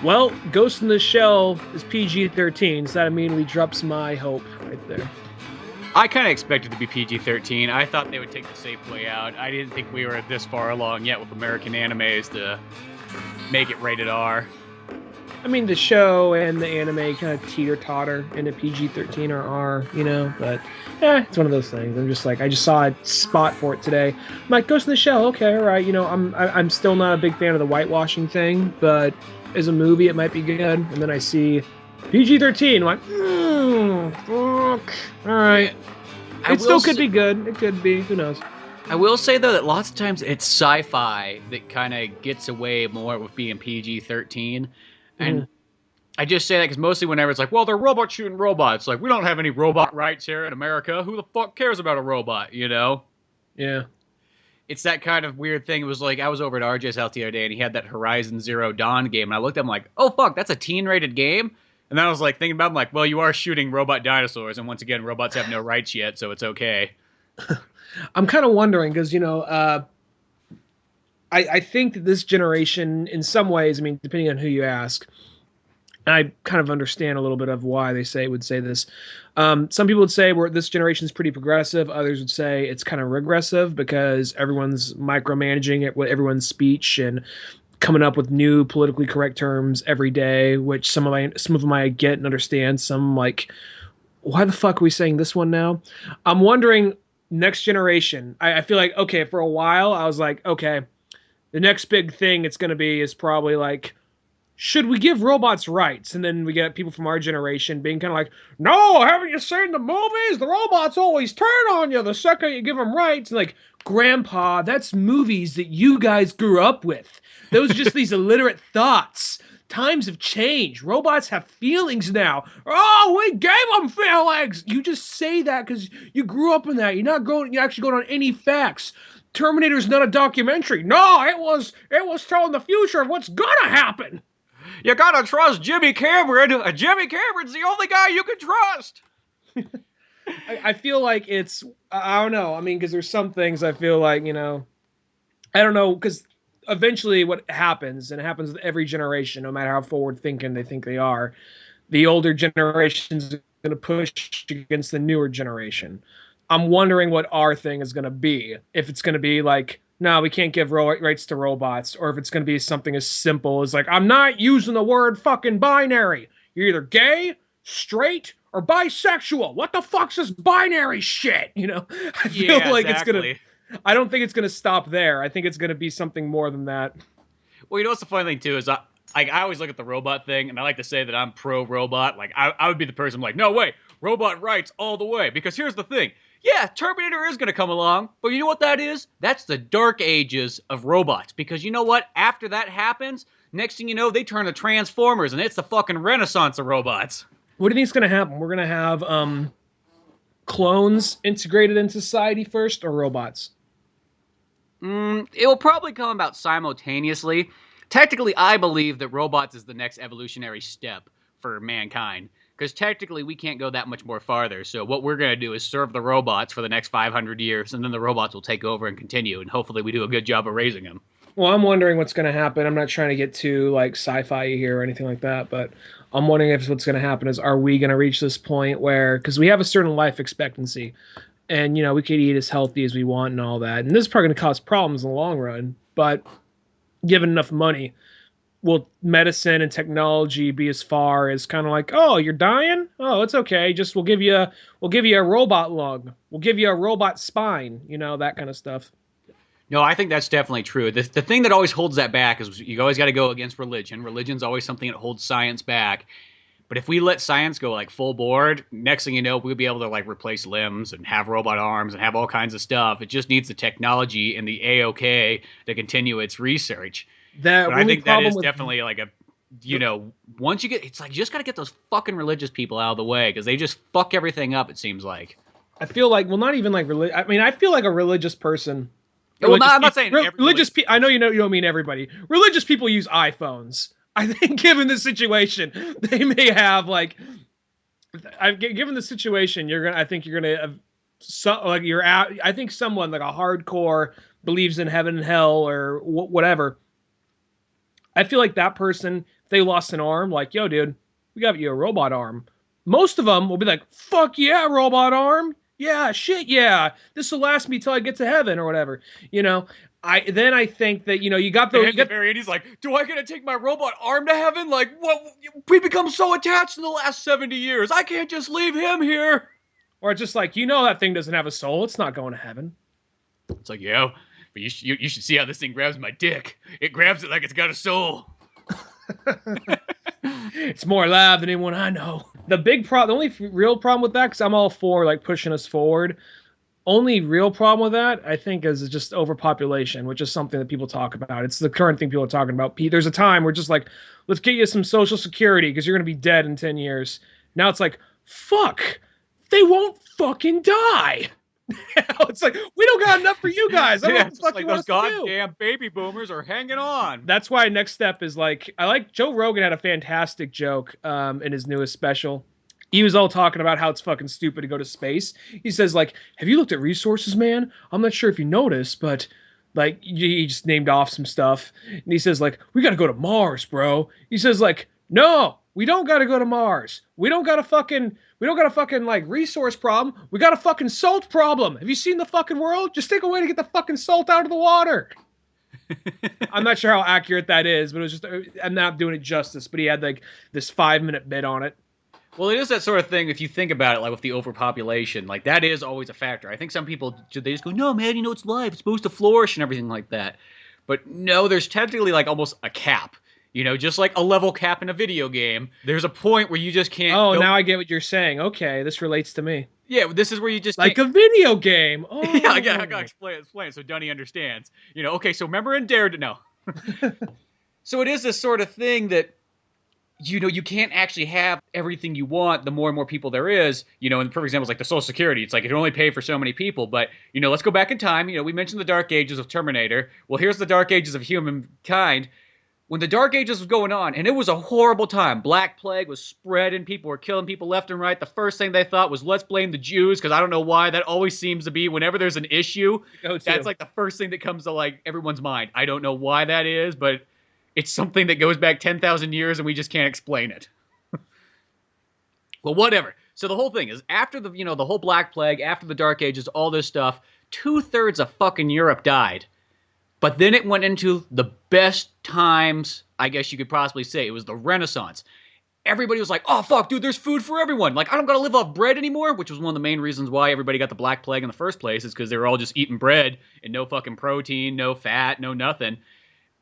Well, Ghost in the Shell is PG-13, so that immediately drops my hope right there. I kind of expected to be PG-13. I thought they would take the safe way out. I didn't think we were this far along yet with American animes to make it rated R. I mean, the show and the anime kind of teeter-totter into PG-13 or R, but it's one of those things. I'm just like, I just saw a spot for it today. I'm like, Ghost in the Shell, okay, all right. I'm still not a big fan of the whitewashing thing, but as a movie, it might be good. And then I see PG-13, I'm like, fuck, all right. It still could be good. It could be. Who knows? I will say, though, that lots of times it's sci-fi that kind of gets away more with being PG-13. And I just say that because mostly whenever it's like, well, they're robots shooting robots. Like, we don't have any robot rights here in America. Who the fuck cares about a robot, Yeah. It's that kind of weird thing. It was like, I was over at RJ's house the other day, and he had that Horizon Zero Dawn game. And I looked at him like, oh, fuck, that's a teen-rated game? And then I was like, thinking about it, I'm like, well, you are shooting robot dinosaurs. And once again, robots have no rights yet, so it's okay. I'm kind of wondering because, I think that this generation, in some ways, I mean, depending on who you ask, and I kind of understand a little bit of why they would say this. Some people would say this generation is pretty progressive. Others would say it's kind of regressive because everyone's micromanaging it with everyone's speech and coming up with new politically correct terms every day, which some of them I get and understand. Some like, why the fuck are we saying this one now? I'm wondering, next generation. I feel like, okay, for a while I was like, okay, the next big thing it's going to be is probably like, should we give robots rights? And then we get people from our generation being kind of like, no, haven't you seen the movies? The robots always turn on you the second you give them rights. And like, Grandpa, that's movies that you guys grew up with. Those are just these illiterate thoughts. Times have changed. Robots have feelings now. Oh, we gave them feelings. You just say that because you grew up in that. You're actually going on any facts. Terminator's not a documentary. No, it was telling the future of what's gonna happen. You gotta trust Jimmy Cameron. Jimmy Cameron's the only guy you can trust. I feel like I don't know. I mean, because there's some things I feel like, I don't know, because eventually what happens, and it happens with every generation, no matter how forward thinking they think they are, the older generation's going to push against the newer generation. I'm wondering what our thing is going to be. If it's going to be like, no, we can't give rights to robots, or if it's going to be something as simple as like, I'm not using the word fucking binary. You're either gay, straight, or bisexual. What the fuck's this binary shit? I feel like exactly. I don't think it's going to stop there. I think it's going to be something more than that. Well, what's the funny thing, too, is I always look at the robot thing, and I like to say that I'm pro-robot. Like, I would be the person like, no way, robot rights all the way. Because here's the thing. Yeah, Terminator is going to come along, but you know what that is? That's the dark ages of robots. Because you know what? After that happens, next thing you know, they turn to Transformers, and it's the fucking renaissance of robots. What do you think is going to happen? We're going to have clones integrated into society first, or robots? It will probably come about simultaneously. Technically, I believe that robots is the next evolutionary step for mankind. Because technically, we can't go that much more farther. So what we're going to do is serve the robots for the next 500 years, and then the robots will take over and continue, and hopefully we do a good job of raising them. Well, I'm wondering what's going to happen. I'm not trying to get too like sci-fi here or anything like that, but I'm wondering if what's going to happen is, are we going to reach this point where, because we have a certain life expectancy, and we could eat as healthy as we want and all that, and this is probably going to cause problems in the long run, but given enough money, will medicine and technology be as far as kind of like, oh, you're dying? Oh, it's okay. Just we'll give you a robot lung. We'll give you a robot spine, that kind of stuff. No, I think that's definitely true. The thing that always holds that back is you always got to go against religion. Religion's always something that holds science back. But if we let science go like full board, next thing you know, we'll be able to like replace limbs and have robot arms and have all kinds of stuff. It just needs the technology and the A-OK to continue its research. But I think that is definitely like a, once you get, it's like you just got to get those fucking religious people out of the way because they just fuck everything up, it seems like. I feel like, well, not even like religion. I mean, I feel like a religious person. Well, I'm not saying religious people. I know you don't mean everybody. Religious people use iPhones. I think, given the situation, they may have like. Given the situation, I think you're gonna I think someone like a hardcore believes in heaven and hell or whatever. I feel like that person they lost an arm, like, yo, dude, we got you a robot arm. Most of them will be like, fuck yeah, robot arm. Yeah, shit, yeah. This will last me till I get to heaven or whatever. You know, I think that, you got those. And at the very end, he's like, do I get to take my robot arm to heaven? Like, what? We become so attached in the last 70 years. I can't just leave him here. Or just like, that thing doesn't have a soul. It's not going to heaven. It's like, yeah, but you should see how this thing grabs my dick. It grabs it like it's got a soul. It's more alive than anyone I know. The only real problem with that, because I'm all for like pushing us forward. Only real problem with that, I think, is just overpopulation, which is something that people talk about. It's the current thing people are talking about. There's a time where just like, let's get you some social security because you're going to be dead in 10 years. Now it's like, fuck, they won't fucking die. It's like, we don't got enough for you guys. I don't know what the fuck you want us to do. Goddamn baby boomers are hanging on. That's why next step is like, I like Joe Rogan had a fantastic joke in his newest special. He was all talking about how it's fucking stupid to go to space. He says, like, have you looked at resources, man? I'm not sure if you noticed, but like, he just named off some stuff. And he says, like, we got to go to Mars, bro. He says, like, no, we don't got to go to Mars. We don't got a fucking like resource problem. We got a fucking salt problem. Have you seen the fucking world? Just take a way to get the fucking salt out of the water. I'm not sure how accurate that is, but it was just, I'm not doing it justice, but he had like this 5-minute bit on it. Well, it is that sort of thing, if you think about it, like with the overpopulation, like that is always a factor. I think some people, they just go, no, man, it's life. It's supposed to flourish and everything like that. But no, there's technically like almost a cap. Just like a level cap in a video game. There's a point where you just can't. Oh, now I get what you're saying. Okay, this relates to me. Yeah, this is where you just like a video game. Oh. Yeah, I gotta explain so Dunny understands. Okay, so remember in Daredevil. No. So it is this sort of thing that, you can't actually have everything you want the more and more people there is. And the perfect example is like the Social Security. It's like it can only pay for so many people. But, let's go back in time. We mentioned the Dark Ages of Terminator. Well, here's the Dark Ages of humankind. When the Dark Ages was going on, and it was a horrible time. Black Plague was spreading. People were killing people left and right. The first thing they thought was, let's blame the Jews, because I don't know why. That always seems to be, whenever there's an issue, that's like the first thing that comes to like everyone's mind. I don't know why that is, but it's something that goes back 10,000 years, and we just can't explain it. Well, whatever. So the whole thing is, after the whole Black Plague, after the Dark Ages, all this stuff, 2/3 of fucking Europe died. But then it went into the best times, I guess you could possibly say. It was the Renaissance. Everybody was like, oh, fuck, dude, there's food for everyone. Like, I don't gotta live off bread anymore, which was one of the main reasons why everybody got the Black Plague in the first place, is because they were all just eating bread and no fucking protein, no fat, no nothing.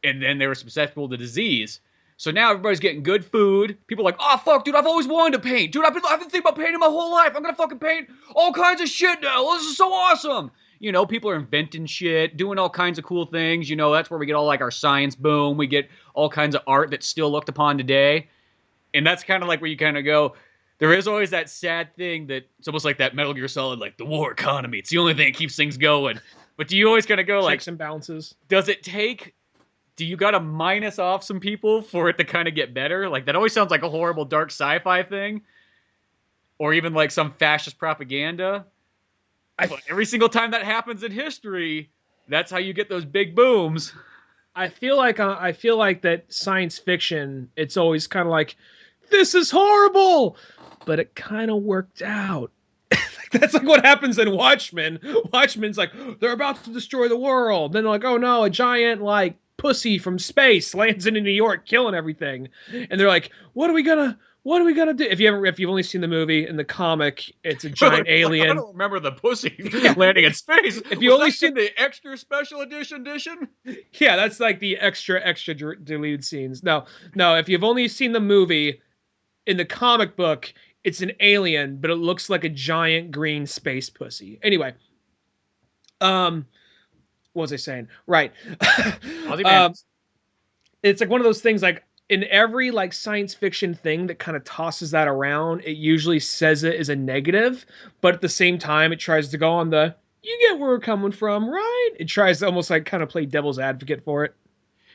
And then they were susceptible to disease. So now everybody's getting good food. People are like, oh, fuck, dude, I've always wanted to paint. Dude, I've been thinking about painting my whole life. I'm gonna fucking paint all kinds of shit now. This is so awesome. People are inventing shit, doing all kinds of cool things. That's where we get all like our science boom. We get all kinds of art that's still looked upon today. And that's kind of like where you kind of go, there is always that sad thing that it's almost like that Metal Gear Solid, like the war economy. It's the only thing that keeps things going. But do you always kind of go like, checks and balances? Do you got to minus off some people for it to kind of get better? Like that always sounds like a horrible dark sci-fi thing. Or even like some fascist propaganda. Every single time that happens in history, that's how you get those big booms. I feel like that science fiction, it's always kind of like, this is horrible, but it kind of worked out. That's like what happens in Watchmen. Watchmen's like, they're about to destroy the world. Then they're like, oh no, a giant like pussy from space lands into New York, killing everything. And they're like, what are we gonna do? If you've only seen the movie, in the comic, it's a giant alien. I don't remember the pussy landing in space. If you only seen the extra special edition, yeah, that's like the extra deleted scenes. No. If you've only seen the movie, in the comic book, it's an alien, but it looks like a giant green space pussy. Anyway, what was I saying? Right. It's like one of those things like, in every like science fiction thing that kind of tosses that around, it usually says it as a negative, but at the same time, it tries to go on the, you get where we're coming from, right? It tries to almost like kind of play devil's advocate for it.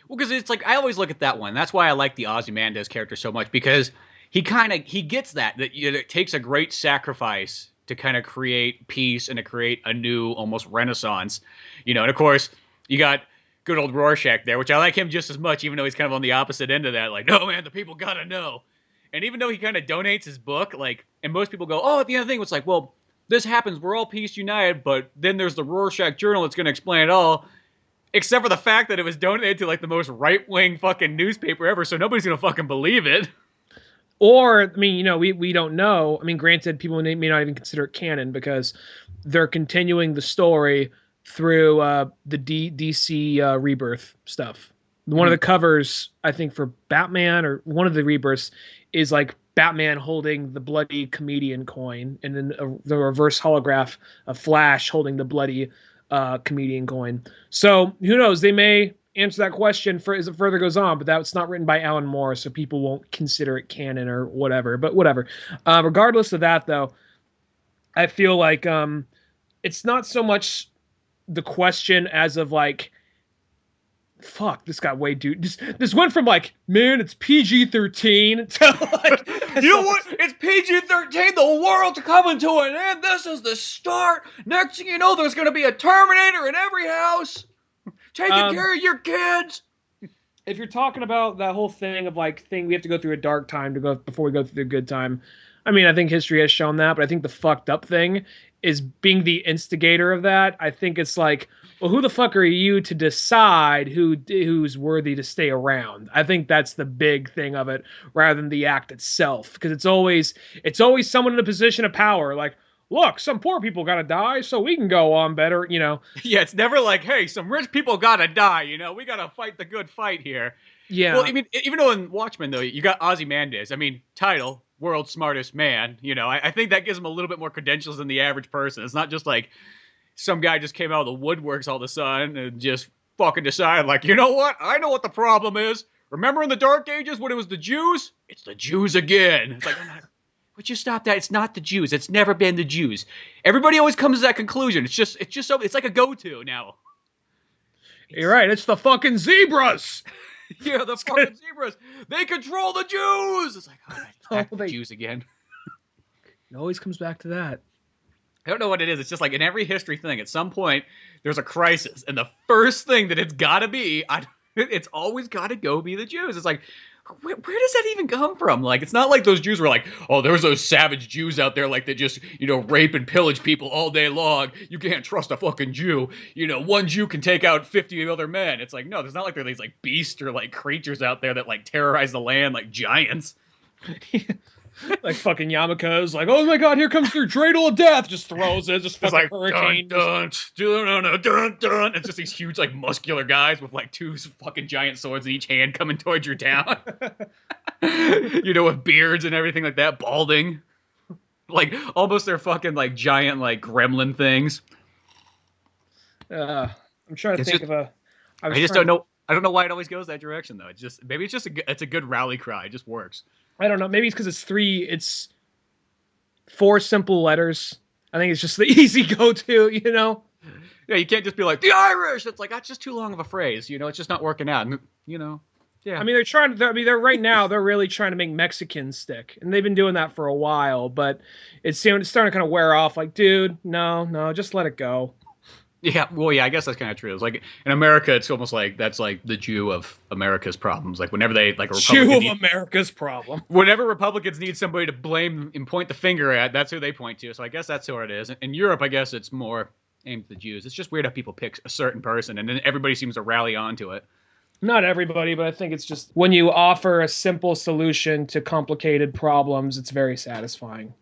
Well, because it's like, I always look at that one. That's why I like the Ozymandias character so much, because he gets that it takes a great sacrifice to kind of create peace and to create a new almost renaissance, and of course you got good old Rorschach there, which I like him just as much, even though he's kind of on the opposite end of that. Like, no, man, the people gotta know. And even though he kind of donates his book, like, and most people go, oh, at the end of the thing, it's like, well, this happens, we're all peace united, but then there's the Rorschach Journal that's going to explain it all, except for the fact that it was donated to, like, the most right-wing fucking newspaper ever, so nobody's going to fucking believe it. Or, I mean, we don't know. I mean, granted, people may not even consider it canon because they're continuing the story through the DC Rebirth stuff. One of the covers, I think, for Batman, or one of the Rebirths, is like Batman holding the bloody comedian coin, and then the reverse holograph of Flash holding the bloody comedian coin. So who knows? They may answer that question as it further goes on, but that's not written by Alan Moore, so people won't consider it canon or whatever. But whatever. Regardless of that, though, I feel like it's not so much the question as of like, fuck, this got way dude. This went from like, man, it's PG-13 to like, you know what? It's PG-13. The world's coming to an end. This is the start. Next thing you know, there's going to be a Terminator in every house taking care of your kids. If you're talking about that whole thing of like, we have to go through a dark time before we go through the good time. I mean, I think history has shown that, but I think the fucked up thing is being the instigator of that. I think it's like, well, who the fuck are you to decide who's worthy to stay around? I think that's the big thing of it, rather than the act itself, because it's always someone in a position of power. Like, look, some poor people gotta die, so we can go on better. Yeah, it's never like, hey, some rich people gotta die. We gotta fight the good fight here. Yeah. Well, I mean, even though in Watchmen though, you got Ozymandias. I mean, title, world's smartest man. I think that gives him a little bit more credentials than the average person. It's not just like some guy just came out of the woodworks all of a sudden and just fucking decided, like, you know what? I know what the problem is. Remember in the Dark Ages when it was the Jews? It's the Jews again. It's like, would you stop that? It's not the Jews. It's never been the Jews. Everybody always comes to that conclusion. It's just so, it's like a go-to now. You're right. It's the fucking zebras. Yeah, the fucking zebras. They control the Jews. It's like, all right, the Jews again. It always comes back to that. I don't know what it is. It's just like in every history thing, at some point, there's a crisis. And the first thing that it's got to be, it's always got to go be the Jews. It's like, where does that even come from? Like, it's not like those Jews were like, oh, there's those savage Jews out there, like, that just, rape and pillage people all day long. You can't trust a fucking Jew. One Jew can take out 50 other men. It's like, no, there's not like there are these, like, beasts or, like, creatures out there that, like, terrorize the land like giants. Like fucking Yamako's like, oh my god, here comes their dreidel of death. Just throws it, just fucking like, hurricane. Dun, dun, dun. It's just these huge, like, muscular guys with, like, two fucking giant swords in each hand coming towards your town. With beards and everything like that, balding. Like, almost they're fucking, like, giant, like, gremlin things. I'm trying to think of a... I just don't know. I don't know why it always goes that direction, though. Maybe it's a good rally cry. It just works. I don't know. Maybe it's because it's 4 simple letters. I think it's just the easy go-to, Yeah, you can't just be like, the Irish! It's like, that's just too long of a phrase, it's just not working out, yeah. I mean, they're right now, they're really trying to make Mexicans stick, and they've been doing that for a while, but it's starting to kind of wear off, like, dude, no, just let it go. Yeah, well, yeah, I guess that's kind of true. It's like in America, it's almost like that's like the Jew of America's problems. Like whenever they like America's problem. Whenever Republicans need somebody to blame and point the finger at, that's who they point to. So I guess that's who it is. In Europe, I guess it's more aimed at the Jews. It's just weird how people pick a certain person and then everybody seems to rally onto it. Not everybody, but I think it's just when you offer a simple solution to complicated problems, it's very satisfying.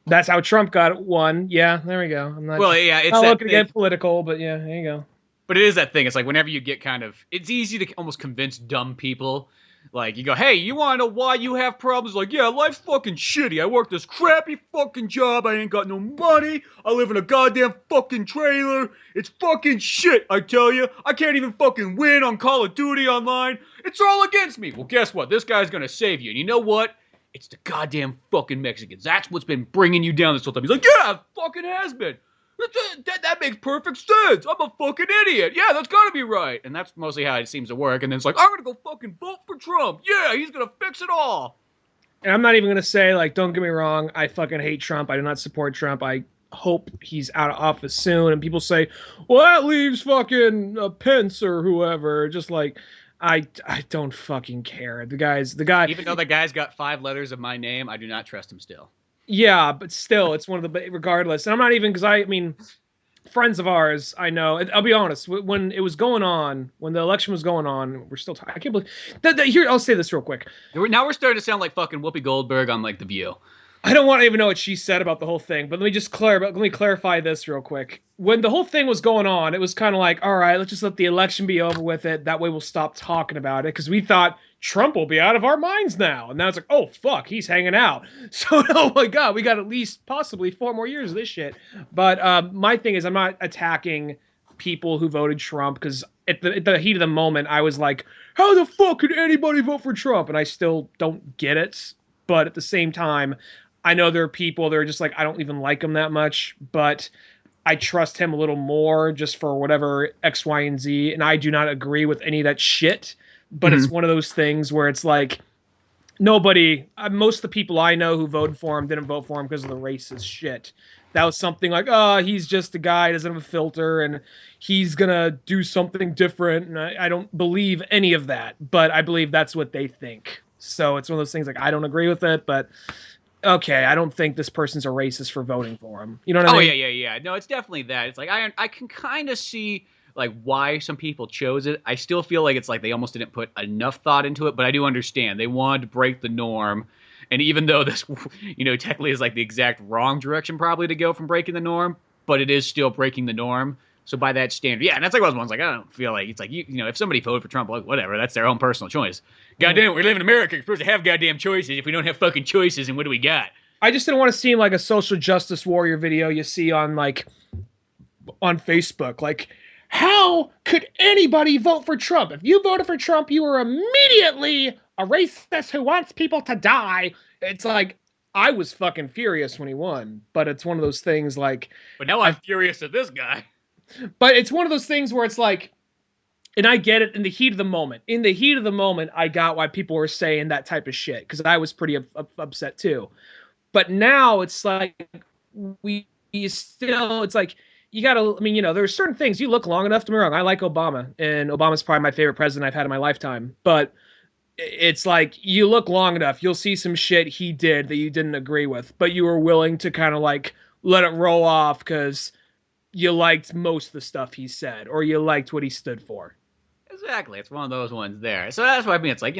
That's how Trump got one. Yeah, there we go. I'm not looking to get political, but yeah, there you go. But it is that thing. It's like whenever you get it's easy to almost convince dumb people. Like, you go, hey, you want to know why you have problems? Like, yeah, life's fucking shitty. I work this crappy fucking job. I ain't got no money. I live in a goddamn fucking trailer. It's fucking shit, I tell you. I can't even fucking win on Call of Duty online. It's all against me. Well, guess what? This guy's gonna save you. And you know what? It's the goddamn fucking Mexicans. That's what's been bringing you down this whole time. He's like, yeah, it fucking has been. That makes perfect sense. I'm a fucking idiot. Yeah, that's gotta be right. And that's mostly how it seems to work. And then it's like, I'm gonna go fucking vote for Trump. Yeah, he's gonna fix it all. And I'm not even gonna say, like, don't get me wrong, I fucking hate Trump. I do not support Trump. I hope he's out of office soon. And people say, well, that leaves fucking Pence or whoever. Just like, I don't fucking care. The guy. Even though the guy's got 5 letters of my name, I do not trust him still. Yeah, but still, it's one of the regardless. And I'm not even because I mean, friends of ours, I know. I'll be honest. When it was going on, when the election was going on, we're still. I can't believe that. Here, I'll say this real quick. Now we're starting to sound like fucking Whoopi Goldberg on like The View. I don't want to even know what she said about the whole thing, but let me clarify this real quick. When the whole thing was going on, it was kind of like, all right, let's just let the election be over with it. That way we'll stop talking about it because we thought Trump will be out of our minds now. And now it's like, oh, fuck, he's hanging out. So, oh my God, we got at least possibly 4 more years of this shit. But my thing is I'm not attacking people who voted Trump because at the heat of the moment, I was like, how the fuck could anybody vote for Trump? And I still don't get it. But at the same time, I know there are people that are just like, I don't even like him that much, but I trust him a little more just for whatever X, Y, and Z. And I do not agree with any of that shit. But it's one of those things where it's like most of the people I know who voted for him didn't vote for him because of the racist shit. That was something like, oh, he's just a guy, doesn't have a filter, and he's going to do something different. And I don't believe any of that, but I believe that's what they think. So it's one of those things like, I don't agree with it, but okay, I don't think this person's a racist for voting for him. You know what I mean? Oh, yeah. No, it's definitely that. It's like, I can kind of see like why some people chose it. I still feel like it's like they almost didn't put enough thought into it, but I do understand. They wanted to break the norm. And even though this, technically is like the exact wrong direction probably to go from breaking the norm, but it is still breaking the norm. So by that standard, yeah, and that's like one of those ones like, I don't feel like, it's like, if somebody voted for Trump, like, whatever, that's their own personal choice. Goddamn, we live in America. We're supposed to have goddamn choices. If we don't have fucking choices, and what do we got? I just didn't want to seem like a social justice warrior video you see on Facebook. Like, how could anybody vote for Trump? If you voted for Trump, you were immediately a racist who wants people to die. It's like, I was fucking furious when he won, but it's one of those things like... But now I'm furious at this guy. But it's one of those things where it's like, and I get it in the heat of the moment. In the heat of the moment, I got why people were saying that type of shit, because I was pretty upset too. But now it's like, it's like, you gotta, I mean, there's certain things, you look long enough, to be wrong. I like Obama, and Obama's probably my favorite president I've had in my lifetime. But it's like, you look long enough, you'll see some shit he did that you didn't agree with, but you were willing to kind of like let it roll off because you liked most of the stuff he said, or you liked what he stood for. Exactly. It's one of those ones there. So that's what I mean. It's like,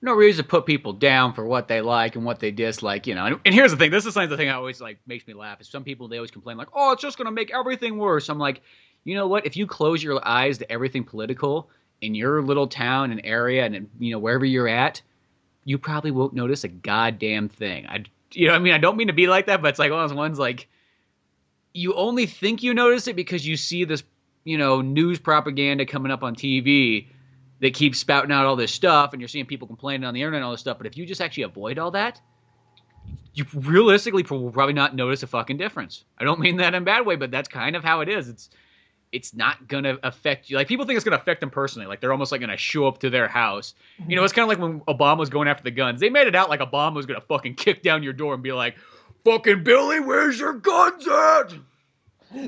no reason to put people down for what they like and what they dislike, And here's the thing. This is the thing that always like makes me laugh. Is some people, they always complain like, oh, it's just going to make everything worse. I'm like, you know what? If you close your eyes to everything political in your little town and area and, wherever you're at, you probably won't notice a goddamn thing. I don't mean to be like that, but it's like one of those ones like, you only think you notice it because you see this, news propaganda coming up on TV that keeps spouting out all this stuff, and you're seeing people complaining on the internet and all this stuff. But if you just actually avoid all that, you realistically will probably not notice a fucking difference. I don't mean that in a bad way, but that's kind of how it is. It's not going to affect you. Like, people think it's going to affect them personally. Like, they're almost like going to show up to their house. It's kind of like when Obama was going after the guns. They made it out like Obama was going to fucking kick down your door and be like, fucking Billy, where's your guns at?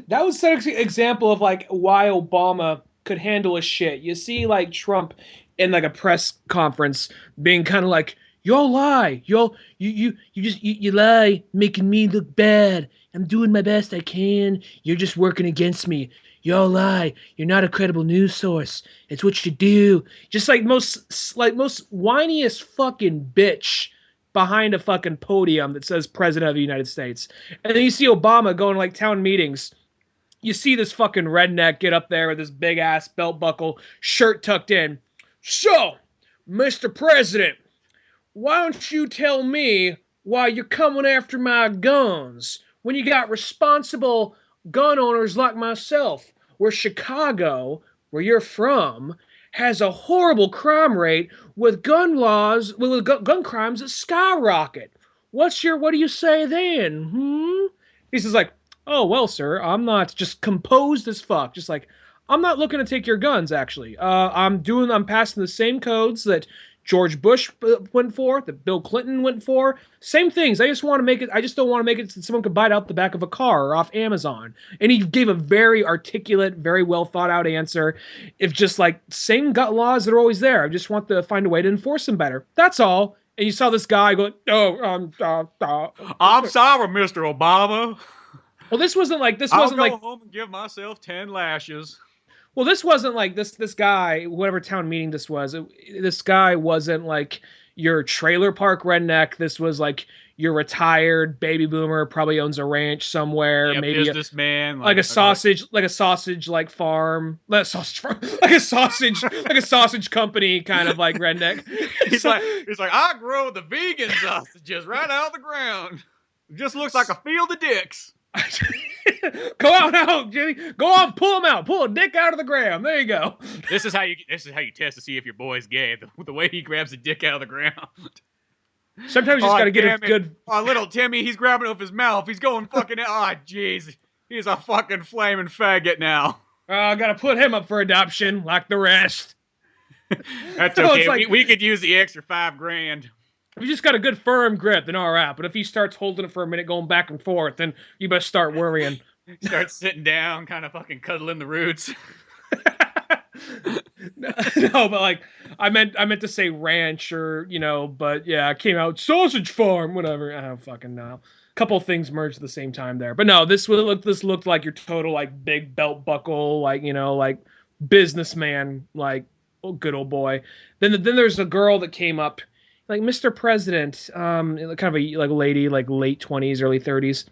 That was such an example of like why Obama could handle a shit. You see like Trump in like a press conference being kind of like, y'all lie. You lie, making me look bad. I'm doing my best I can. You're just working against me. Y'all lie. You're not a credible news source. It's what you do. Just like most whiniest fucking bitch behind a fucking podium that says President of the United States. And then you see Obama going to like town meetings. You see this fucking redneck get up there with this big ass belt buckle, shirt tucked in. So, Mr. President, why don't you tell me why you're coming after my guns when you got responsible gun owners like myself, where Chicago, where you're from, has a horrible crime rate with gun crimes that skyrocket. What do you say then? He says like, oh, well, sir, I'm not, just composed as fuck. Just like, I'm not looking to take your guns, actually. I'm passing the same codes that George Bush went for, that Bill Clinton went for. Same things. I just want to make it. I just don't want to make it so someone could buy it out the back of a car or off Amazon. And he gave a very articulate, very well thought out answer. If just like same gut laws that are always there. I just want to find a way to enforce them better. That's all. And you saw this guy go, "Oh, I'm sorry, Mr. Obama. Well, this wasn't like I'll go home and give myself 10 lashes." Well, this wasn't like this guy, whatever town meeting this was. This guy wasn't like your trailer park redneck. This was like your retired baby boomer, probably owns a ranch somewhere, yeah, maybe businessman, like a sausage like farm, like a sausage company kind of like redneck. he's like I grow the vegan sausages right out of the ground. It just looks like a field of dicks. Go out now, Jimmy. Go on, pull him out. Pull a dick out of the ground. There you go. This is how you test to see if your boy's gay. The way he grabs a dick out of the ground. Sometimes you just gotta get a good. Oh, little Timmy, he's grabbing it with his mouth. He's going fucking. Oh, jeez, he's a fucking flaming faggot now. I gotta put him up for adoption, like the rest. That's okay. Like, we could use the extra $5,000. If you just got a good firm grip, then all right. But if he starts holding it for a minute, going back and forth, then you better start worrying. Start sitting down, kind of fucking cuddling the roots. No, but like I meant to say ranch or but yeah, it came out sausage farm, whatever. I don't fucking know. Couple things merged at the same time there, but no, this looked like your total like big belt buckle, like like businessman, like good old boy. Then there's a girl that came up. Like Mr. President, kind of a like lady, like late 20s, early 30s.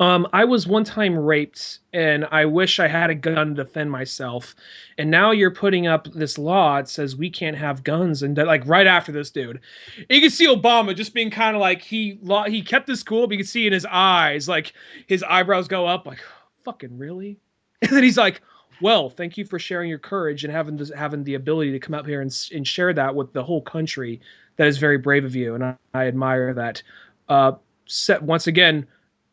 I was one time raped, and I wish I had a gun to defend myself. And now you're putting up this law that says we can't have guns, and like right after this dude, you can see Obama just being kind of like he kept his cool, but you can see in his eyes, like his eyebrows go up, like fucking really. And then he's like, well, thank you for sharing your courage and having the ability to come up here and share that with the whole country. That is very brave of you, and I admire that. Once again,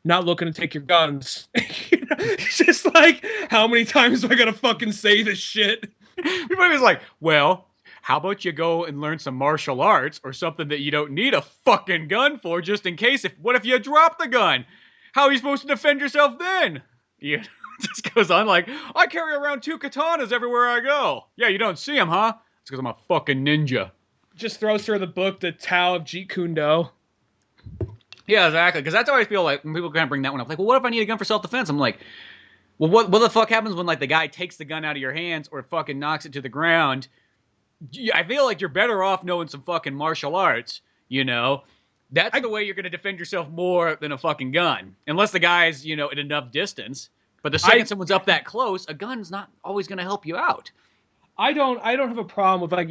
not looking to take your guns. It's just like, how many times do I gotta fucking say this shit? Everybody's like, well, how about you go and learn some martial arts or something that you don't need a fucking gun for, just in case. What if you drop the gun? How are you supposed to defend yourself then? Yeah. Just goes on like, I carry around 2 katanas everywhere I go. Yeah, you don't see them, huh? It's because I'm a fucking ninja. Just throws her the book, The Tao of Jeet Kune Do. Yeah, exactly. Because that's how I feel like when people kind of bring that one up. Like, well, what if I need a gun for self-defense? I'm like, well, what the fuck happens when like the guy takes the gun out of your hands or fucking knocks it to the ground? I feel like you're better off knowing some fucking martial arts, That's the way you're going to defend yourself more than a fucking gun. Unless the guy's, at enough distance. But the second someone's up that close, a gun's not always going to help you out. I don't have a problem with like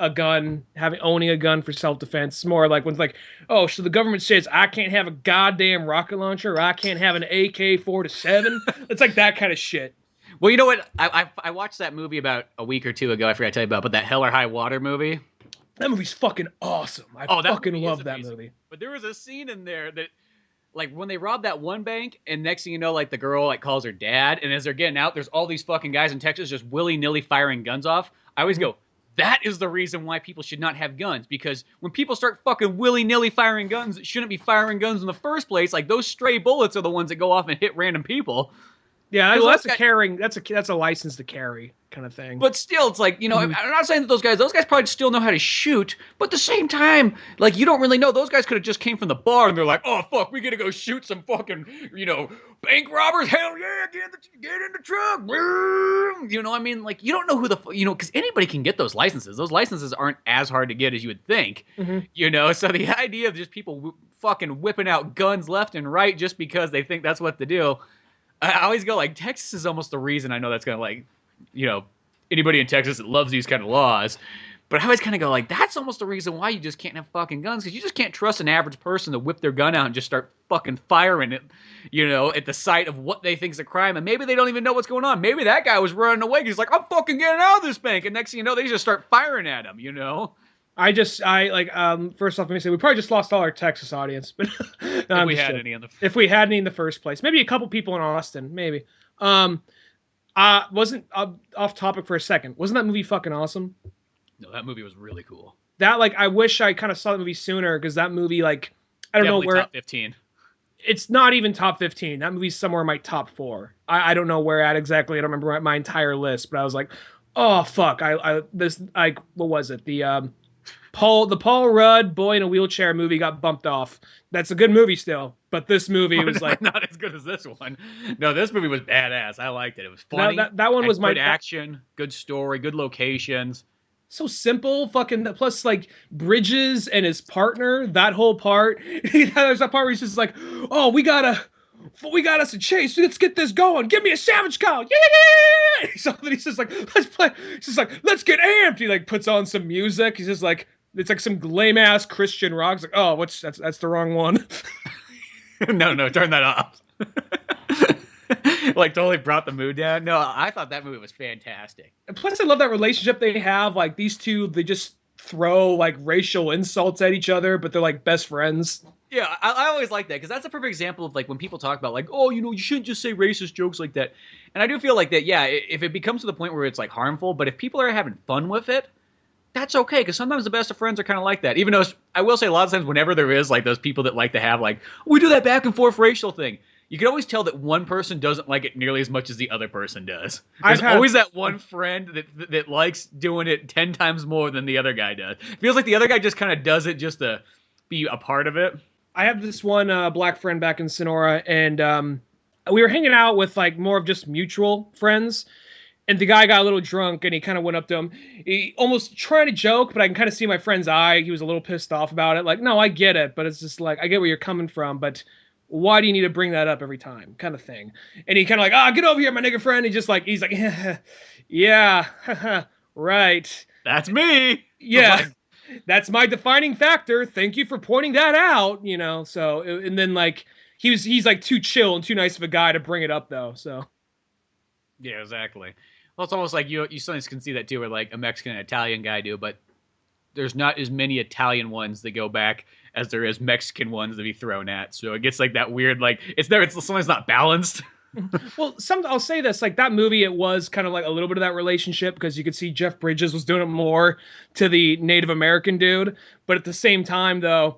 a gun, owning a gun for self-defense. It's more like when it's like, oh, so the government says I can't have a goddamn rocket launcher or I can't have an AK-47. It's like that kind of shit. Well, you know what? I watched that movie about a week or two ago. I forgot to tell you about, but that Hell or High Water movie. That movie's fucking awesome. I fucking love that movie. But there was a scene in there that, like, when they robbed that one bank, and next thing you know, like, the girl, like, calls her dad, and as they're getting out, there's all these fucking guys in Texas just willy-nilly firing guns off. I always go, that is the reason why people should not have guns, because when people start fucking willy-nilly firing guns that shouldn't be firing guns in the first place, like, those stray bullets are the ones that go off and hit random people. Yeah, well, that's a license to carry kind of thing. But still, it's like, I'm not saying that those guys probably still know how to shoot, but at the same time, like, you don't really know. Those guys could have just came from the bar and they're like, oh, fuck, we gotta go shoot some fucking, bank robbers. Hell yeah, get in the truck. You know what I mean? Like, you don't know who because anybody can get those licenses. Those licenses aren't as hard to get as you would think, So the idea of just people fucking whipping out guns left and right just because they think that's what to do. I always go like, Texas is almost the reason I know that's going to like, anybody in Texas that loves these kind of laws. But I always kind of go like, that's almost the reason why you just can't have fucking guns. Because you just can't trust an average person to whip their gun out and just start fucking firing it, at the sight of what they think is a crime. And maybe they don't even know what's going on. Maybe that guy was running away. He's like, I'm fucking getting out of this bank. And next thing you know, they just start firing at him, First off, let me say we probably just lost all our Texas audience, but no, if we had any in the first place, maybe a couple people in Austin, maybe. Wasn't off topic for a second. Wasn't that movie fucking awesome? No, that movie was really cool. That like I wish I kind of saw the movie sooner because that movie like I don't know Definitely where top 15. it's not even top 15. That movie's somewhere in my top 4. I don't know where at exactly. I don't remember my entire list, but I was like, oh fuck, I this like what was it? The Paul Rudd boy in a wheelchair movie got bumped off. That's a good movie still, but this movie was like not as good as this one. No, this movie was badass. I liked it. It was that funny. that, that one Had was my good action, good story, good locations. so simple. Fucking plus like Bridges and his partner. That whole part. There's that part where he's just like, oh, we got us a chase. Let's get this going. Give me a savage call. Yeah. So then he's just like, let's play. He's just like, let's get amped. He like puts on some music. He's just like, it's like some lame ass Christian rock. It's like, oh, that's the wrong one. No, turn that off. Like totally brought the mood down. No, I thought that movie was fantastic. And plus, I love that relationship they have. Like these two, they just throw like racial insults at each other, but they're like best friends. Yeah, I always like that because that's a perfect example of like when people talk about like, oh, you shouldn't just say racist jokes like that. And I do feel like that, yeah, if it becomes to the point where it's like harmful, but if people are having fun with it, that's okay because sometimes the best of friends are kind of like that. Even though I will say a lot of times whenever there is like those people that like to have like, we do that back and forth racial thing. You can always tell that one person doesn't like it nearly as much as the other person does. There's always that one friend that likes doing it 10 times more than the other guy does. It feels like the other guy just kind of does it just to be a part of it. I have this one black friend back in Sonora, and we were hanging out with like more of just mutual friends. And the guy got a little drunk, and he kind of went up to him. He almost trying to joke, but I can kind of see my friend's eye. He was a little pissed off about it. Like, no, I get it, but it's just like I get where you're coming from, but why do you need to bring that up every time, kind of thing. And he kind of like, get over here, my nigga friend. He's like, yeah, right. That's me. Yeah, that's my defining factor. Thank you for pointing that out. So and then like he's like too chill and too nice of a guy to bring it up though. So yeah, exactly. Well, it's almost like you sometimes can see that too, where like a Mexican and Italian guy do, but there's not as many Italian ones that go back as there is Mexican ones to be thrown at. So it gets like that weird, like it's sometimes not balanced. Well, I'll say this, like that movie, it was kind of like a little bit of that relationship because you could see Jeff Bridges was doing it more to the Native American dude, but at the same time though,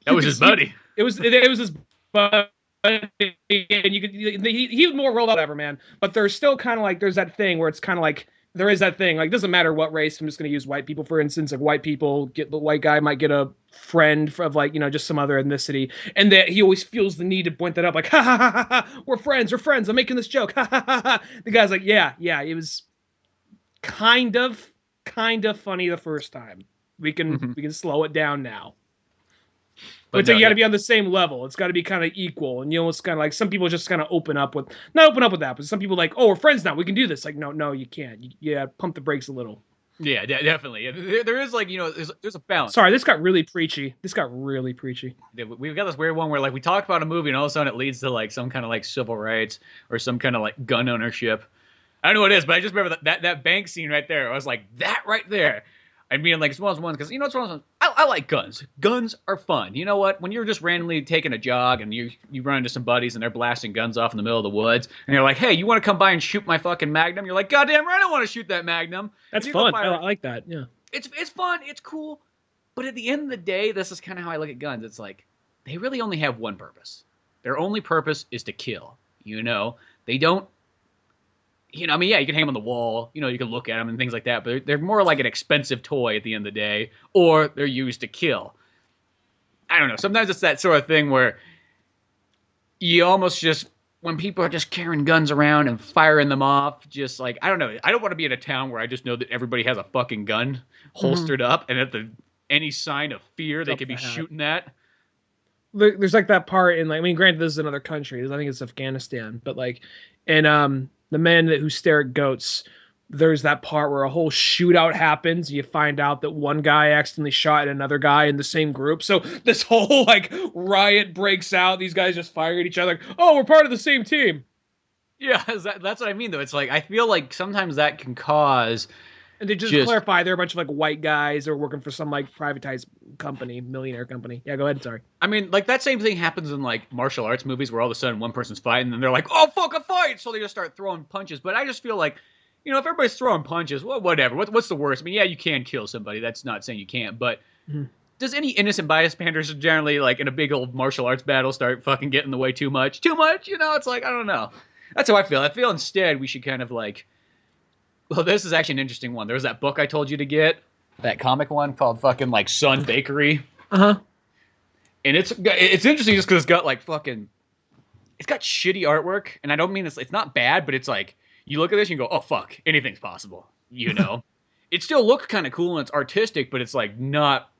that was his buddy. It was his buddy, and he was more rolled out ever, man. But there's still kind of like there's that thing where it's kind of like. There is that thing, like, doesn't matter what race. I'm just going to use white people, for instance. Like, white people the white guy might get a friend of, like, just some other ethnicity. And that he always feels the need to point that up, like, ha, ha, ha, ha, we're friends. I'm making this joke. Ha, ha, ha, ha. The guy's like, yeah, it was kind of funny the first time. We can slow it down now. But you got to be on the same level. It's got to be kind of equal. And it's kind of like some people just kind of not open up with that, but some people like, oh, we're friends now. We can do this. Like, no, you can't. You pump the brakes a little. Yeah, definitely. Yeah, there is like, there's a balance. Sorry, this got really preachy. We've got this weird one where like we talk about a movie and all of a sudden it leads to like some kind of like civil rights or some kind of like gun ownership. I don't know what it is, but I just remember that bank scene right there. I was like, that right there. I mean, like, it's one of those ones, because, it's one of those ones, I like guns. Guns are fun. You know what? When you're just randomly taking a jog and you run into some buddies and they're blasting guns off in the middle of the woods, and you're like, hey, you want to come by and shoot my fucking Magnum? You're like, goddamn right, I don't want to shoot that Magnum. That's fun. I like that, yeah. It's fun. It's cool. But at the end of the day, this is kind of how I look at guns. It's like, they really only have one purpose. Their only purpose is to kill. They don't. I mean, yeah, you can hang them on the wall, you can look at them and things like that, but they're more like an expensive toy at the end of the day, or they're used to kill. I don't know. Sometimes it's that sort of thing where you almost just, when people are just carrying guns around and firing them off, just like, I don't know. I don't want to be in a town where I just know that everybody has a fucking gun holstered up, and at any sign of fear, they could be shooting at. There's like that part in, like, I mean, granted, this is another country. I think it's Afghanistan, but like, and the men who stare at goats, there's that part where a whole shootout happens. You find out that one guy accidentally shot at another guy in the same group. So this whole like riot breaks out. These guys just fire at each other. Oh, we're part of the same team. Yeah, that's what I mean, though. It's like, I feel like sometimes that can cause... And to just clarify, they're a bunch of like white guys that are working for some like privatized company, millionaire company. Yeah, go ahead. Sorry. I mean, like that same thing happens in like martial arts movies where all of a sudden one person's fighting and they're like, oh, fuck, a fight. So they just start throwing punches. But I just feel like, if everybody's throwing punches, well, whatever. What's the worst? I mean, yeah, you can kill somebody. That's not saying you can't, but does any innocent bystanders generally, like, in a big old martial arts battle start fucking getting in the way too much? Too much? It's like, I don't know. That's how I feel. I feel instead we should kind of like, well, this is actually an interesting one. There was that book I told you to get, that comic one called fucking like Sun Bakery. Uh-huh. And it's interesting just because it's got like fucking, it's got shitty artwork. And I don't mean it's not bad, but it's like, you look at this and you go, oh fuck, anything's possible. It still looks kind of cool and it's artistic, but it's like not,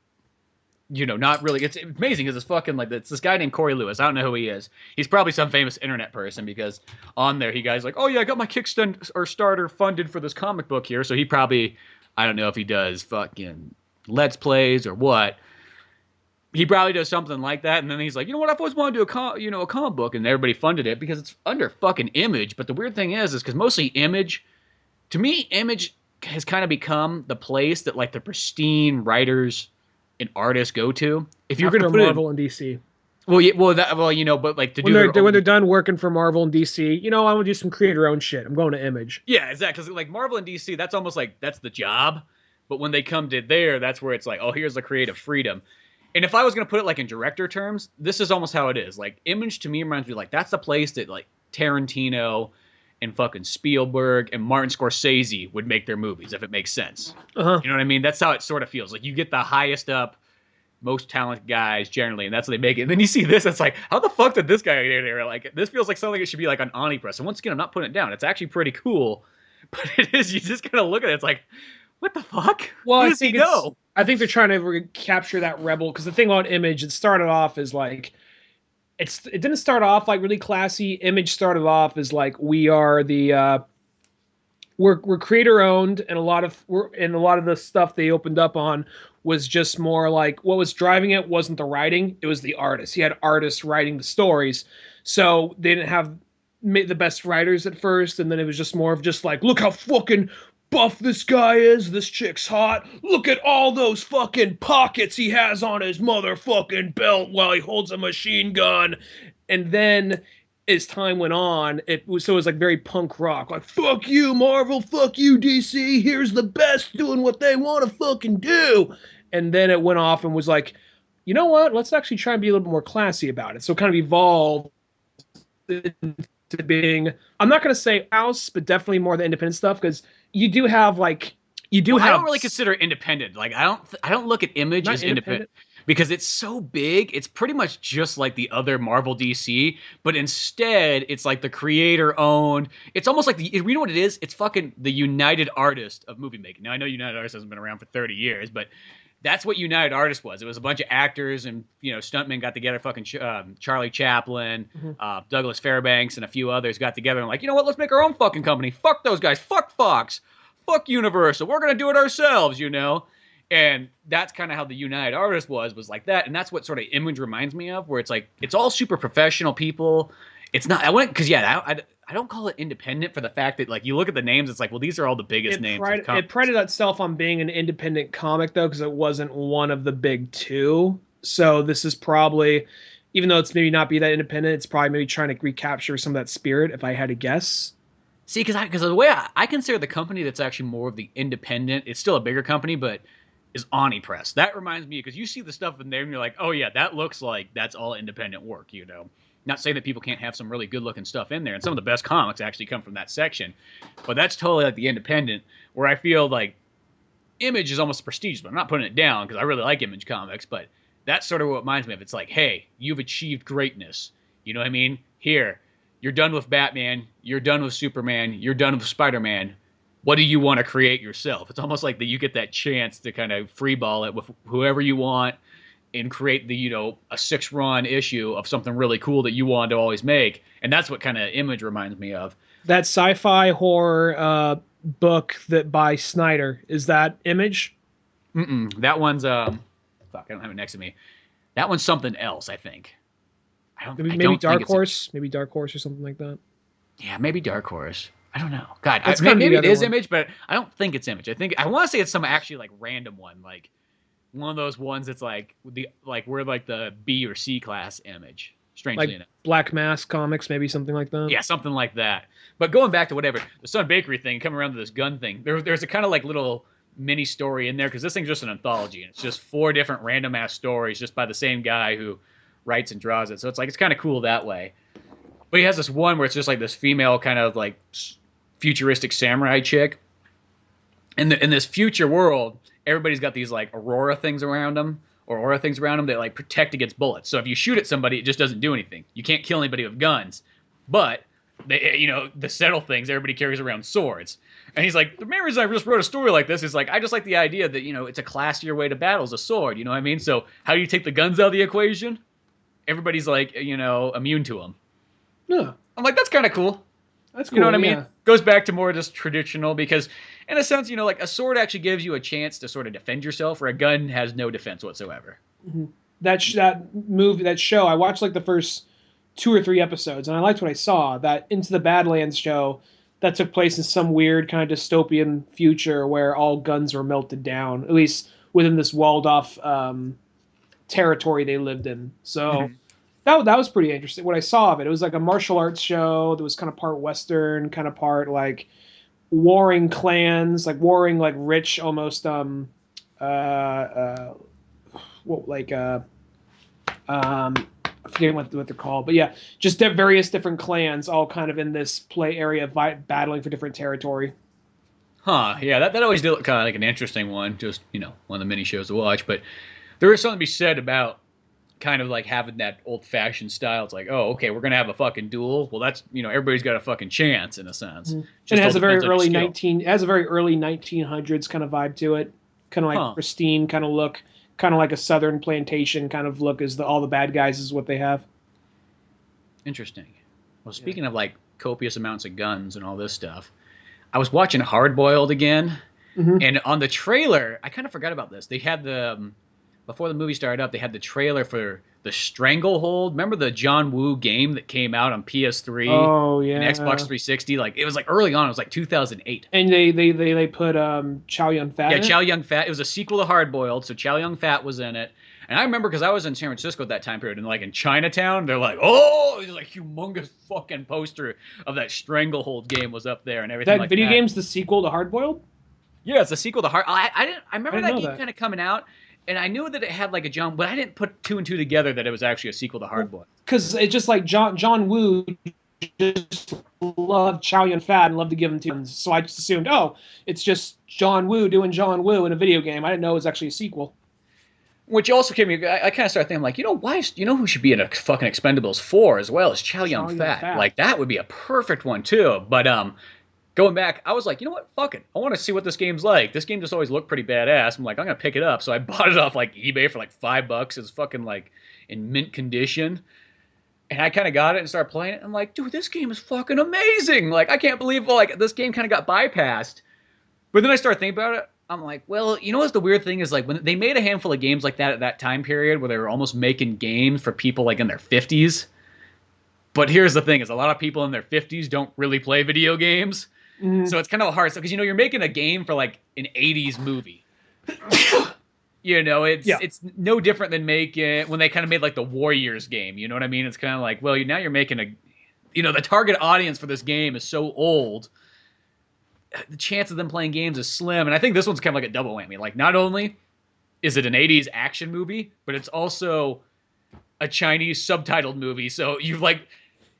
not really. It's amazing because it's fucking like, it's this guy named Corey Lewis. I don't know who he is. He's probably some famous internet person because on there, he guy's like, oh yeah, I got my Kickstarter funded for this comic book here. So he probably, I don't know if he does fucking Let's Plays or what. He probably does something like that. And then he's like, you know what? I've always wanted to do a comic book. And everybody funded it because it's under fucking Image. But the weird thing is because mostly Image, to me, Image has kind of become the place that like the pristine writers and artists go to. If you're going to put Marvel and DC. Well, yeah, but like when they're done working for Marvel and DC, I want to do some creator-owned shit. I'm going to Image. Yeah, exactly. Because like Marvel and DC, that's almost like that's the job. But when they come to there, that's where it's like, oh, here's the creative freedom. And if I was going to put it like in director terms, this is almost how it is. Like Image to me reminds me like that's the place that like Tarantino and fucking Spielberg and Martin Scorsese would make their movies, if it makes sense. Uh-huh. You know what I mean? That's how it sort of feels. Like you get the highest up, most talented guys generally, and that's how they make it. And then you see this, it's like, how the fuck did this guy get there? Like, this feels like something that should be like on Onipress. And once again, I'm not putting it down. It's actually pretty cool. But it is, you just kind of look at it, it's like, what the fuck? Well, I think they're trying to capture that rebel, because the thing about Image, it started off as like, it didn't start off like really classy. Image started off as like, we are the we're creator owned, and a lot of the stuff they opened up on was just more like, what was driving it wasn't the writing, it was the artists. He had artists writing the stories, so they didn't have the best writers at first, and then it was just more of just like, look how fucking buff this guy is, this chick's hot, look at all those fucking pockets he has on his motherfucking belt while he holds a machine gun. And then as time went on, it was like very punk rock, like, fuck you Marvel, fuck you DC, here's the best doing what they want to fucking do. And then it went off and was like, you know what, let's actually try and be a little bit more classy about it. So it kind of evolved to being, I'm not going to say house, but definitely more the independent stuff, because you do have like, I don't really consider it independent. Like I don't look at Image as independent because it's so big. It's pretty much just like the other Marvel DC, but instead it's like the creator owned. It's almost like you know what it is? It's fucking the United Artists of movie making. Now I know United Artists hasn't been around for 30 years, but that's what United Artists was. It was a bunch of actors and stuntmen got together. Fucking Charlie Chaplin, Douglas Fairbanks, and a few others got together and like, you know what? Let's make our own fucking company. Fuck those guys. Fuck Fox. Fuck Universal. We're gonna do it ourselves. And that's kind of how the United Artists was like that. And that's what sort of Image reminds me of, where it's like it's all super professional people. It's not. I don't call it independent for the fact that like you look at the names, it's like, well, these are all the biggest names. It prided itself on being an independent comic though, because it wasn't one of the big two. So this is probably, even though it's maybe not be that independent, it's probably maybe trying to recapture some of that spirit, if I had to guess. See, because the way I consider the company that's actually more of the independent, it's still a bigger company, but is Onipress. That reminds me, because you see the stuff in there and you're like, oh yeah, that looks like that's all independent work, Not saying that people can't have some really good looking stuff in there, and some of the best comics actually come from that section, but that's totally like the independent, where I feel like Image is almost prestigious, but I'm not putting it down because I really like Image comics, but that's sort of what reminds me of. It's like, hey, you've achieved greatness. You know what I mean? Here, you're done with Batman, you're done with Superman, you're done with Spider-Man. What do you want to create yourself? It's almost like that you get that chance to kind of freeball it with whoever you want and create the, a 6-run issue of something really cool that you wanted to always make. And that's what kind of Image reminds me of. That sci-fi horror book that by Snyder, is that Image? That one's fuck, I don't have it next to me. That one's something else, I think. Maybe Dark Horse, maybe Dark Horse or something like that. Yeah, maybe Dark Horse. I don't know. God, maybe it is Image, but I don't think it's Image. I want to say it's some actually like random one, like one of those ones that's like we're like the B or C class Image. strangely like enough. Black Mask comics, maybe something like that. Yeah, something like that. But going back to whatever, the Sun Bakery thing, coming around to this gun thing, there's a kind of like little mini story in there because this thing's just an anthology. And it's just 4 different random ass stories just by the same guy who writes and draws it. So it's kind of cool that way. But he has this one where it's just like this female kind of like futuristic samurai chick. In this future world, everybody's got these like aura things around them that like protect against bullets. So if you shoot at somebody, it just doesn't do anything. You can't kill anybody with guns. But the settle things, everybody carries around swords. And he's like, the main reason I just wrote a story like this is like, I just like the idea that, it's a classier way to battle is a sword. You know what I mean? So how do you take the guns out of the equation? Everybody's like, immune to them. Yeah. I'm like, that's kind of cool. That's cool. You know what I mean? Yeah. Goes back to more just traditional because, in a sense, like a sword actually gives you a chance to sort of defend yourself, where a gun has no defense whatsoever. Mm-hmm. That show, I watched like the first 2 or 3 episodes, and I liked what I saw. That Into the Badlands show that took place in some weird kind of dystopian future where all guns were melted down, at least within this walled off territory they lived in. So. Mm-hmm. That was pretty interesting. What I saw of it, it was like a martial arts show that was kind of part Western, kind of part like warring clans, like warring like rich almost I forget what they're called, but yeah, just various different clans all kind of in this play area battling for different territory. Huh? Yeah, that always did look kind of like an interesting one. Just one of the mini shows to watch, but there is something to be said about kind of like having that old-fashioned style. It's like, oh, okay, we're gonna have a fucking duel. Well, that's everybody's got a fucking chance in a sense. Mm-hmm. And it has a very early 1900s kind of vibe to it, kind of like pristine kind of look, kind of like a southern plantation kind of look. All the bad guys is what they have. Interesting. Well, speaking of like copious amounts of guns and all this stuff, I was watching Hard Boiled again, and on the trailer, I kind of forgot about this. They had before the movie started up, they had the trailer for the Stranglehold. Remember the John Woo game that came out on PS3 and Xbox 360? Like it was like early on. It was like 2008. And they put Chow Yun-fat. Yeah, Chow Yun-fat. It was a sequel to Hard Boiled, so Chow Yun-fat was in it. And I remember because I was in San Francisco at that time period, and like in Chinatown, they're like, oh, there's like humongous fucking poster of that Stranglehold game was up there and everything. That video game's the sequel to Hard Boiled? Yeah, it's a sequel to Hard. I remember that game kind of coming out. And I knew that it had like a John, but I didn't put 2 and 2 together that it was actually a sequel to Hard Boiled. Because it's just like John Woo just loved Chow Yun-fat and loved to give him to him. So I just assumed, it's just John Woo doing John Woo in a video game. I didn't know it was actually a sequel. Which also came me, I kind of started thinking, like, who should be in a fucking Expendables 4 as well as Chow Yun-fat? Like, that would be a perfect one too. But going back, I was like, you know what? Fuck it. I want to see what this game's like. This game just always looked pretty badass. I'm like, I'm going to pick it up. So I bought it off like eBay for like $5. It's fucking like in mint condition. And I kind of got it and started playing it. I'm like, dude, this game is fucking amazing. Like, I can't believe this game kind of got bypassed. But then I started thinking about it. I'm like, well, what's the weird thing is like when they made a handful of games like that at that time period where they were almost making games for people like in their 50s. But here's the thing is a lot of people in their 50s don't really play video games. Mm-hmm. So it's kind of hard. Because, you're making a game for like an 80s movie. It's no different than when they kind of made like the Warriors game. You know what I mean? It's kind of like, well, now you're making the target audience for this game is so old. The chance of them playing games is slim. And I think this one's kind of like a double whammy. Like, not only is it an 80s action movie, but it's also a Chinese subtitled movie. So you've like...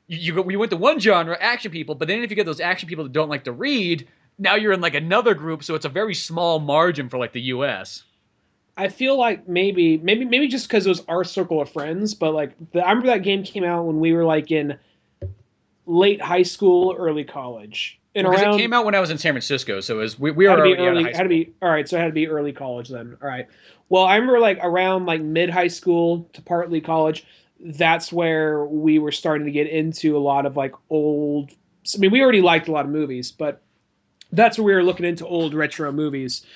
We went to one genre, action people, but then if you get those action people that don't like to read, now you're in like another group, so it's a very small margin for like the U.S. I feel like maybe just because it was our circle of friends, but like I remember that game came out when we were like in late high school, early college. And it came out when I was in San Francisco, so it was we were already out of high school. All right, so it had to be early college then. All right. Well, I remember like around like mid high school to partly college. That's where we were starting to get into a lot of like old. I mean, we already liked a lot of movies, but that's where we were looking into old retro movies,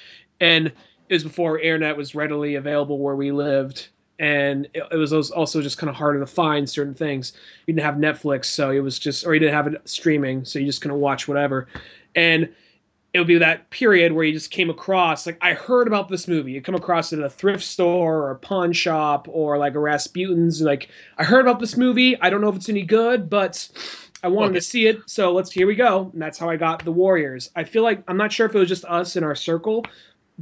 and it was before internet was readily available where we lived, and it was also just kind of harder to find certain things. You didn't have Netflix, so it was just, or you didn't have it streaming, so you just couldn't watch whatever. And it would be that period where you just came across, like, I heard about this movie. You come across it at a thrift store or a pawn shop or like a Rasputin's. Like, I heard about this movie. I don't know if it's any good, but I wanted to see it. So here we go. And that's how I got The Warriors. I feel like, I'm not sure if it was just us in our circle,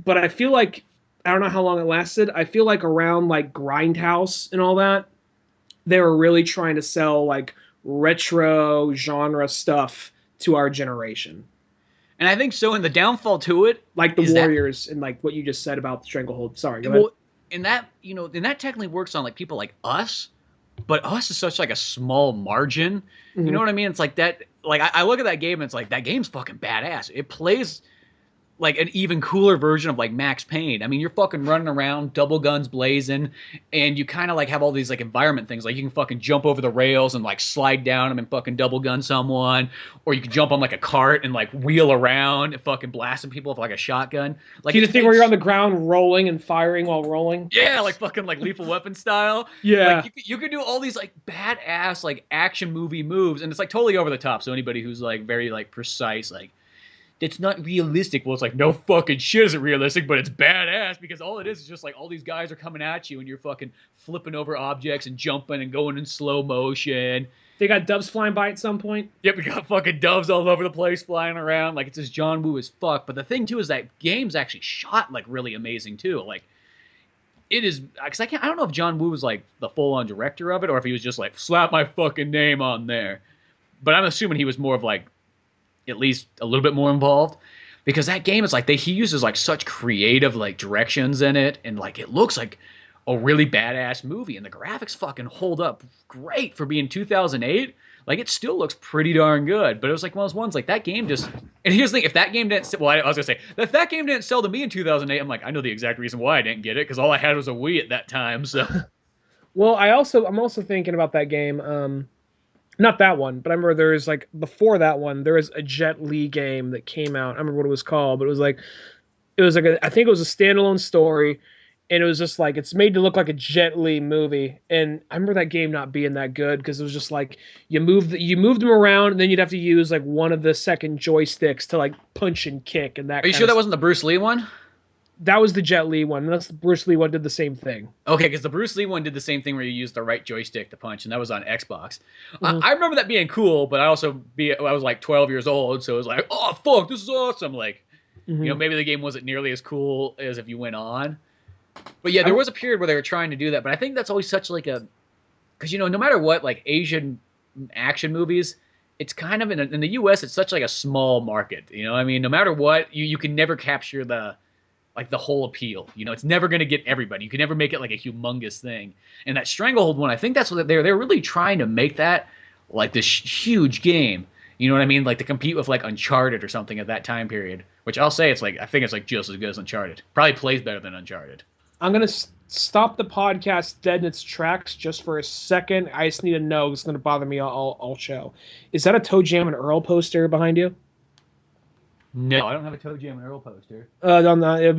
but I feel like, I don't know how long it lasted. I feel like around like Grindhouse and all that, they were really trying to sell like retro genre stuff to our generation. And I think so. And the downfall to it, like the Warriors, and like what you just said about the Stranglehold. Sorry, go ahead. And that, and that technically works on like people like us, but us is such like a small margin. You know what I mean? It's like that. Like I look at that game and it's like, that game's fucking badass. It plays like an even cooler version of like Max Payne. I mean, you're fucking running around, double guns blazing, and you kind of like have all these like environment things. Like you can fucking jump over the rails and like slide down them and fucking double gun someone, or you can jump on like a cart and like wheel around and fucking blasting people with like a shotgun. Like the thing where you're on the ground rolling and firing while rolling. Yeah, like fucking like Lethal Weapon style. Yeah, like you could do all these like badass like action movie moves, and it's like totally over the top. So anybody who's like very like precise, like, it's not realistic. Well, it's like, no fucking shit isn't realistic, but it's badass because all it is just like all these guys are coming at you and you're fucking flipping over objects and jumping and going in slow motion. They got doves flying by at some point. Yep, we got fucking doves all over the place flying around. Like, it's just John Woo as fuck. But the thing, too, is that game's actually shot, like, really amazing, too. Like, it is, because I don't know if John Woo was, like, the full-on director of it or if he was just, like, slap my fucking name on there. But I'm assuming he was more of, like, at least a little bit more involved, because that game is like he uses like such creative like directions in it, and like it looks like a really badass movie, and the graphics fucking hold up great for being 2008. Like, it still looks pretty darn good. But it was like one of those ones like that game just. And here's the thing: if that game didn't, well, I was gonna say if that game didn't sell to me in 2008, I'm like, I know the exact reason why I didn't get it, because all I had was a Wii at that time. So, well, I'm also thinking about that game. Not that one, but I remember there was like before that one, there was a Jet Li game that came out. I don't remember what it was called, but it was like I think it was a standalone story, and it was just like it's made to look like a Jet Li movie. And I remember that game not being that good because it was just like you moved them around, and then you'd have to use like one of the second joysticks to like punch and kick and that. Are you sure that wasn't the Bruce Lee one? That was the Jet Li one. That's the Bruce Lee one did the same thing. Okay, because the Bruce Lee one did the same thing where you used the right joystick to punch, and that was on Xbox. I remember that being cool, but I was like 12 years old, so it was like, oh, fuck, this is awesome. Like, maybe the game wasn't nearly as cool as if you went on. But yeah, there was a period where they were trying to do that, but I think that's always such like a... Because, no matter what, like Asian action movies, it's kind of, in the U.S., it's such like a small market. I mean, no matter what, you can never capture the whole appeal. It's never going to get everybody. You can never make it like a humongous thing. And that Stranglehold one, I think that's what they're really trying to make that like this huge game. You know what I mean? Like to compete with like Uncharted or something at that time period, which I'll say I think it's like just as good as Uncharted. Probably plays better than Uncharted. I'm going to stop the podcast dead in its tracks just for a second. I just need to know, it's going to bother me all show. Is that a Toe Jam and Earl poster behind you? No, I don't have a Toe Jam and Earl poster. It'll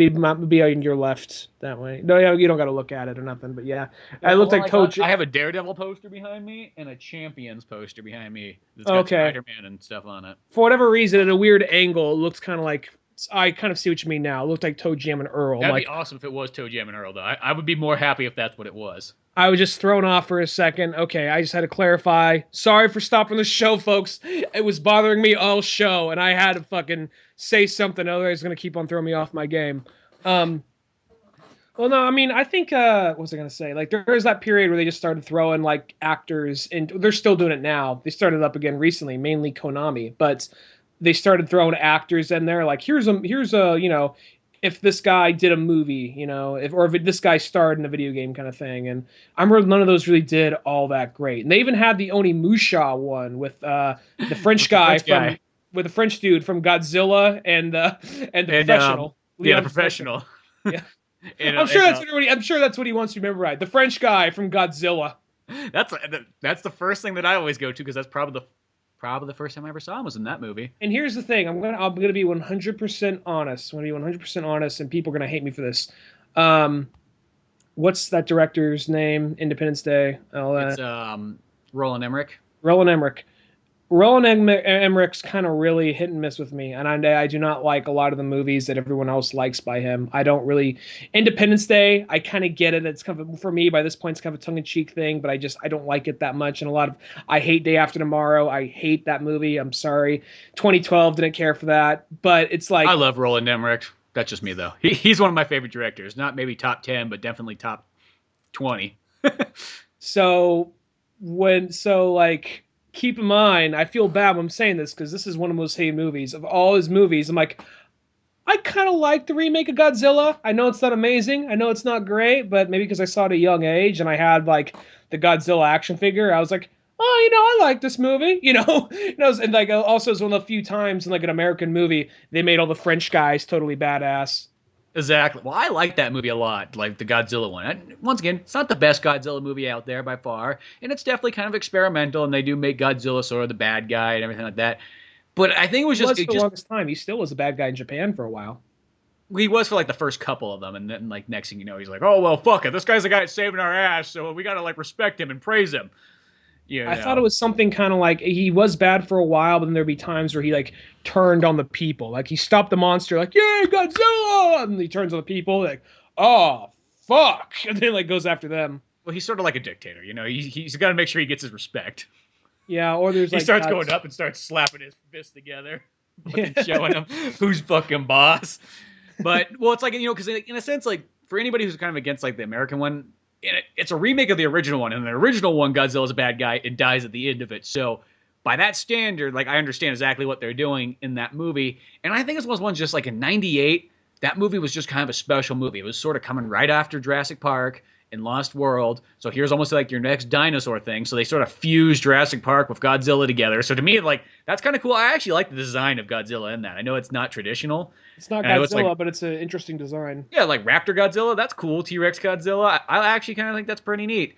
be on your left that way. No, yeah, you don't got to look at it or nothing. But yeah, I looked like Toe Jam. I have a Daredevil poster behind me and a Champions poster behind me. That's got Spider-Man and stuff on it. For whatever reason, at a weird angle, it looks kind of like. I kind of see what you mean now. It looked like Toe Jam and Earl. That'd be awesome if it was Toe Jam and Earl, though. I would be more happy if that's what it was. I was just thrown off for a second. Okay, I just had to clarify. Sorry for stopping the show, folks. It was bothering me all show, and I had to fucking say something. Otherwise, it's going to keep on throwing me off my game. Well, no, I mean, I think, what was I going to say? Like, there's that period where they just started throwing, like, actors, and they're still doing it now. They started up again recently, mainly Konami, but they started throwing actors in there. Like, here's a, if this guy did a movie, if this guy starred in a video game kind of thing. And I remember none of those really did all that great. And they even had the Onimusha one with the French guy with the French dude from Godzilla and the Professional. Yeah, the Professional. Yeah. I'm sure that's what he wants to remember, right? The French guy from Godzilla. That's the first thing that I always go to, because that's probably the first time I ever saw him was in that movie. And here's the thing: I'm gonna be 100% honest. I'm gonna be 100% honest, and people are gonna hate me for this. What's that director's name? Independence Day. It's Roland Emmerich. Roland Emmerich. Roland Emmerich's kind of really hit and miss with me, and I do not like a lot of the movies that everyone else likes by him. I don't really. Independence Day, I kind of get it. It's kind of, for me by this point, it's kind of a tongue-in-cheek thing, but I don't like it that much. And a lot of, I hate Day After Tomorrow. I hate that movie. I'm sorry. 2012, didn't care for that, but it's like, I love Roland Emmerich. That's just me though. He's one of my favorite directors. Not maybe top 10, but definitely top 20. so like, keep in mind, I feel bad when I'm saying this because this is one of the most hated movies of all his movies. I'm like, I kind of like the remake of Godzilla. I know it's not amazing. I know it's not great, but maybe because I saw it at a young age and I had like the Godzilla action figure, I was like, oh, I like this movie. And like also it's one of the few times in like an American movie they made all the French guys totally badass. Exactly. Well, I like that movie a lot, like the Godzilla one. Once again, it's not the best Godzilla movie out there by far, and it's definitely kind of experimental, and they do make Godzilla sort of the bad guy and everything like that. But I think it was just... for the longest time. He still was a bad guy in Japan for a while. He was for like the first couple of them, and then like next thing you know, he's like, oh, well, fuck it. This guy's the guy that's saving our ass, so we gotta like respect him and praise him. I thought it was something kind of like he was bad for a while, but then there'd be times where he like turned on the people. Like he stopped the monster, like, yeah, Godzilla! And he turns on the people, like, oh, fuck! And then like goes after them. Well, he's sort of like a dictator, he's got to make sure he gets his respect. Yeah, or there's he starts going up and starts slapping his fists together, showing him who's fucking boss. But, well, it's like, because in a sense, like, for anybody who's kind of against like the American one, it's a remake of the original one, and the original one, Godzilla's a bad guy and dies at the end of it. So by that standard, like I understand exactly what they're doing in that movie, and I think it was one just like in '98. That movie was just kind of a special movie. It was sort of coming right after Jurassic Park and Lost World. So here's almost like your next dinosaur thing. So they sort of fused Jurassic Park with Godzilla together. So to me, like that's kind of cool. I actually like the design of Godzilla in that. I know it's not traditional. It's not Godzilla, but it's an interesting design. Yeah, like Raptor Godzilla, that's cool. T-Rex Godzilla, I actually kind of think that's pretty neat.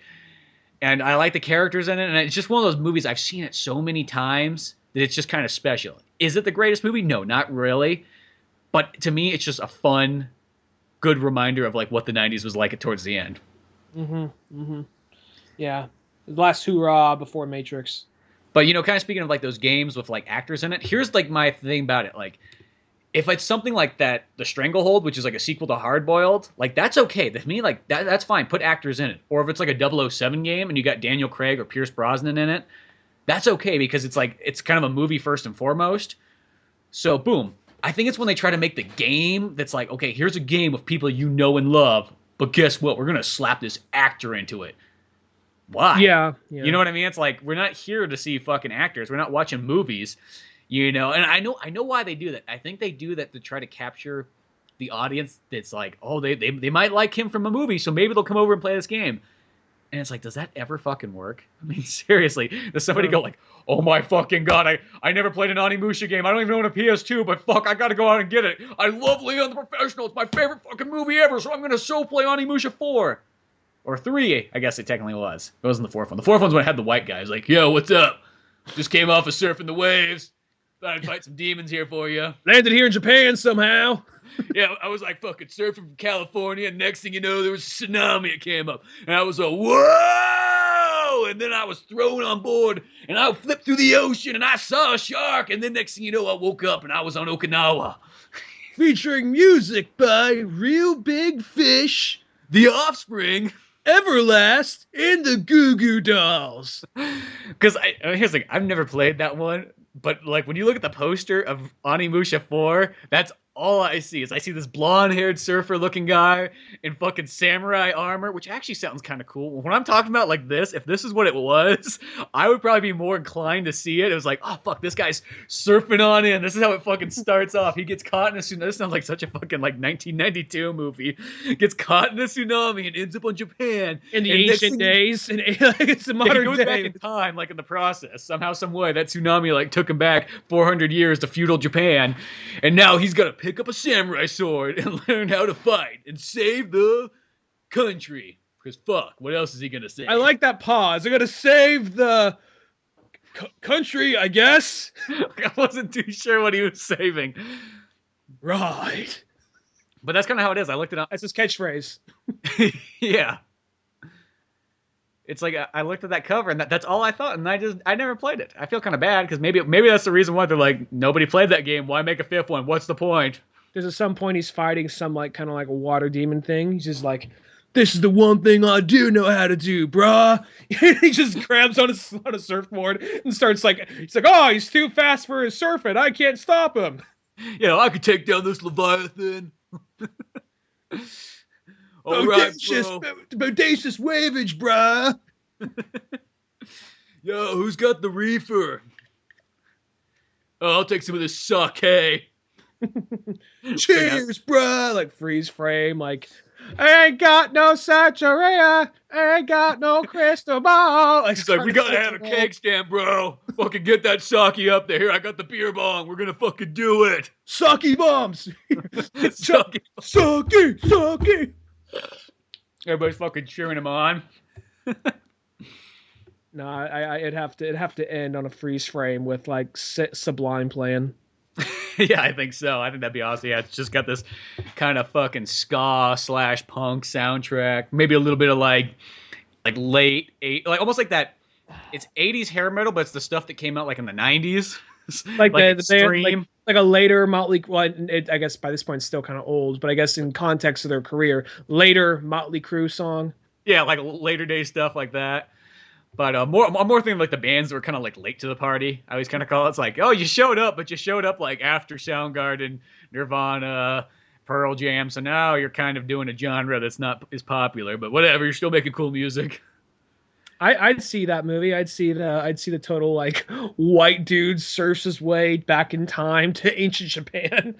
And I like the characters in it, and it's just one of those movies, I've seen it so many times that it's just kind of special. Is it the greatest movie? No, not really. But to me, it's just a fun, good reminder of like what the 90s was like towards the end. Yeah. The last hurrah before Matrix. But, kind of speaking of like those games with like actors in it, here's like my thing about it. Like, if it's something like that, The Stranglehold, which is like a sequel to Hard Boiled, like that's okay. To me, like that's fine. Put actors in it. Or if it's like a 007 game and you got Daniel Craig or Pierce Brosnan in it, that's okay because it's like it's kind of a movie first and foremost. So boom. I think it's when they try to make the game that's like, okay, here's a game of people you know and love, but guess what? We're gonna slap this actor into it. Why? Yeah. You know what I mean? It's like we're not here to see fucking actors. We're not watching movies. And I know why they do that. I think they do that to try to capture the audience that's like, oh, they might like him from a movie, so maybe they'll come over and play this game. And it's like, does that ever fucking work? I mean, seriously, does somebody go like, oh my fucking god, I never played an Onimusha game. I don't even own a PS2, but fuck, I gotta go out and get it. I love Leon the Professional. It's my favorite fucking movie ever, so I'm gonna play Onimusha 4. Or 3, I guess it technically was. It wasn't the 4th one. The 4th one's when I had the white guy. He's like, yo, what's up? Just came off of surfing the waves. Thought I'd fight some demons here for you. Landed here in Japan somehow. Yeah, I was like fucking surfing from California, and next thing you know, there was a tsunami that came up. And I was like, whoa! And then I was thrown on board, and I flipped through the ocean, and I saw a shark. And then next thing you know, I woke up, and I was on Okinawa. Featuring music by Real Big Fish, The Offspring, Everlast, and the Goo Goo Dolls. Because here's the thing, I've never played that one, but like when you look at the poster of Onimusha 4, that's all I see is I see this blonde-haired surfer-looking guy in fucking samurai armor, which actually sounds kind of cool. When I'm talking about like this, if this is what it was, I would probably be more inclined to see it. It was like, oh fuck, this guy's surfing on in. This is how it fucking starts off. He gets caught in a tsunami. This sounds like such a fucking like 1992 movie. Gets caught in a tsunami and ends up on Japan in the ancient days. And it's the modern day. He goes back in time, like in the process. Somehow, some way, that tsunami like took him back 400 years to feudal Japan, and now he's gonna pick up a samurai sword and learn how to fight and save the country. Because fuck, what else is he gonna say? I like that pause. They're gonna save the country, I guess. I wasn't too sure what he was saving. Right. But that's kind of how it is. I looked it up. That's his catchphrase. Yeah. It's like I looked at that cover and that's all I thought, and I never played it. I feel kind of bad because maybe that's the reason why they're like nobody played that game. Why make a fifth one? What's the point? Because at some point he's fighting some like kind of like a water demon thing. He's just like, "This is the one thing I do know how to do, brah." He just grabs on a surfboard and starts like, he's like, "Oh, he's too fast for his surfing. I can't stop him." I could take down this Leviathan. All right, bro. Bodacious wavage, bruh. Yo, who's got the reefer? Oh, I'll take some of this sake. Cheers, bruh. Like freeze frame, like, I ain't got no Satcheria. I ain't got no crystal ball. Like, it's like, we gotta have a keg stand, bro. Fucking get that sake up there. Here, I got the beer bong. We're gonna fucking do it. Sake bombs. Sake. Sake. Everybody's fucking cheering him on. No, it'd have to end on a freeze frame with like Sublime playing. Yeah, I think so. I think that'd be awesome. Yeah, it's just got this kind of fucking ska/punk soundtrack. Maybe a little bit of like late like almost like that. It's 80s hair metal, but it's the stuff that came out like in the 90s. Like the band, like a later Motley. Well, I guess by this point it's still kind of old, but I guess in context of their career, later Motley Crue song. Yeah, like later day stuff like that. But I'm more thinking like the bands that were kind of like late to the party. I always kind of call it. It's like, oh, you showed up, but you showed up like after Soundgarden, Nirvana, Pearl Jam. So now you're kind of doing a genre that's not as popular, but whatever. You're still making cool music. I'd see that movie. I'd see the total like white dude surfs his way back in time to ancient Japan.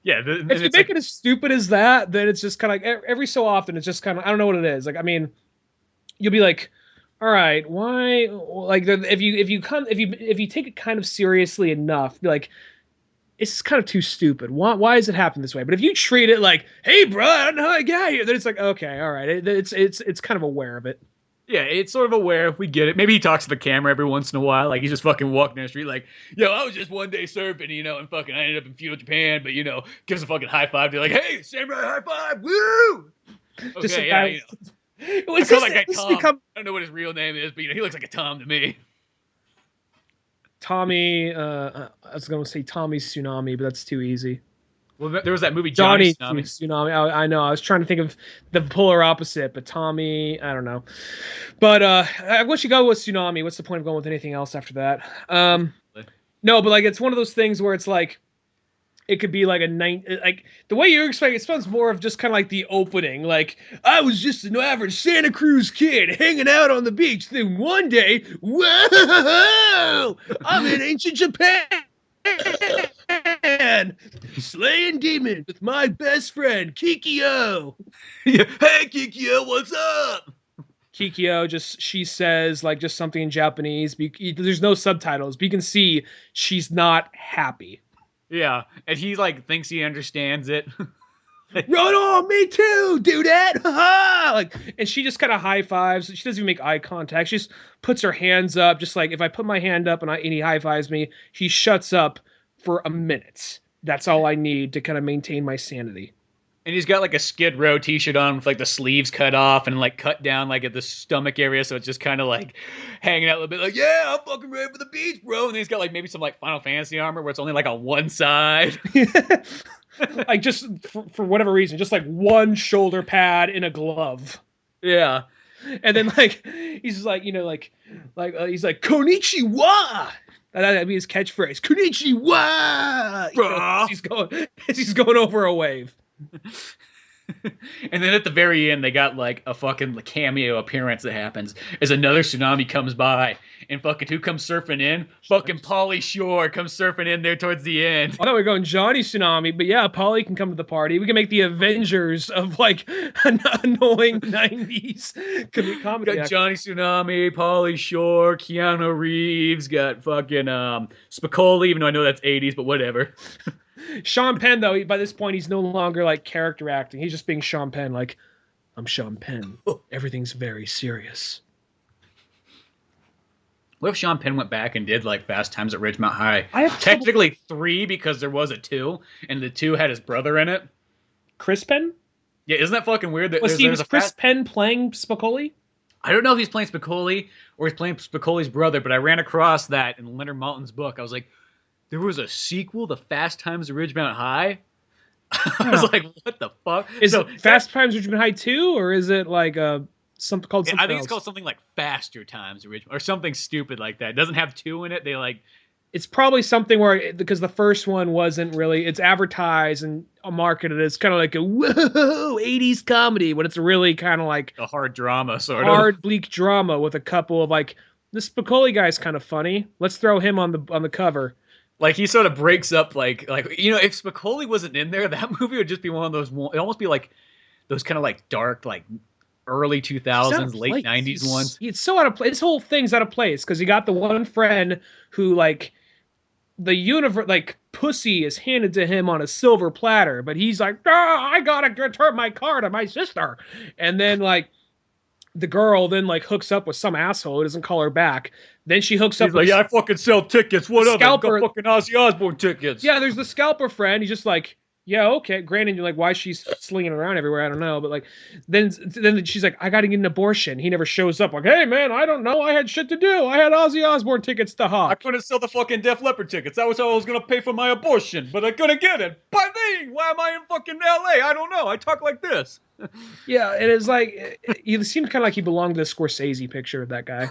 Yeah, if you make it as stupid as that, then it's just kind of like every so often it's just kind of, I don't know what it is. Like, I mean, you'll be like, all right, why? Like, if you take it kind of seriously enough, be like, it's kind of too stupid. Why does it happen this way? But if you treat it like, hey, bro, I don't know how I got here, then it's like, okay, all right, it's kind of aware of it. Yeah, it's sort of aware if we get it. Maybe he talks to the camera every once in a while, like he's just fucking walking down the street, like, yo, I was just one day surfing, and fucking I ended up in feudal Japan, but gives a fucking high five. They're like, hey, samurai high five, woo! Okay, yeah, I call that guy Tom. I don't know what his real name is, but he looks like a Tom to me. Tommy, I was going to say Tommy's Tsunami, but that's too easy. Well, there was that movie Johnny Tsunami. I know. I was trying to think of the polar opposite, but Tommy, I don't know. But once you go with Tsunami, what's the point of going with anything else after that? No, but like it's one of those things where it's like it could be like like the way you're explaining it sounds more of just kind of like the opening. Like, I was just an average Santa Cruz kid hanging out on the beach. Then one day, whoa, I'm in ancient Japan, slaying demons with my best friend Kikyo. Yeah. Hey Kikyo, what's up? Kikyo she says like just something in Japanese. There's no subtitles, but you can see she's not happy. Yeah, and he like thinks he understands it. Right on, me too, do that. Like, and she just kind of high fives. She doesn't even make eye contact. She just puts her hands up, just like if I put my hand up and he high fives me, he shuts up for a minute. That's all I need to kind of maintain my sanity. And he's got like a Skid Row t-shirt on with like the sleeves cut off and like cut down like at the stomach area, so it's just kind of like hanging out a little bit like, yeah, I'm fucking ready for the beach, bro. And then he's got like maybe some like Final Fantasy armor where it's only like on one side. Like just for whatever reason, just like one shoulder pad in a glove. Yeah. And then like he's like, he's like konnichiwa. That'd be his catchphrase. Konnichiwa. He's going over a wave. And then at the very end, they got like a fucking cameo appearance that happens as another tsunami comes by, and fucking who comes surfing in? Fucking Pauly Shore comes surfing in there towards the end. I thought we were going Johnny Tsunami, but yeah, Pauly can come to the party. We can make the Avengers of like annoying 90s comedy. Got Johnny Tsunami, Pauly Shore, Keanu Reeves, got fucking Spicoli, even though I know that's 80s, but whatever. Sean Penn, though, by this point, he's no longer like character acting. He's just being Sean Penn. Like, I'm Sean Penn. Everything's very serious. What if Sean Penn went back and did like Fast Times at Ridgemont High? I have technically 3 because there was a 2, and the 2 had his brother in it. Chris Penn? Yeah, isn't that fucking weird? That was Chris Penn playing Spicoli? I don't know if he's playing Spicoli or he's playing Spicoli's brother, but I ran across that in Leonard Maltin's book. I was like, there was a sequel to Fast Times at Ridgemont High. I was like, what the fuck? Is it Fast Times at Ridgemont High 2, or is it like something called something I think else? it's called something like Faster Times at Ridgemont or something stupid like that. It doesn't have 2 in it. They like It's probably something where, because the first one wasn't really, it's advertised and marketed as kind of like a whoa 80s comedy, when it's really kind of like a hard drama sort hard bleak drama with a couple of like, this Spicoli guy's kind of funny. Let's throw him on the cover. Like he sort of breaks up like if Spicoli wasn't in there, that movie would just be one of those. It almost be like those kind of like dark like early 2000s, late 90s ones. It's so out of place. This whole thing's out of place because you got the one friend who like the universe like pussy is handed to him on a silver platter, but he's like, I gotta return my car to my sister, and then like the girl then like hooks up with some asshole who doesn't call her back. Then she hooks up with yeah, I fucking sell tickets. What up? I got fucking Ozzy Osbourne tickets. Yeah, there's the scalper friend. He's just like, yeah, okay. Granted, you're like, why she's slinging around everywhere? I don't know. But like, then she's like, I got to get an abortion. He never shows up. Like, hey man, I don't know. I had shit to do. I had Ozzy Osbourne tickets to hawk. I couldn't sell the fucking Def Leppard tickets. That was how I was gonna pay for my abortion, but I couldn't get it. By me, why am I in fucking L.A.? I don't know. I talk like this. Yeah, it is like he seemed kind of like he belonged to the Scorsese picture of that guy.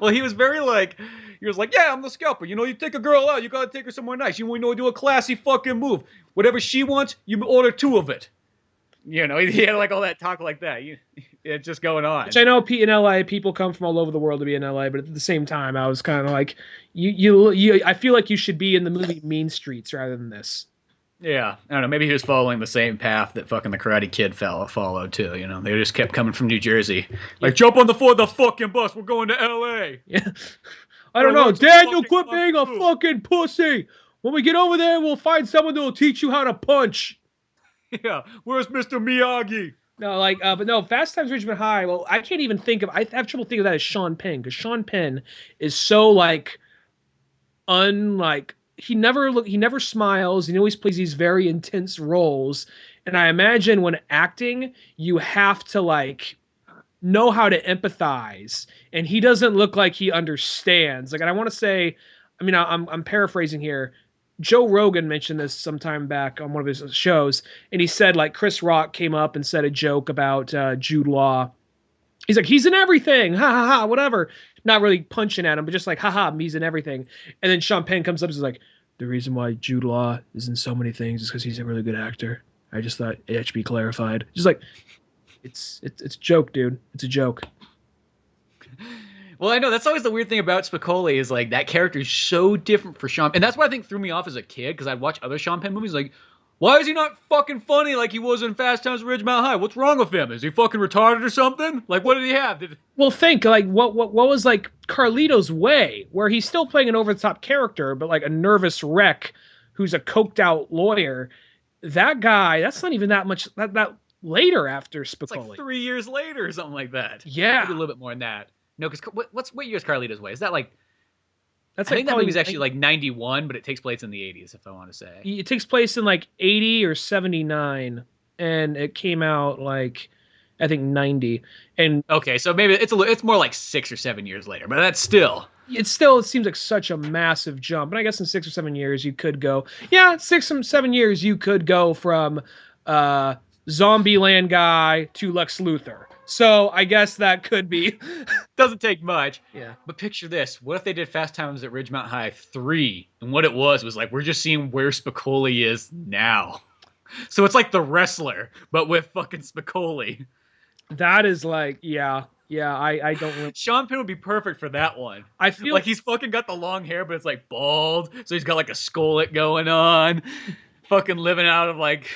Well, he was very like, he was like, yeah, I'm the scalper. You know, you take a girl out, you gotta take her somewhere nice. You know, do a classy fucking move. Whatever she wants, you order 2 of it. You know, he had like all that talk like that. It's just going on. Which I know in LA, people come from all over the world to be in LA, but at the same time, I was kind of like, I feel like you should be in the movie Mean Streets rather than this. Yeah, I don't know. Maybe he was following the same path that fucking the Karate Kid followed too. You know, they just kept coming from New Jersey. Like, jump on the fucking bus. We're going to L.A. Yeah, I don't know. Daniel, quit being a fucking pussy. When we get over there, we'll find someone who will teach you how to punch. Yeah, where's Mr. Miyagi? No, like, but no, Fast Times at Ridgemont High. Well, I can't even think of. I have trouble thinking of that as Sean Penn, because Sean Penn is so like, unlike. He never smiles. He always plays these very intense roles. And I imagine when acting, you have to like know how to empathize. And he doesn't look like he understands. Like, and I want to say, I mean, I'm paraphrasing here. Joe Rogan mentioned this sometime back on one of his shows, and he said like Chris Rock came up and said a joke about Jude Law. He's like, he's in everything, ha ha ha, whatever. Not really punching at him, but just like, ha ha, he's in everything. And then Sean Penn comes up and is like, the reason why Jude Law is in so many things is because he's a really good actor. I just thought it had to be clarified. Just like, it's a joke, dude. It's a joke. Well, I know that's always the weird thing about Spicoli is like that character is so different for Sean, and that's what I think threw me off as a kid because I'd watch other Sean Penn movies like, why is he not fucking funny like he was in Fast Times at Ridgemont High? What's wrong with him? Is he fucking retarded or something? Like, what did he have? Well, think like what was like Carlito's Way, where he's still playing an over the top character, but like a nervous wreck who's a coked out lawyer. That guy, that's not even that much. That later after Spicoli, it's like 3 years later or something like that. Yeah, maybe a little bit more than that. No, because what year is Carlito's Way? Is that like? That's I think that movie's actually like 91, but it takes place in the 80s, if I want to say. It takes place in like 80 or 79, and it came out like, I think 90. And okay, so maybe it's more like 6 or 7 years later, but that's still. It seems like such a massive jump. And I guess in 6 or 7 years you could go, 6 or 7 years you could go from Zombieland guy to Lex Luthor. So I guess that could be. Doesn't take much. Yeah. But picture this. What if they did Fast Times at Ridgemont High 3? And what it was like, we're just seeing where Spicoli is now. So it's like The Wrestler, but with fucking Spicoli. That is like, yeah, I don't really... Sean Penn would be perfect for that one. I feel like he's fucking got the long hair, but it's like bald. So he's got like a skullet going on. Fucking living out of like...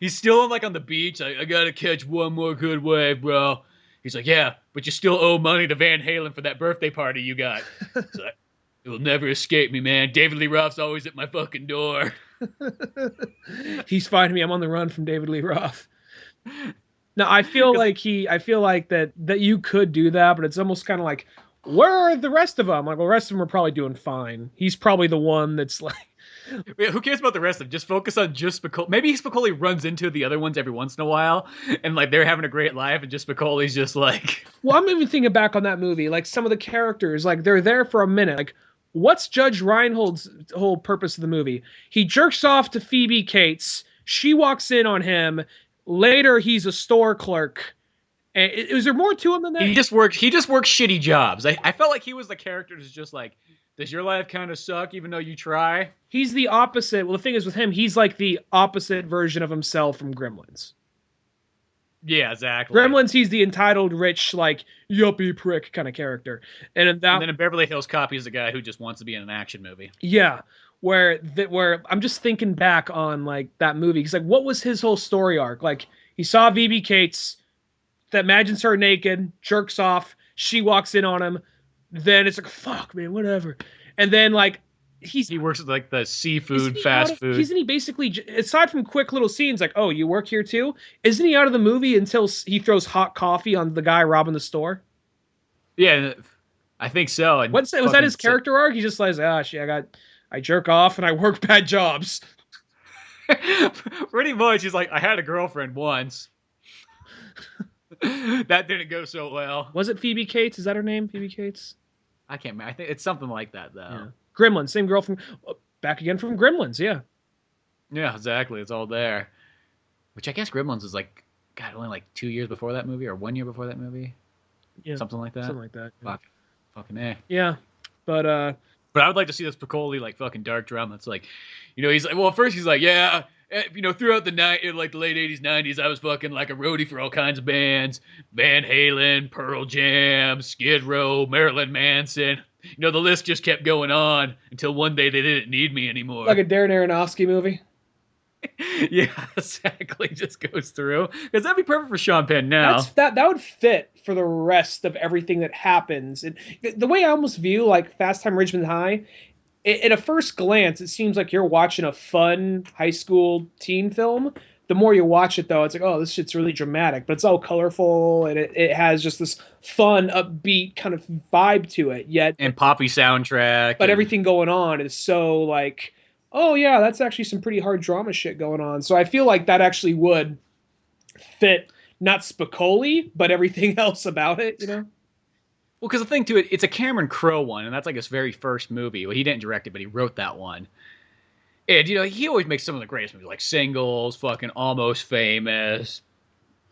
He's still like on the beach. I gotta catch one more good wave, bro. He's like, yeah, but you still owe money to Van Halen for that birthday party you got. So it will never escape me, man. David Lee Roth's always at my fucking door. He's finding me. I'm on the run from David Lee Roth. No, I feel like that you could do that, but it's almost kind of like, where are the rest of them? Like, well, the rest of them are probably doing fine. He's probably the one that's like, Yeah, who cares about the rest of them? Just focus on just Spicoli. Maybe Spicoli runs into the other ones every once in a while, and like they're having a great life, and just Spicoli's just like, Well, I'm even thinking back on that movie, like some of the characters, like they're there for a minute. Like, what's Judge Reinhold's whole purpose of the movie? He jerks off to Phoebe Cates. She walks in on him. Later, he's a store clerk. And is there more to him than that? he just works. He just works shitty jobs. I felt like he was the character that's just like, does your life kind of suck even though you try? He's the opposite. Well, the thing is with him, he's like the opposite version of himself from Gremlins. Yeah, exactly. Gremlins, he's the entitled, rich, like yuppie prick kind of character, and then in Beverly Hills Cop, he's the guy who just wants to be in an action movie. Yeah, where I'm just thinking back on like that movie because like what was his whole story arc? Like he saw VB Cates, that imagines her naked, jerks off, she walks in on him, then it's like fuck man, whatever, and then like he works at like the seafood fast food. Isn't he basically, aside from quick little scenes like, oh, you work here too? Isn't he out of the movie until he throws hot coffee on the guy robbing the store? Yeah, I think so. And was that his character arc? He just says, I jerk off and I work bad jobs. Pretty much. He's like, I had a girlfriend once. That didn't go so well. Was it Phoebe Cates? Is that her name? Phoebe Cates? I can't remember. I think it's something like that though. Yeah. Gremlins, same girl from back again from Gremlins, yeah. Yeah, exactly. It's all there. Which I guess Gremlins is like, God, only like 2 years before that movie or 1 year before that movie. Yeah, something like that. Something like that. Yeah. Fucking A. Yeah, but I would like to see this Spicoli like fucking dark drama. It's like, he's like, well, at first he's like, yeah, throughout the night, like the late '80s, '90s, I was fucking like a roadie for all kinds of bands: Van Halen, Pearl Jam, Skid Row, Marilyn Manson. The list just kept going on until one day they didn't need me anymore. Like a Darren Aronofsky movie. Yeah, exactly. Just goes through because that'd be perfect for Sean Penn now. That would fit for the rest of everything that happens. And the way I almost view like Fast Time Ridgemont High, at a first glance, it seems like you're watching a fun high school teen film. The more you watch it, though, it's like, oh, this shit's really dramatic, but it's all colorful and it has just this fun, upbeat kind of vibe to it. And poppy soundtrack, but everything going on is so like, oh yeah, that's actually some pretty hard drama shit going on. So I feel like that actually would fit not Spicoli, but everything else about it, Well, because the thing to it's a Cameron Crowe one, and that's like his very first movie. Well, he didn't direct it, but he wrote that one. And, he always makes some of the greatest movies, like Singles, fucking Almost Famous,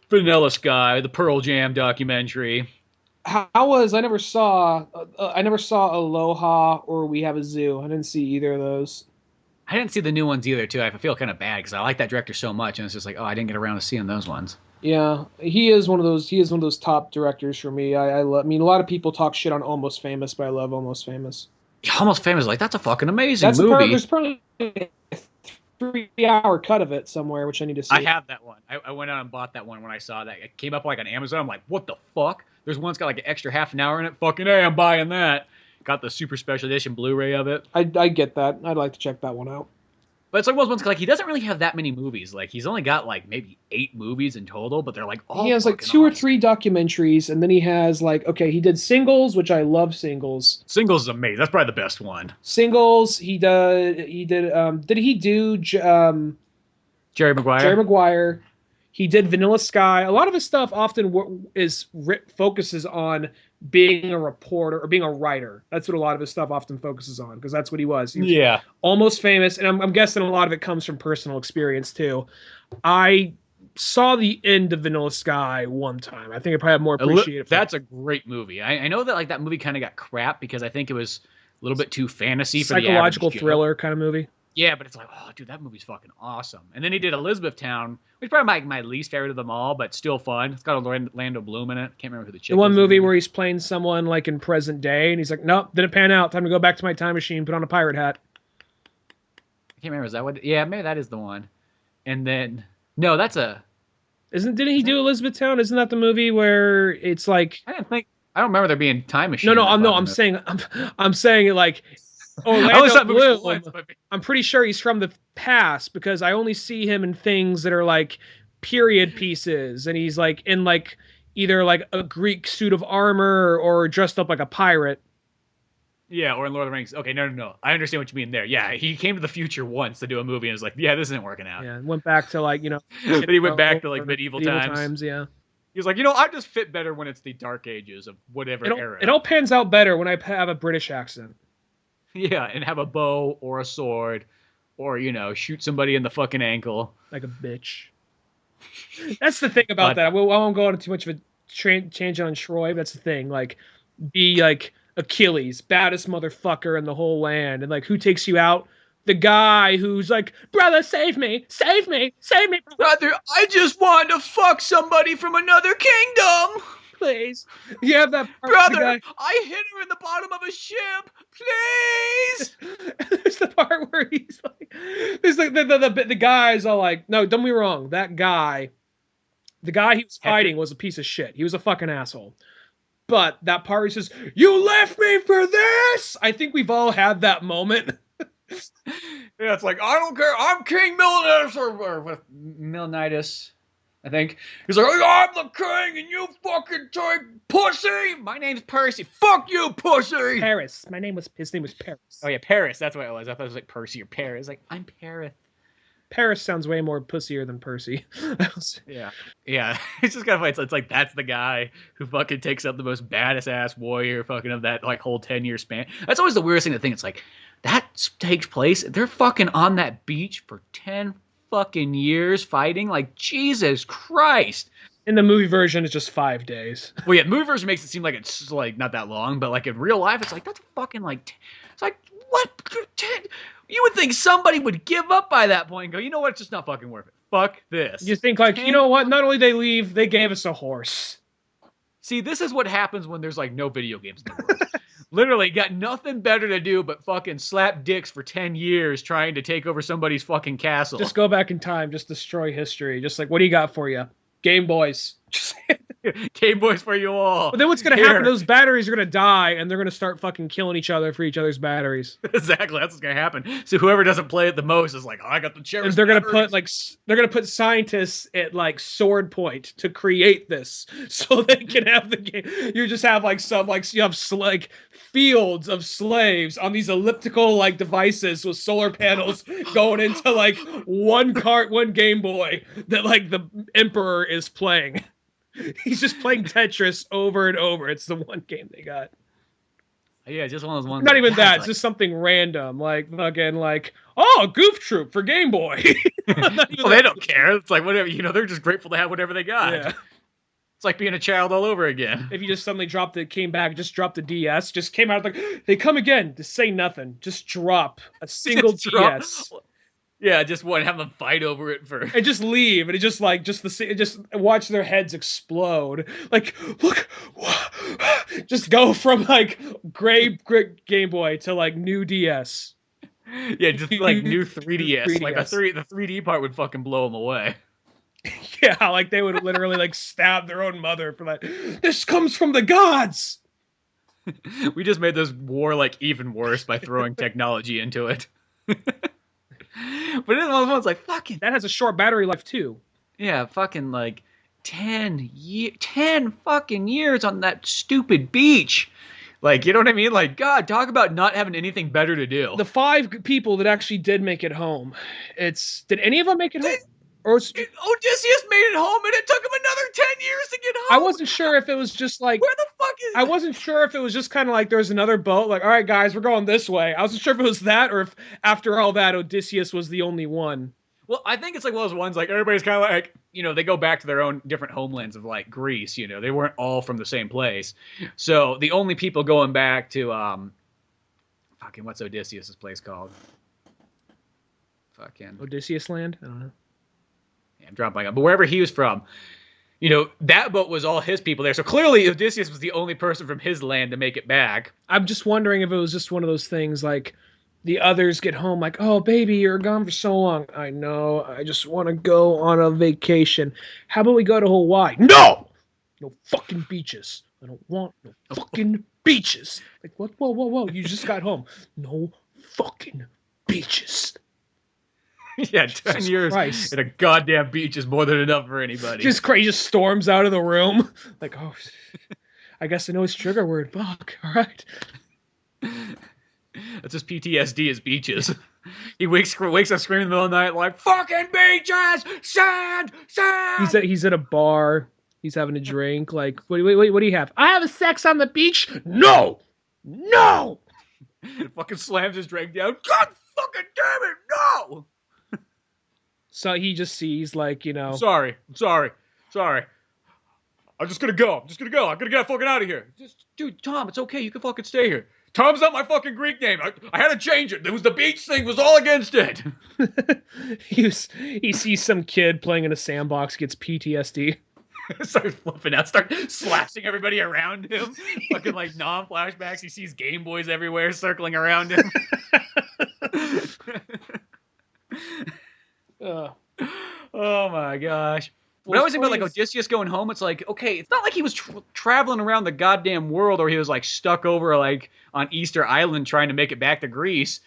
Vanilla Sky, the Pearl Jam documentary. I never saw Aloha or We Have a Zoo. I didn't see either of those. I didn't see the new ones either, too. I feel kind of bad because I like that director so much, and it's just like, oh, I didn't get around to seeing those ones. Yeah, he is one of those top directors for me. I mean, a lot of people talk shit on Almost Famous, but I love Almost Famous. Almost Famous, like, that's a fucking amazing movie. There's probably a 3-hour cut of it somewhere, which I need to see. I have that one. I went out and bought that one when I saw that. It came up like on Amazon. I'm like, what the fuck? There's one's got like an extra half an hour in it. Fucking A, I'm buying that. Got the super special edition Blu-ray of it. I get that. I'd like to check that one out. But it's like one of those ones, like, he doesn't really have that many movies. Like, he's only got, like, maybe 8 movies in total, but they're, like, all He has, like, 2 or 3 documentaries, and then he has, like, okay, he did Singles, which I love Singles. Singles is amazing. That's probably the best one. Singles, did he do Jerry Maguire? Jerry Maguire. He did Vanilla Sky. A lot of his stuff often focuses on being a reporter or being a writer. That's what a lot of his stuff often focuses on because that's what he was. Yeah. Almost Famous, and I'm guessing a lot of it comes from personal experience too. I saw the end of Vanilla Sky one time. I think I probably have more appreciated. That's a great movie. I know that like that movie kind of got crap because I think it was a little bit too fantasy for the psychological thriller kind of movie. Yeah, but it's like, oh, dude, that movie's fucking awesome. And then he did Elizabethtown, which is probably my least favorite of them all, but still fun. It's got Orlando Bloom in it. Can't remember who the chick is. The one movie where he's playing someone like in present day, and he's like, nope, didn't pan out. Time to go back to my time machine, put on a pirate hat. I can't remember. Is that what? Yeah, maybe that is the one. And then, no, that's a... Didn't he do Elizabethtown? Isn't that the movie where it's like... I don't remember there being time machine. I'm saying it like... Orlando Bloom, I'm pretty sure he's from the past because I only see him in things that are like period pieces, and he's like in like either like a Greek suit of armor or dressed up like a pirate. Yeah, or in Lord of the Rings. Okay, no. I understand what you mean there. Yeah, he came to the future once to do a movie and was like, yeah, this isn't working out. Yeah, went back to like Then he went back to like medieval times. times. Yeah, he was like, I just fit better when it's the dark ages of whatever era. It all pans out better when I have a British accent. Yeah, and have a bow or a sword, or shoot somebody in the fucking ankle like a bitch. That's the thing about that. I won't go into too much of a tangent on Troy. That's the thing. Like, be like Achilles, baddest motherfucker in the whole land, and like, who takes you out? The guy who's like, brother, save me, save me, save me, brother. I just wanted to fuck somebody from another kingdom. Please. You have that part, brother. I hit her in the bottom of a ship. Please. There's the part where he's like, there's like the guy's all like, no, don't be wrong. That guy, the guy he was fighting was a piece of shit. He was a fucking asshole. But that part where he says, "You left me for this." I think we've all had that moment. Yeah, it's like, I don't care. I'm King Milnius or Milnitis. I think he's like, I'm the king and you fucking take pussy. My name's Percy. Fuck you, pussy. Paris. His name was Paris. Oh yeah, Paris. That's what it was. I thought it was like Percy or Paris. Like, I'm Paris. Paris sounds way more pussier than Percy. Yeah. It's just kind of funny. It's like that's the guy who fucking takes up the most baddest ass warrior fucking of that like whole 10-year span. That's always the weirdest thing to think. It's like that takes place. They're fucking on that beach for 10 fucking years fighting. Like, Jesus Christ. In the movie version, it's just 5 days. Well, yeah, the movie version makes it seem like it's like not that long, but like in real life, it's like that's fucking like it's like what? You would think somebody would give up by that point and go, you know what? It's just not fucking worth it. Fuck this. You think like, you know what? Not only they leave, they gave us a horse. See, this is what happens when there's like no video games in the world. Literally got nothing better to do but fucking slap dicks for 10 years trying to take over somebody's fucking castle. Just go back in time. Just destroy history. Just like, what do you got for you? Gameboys. Gameboys for you all. But then what's going to happen? Those batteries are going to die, and they're going to start fucking killing each other for each other's batteries. Exactly. That's what's going to happen. So whoever doesn't play it the most is like, oh, I got the cherry. And they're going to put scientists at like sword point to create this, so they can have the game. You just have like you have like fields of slaves on these elliptical like devices with solar panels going into like one Game Boy that like the emperor is playing. He's just playing Tetris over and over. It's the one game they got. Yeah, just one of those ones. Not even that. Like... It's just something random, like fucking like, oh, Goof Troop for Game Boy. Well, they don't care. It's like whatever. They're just grateful to have whatever they got. Yeah. It's like being a child all over again. If you just suddenly dropped the DS, just came out like, they come again, just say nothing, just drop a single DS. Yeah, just have them fight over it for, and just leave, and it just watch their heads explode. Like, look, just go from like gray Game Boy to like new DS. Yeah, just like new 3DS. Like the 3D part would fucking blow them away. Yeah, like they would literally like stab their own mother for like, this comes from the gods. We just made this war like even worse by throwing technology into it. But it's one of those ones like, fucking... That has a short battery life, too. Yeah, fucking, like, 10 fucking years on that stupid beach. Like, you know what I mean? Like, God, talk about not having anything better to do. The 5 people that actually did make it home, did any of them make it home? Odysseus made it home, and it took him another 10 years to get home. I wasn't sure if it was just like... Where the fuck is... I wasn't sure if it was just kind of like there was another boat, like, all right, guys, we're going this way. I wasn't sure if it was that, or if after all that, Odysseus was the only one. Well, I think it's like one of those ones, like, everybody's kind of like, they go back to their own different homelands of, like, Greece, They weren't all from the same place. So, the only people going back to, fucking, what's Odysseus' place called? Fucking... Odysseus Land? I don't know. I'm dropping out. But wherever he was from, that boat was all his people there. So clearly Odysseus was the only person from his land to make it back. I'm just wondering if it was just one of those things like the others get home like, oh, baby, you're gone for so long. I know. I just want to go on a vacation. How about we go to Hawaii? No! No fucking beaches. I don't want no fucking beaches. Like, what? Whoa. You just got home. No fucking beaches. Yeah, 10 years at a goddamn beach is more than enough for anybody. Just crazy, just storms out of the room. Like, oh, I guess I know his trigger word. Fuck, all right. That's his PTSD is beaches. He wakes up screaming in the middle of the night like, fucking beaches! Sand! Sand! He's at a bar. He's having a drink. Like, what do you have? I have a sex on the beach? No! No! Fucking slams his drink down. God fucking damn it, no! So he just sees, like, I'm sorry. I'm just gonna go. I'm gonna get fucking out of here. Dude, Tom, it's okay. You can fucking stay here. Tom's not my fucking Greek name. I had to change it. It was the beach thing. Was all against it. he sees some kid playing in a sandbox, gets PTSD. Starts flipping out, start slashing everybody around him. Fucking like non-flashbacks. He sees Gameboys everywhere circling around him. Oh my gosh. When I was thinking about like Odysseus going home, it's like, okay, it's not like he was traveling around the goddamn world or he was like stuck over like on Easter Island trying to make it back to Greece.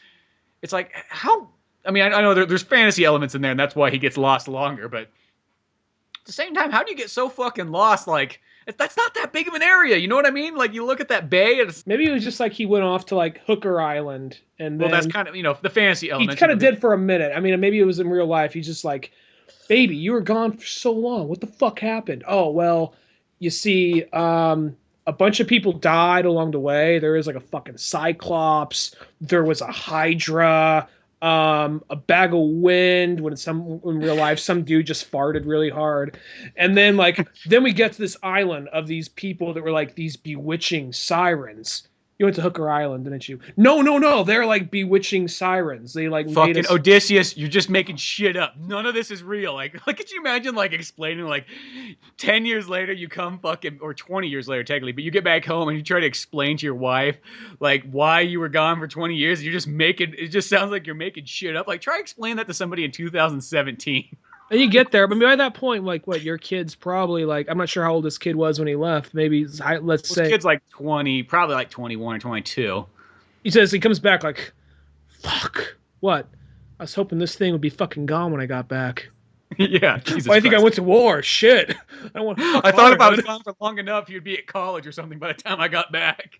It's like, how? I mean, I know there's fantasy elements in there and that's why he gets lost longer, but at the same time, how do you get so fucking lost? Like, that's not that big of an area, you know what I mean? Like, you look at that bay and maybe it was just like he went off to like Hooker Island and then, well, that's kind of, the fantasy element. He kind of did for a minute. I mean, maybe it was in real life. He's just like, baby, you were gone for so long. What the fuck happened? Oh, well, you see, a bunch of people died along the way. There was like a fucking Cyclops. There was a Hydra. A bag of wind when in real life some dude just farted really hard, and then then we get to this island of these people that were like these bewitching sirens. You went to Hooker Island, didn't you? No. They're like bewitching sirens. They like fucking Odysseus. You're just making shit up. None of this is real. Like could you imagine like explaining like 10 years later you come fucking or 20 years later technically, but you get back home and you try to explain to your wife like why you were gone for 20 years. You're just making it just sounds like you're making shit up. Like try to explain that to somebody in 2017. And you get there, but by that point, like, what, your kid's probably, like, I'm not sure how old this kid was when he left. Maybe, let's say... This kid's like 20, probably like 21 or 22. He says, he comes back like, fuck, what? I was hoping this thing would be fucking gone when I got back. Yeah, Jesus I think I went to war, shit. I thought if I was gone for long enough, you'd be at college or something by the time I got back.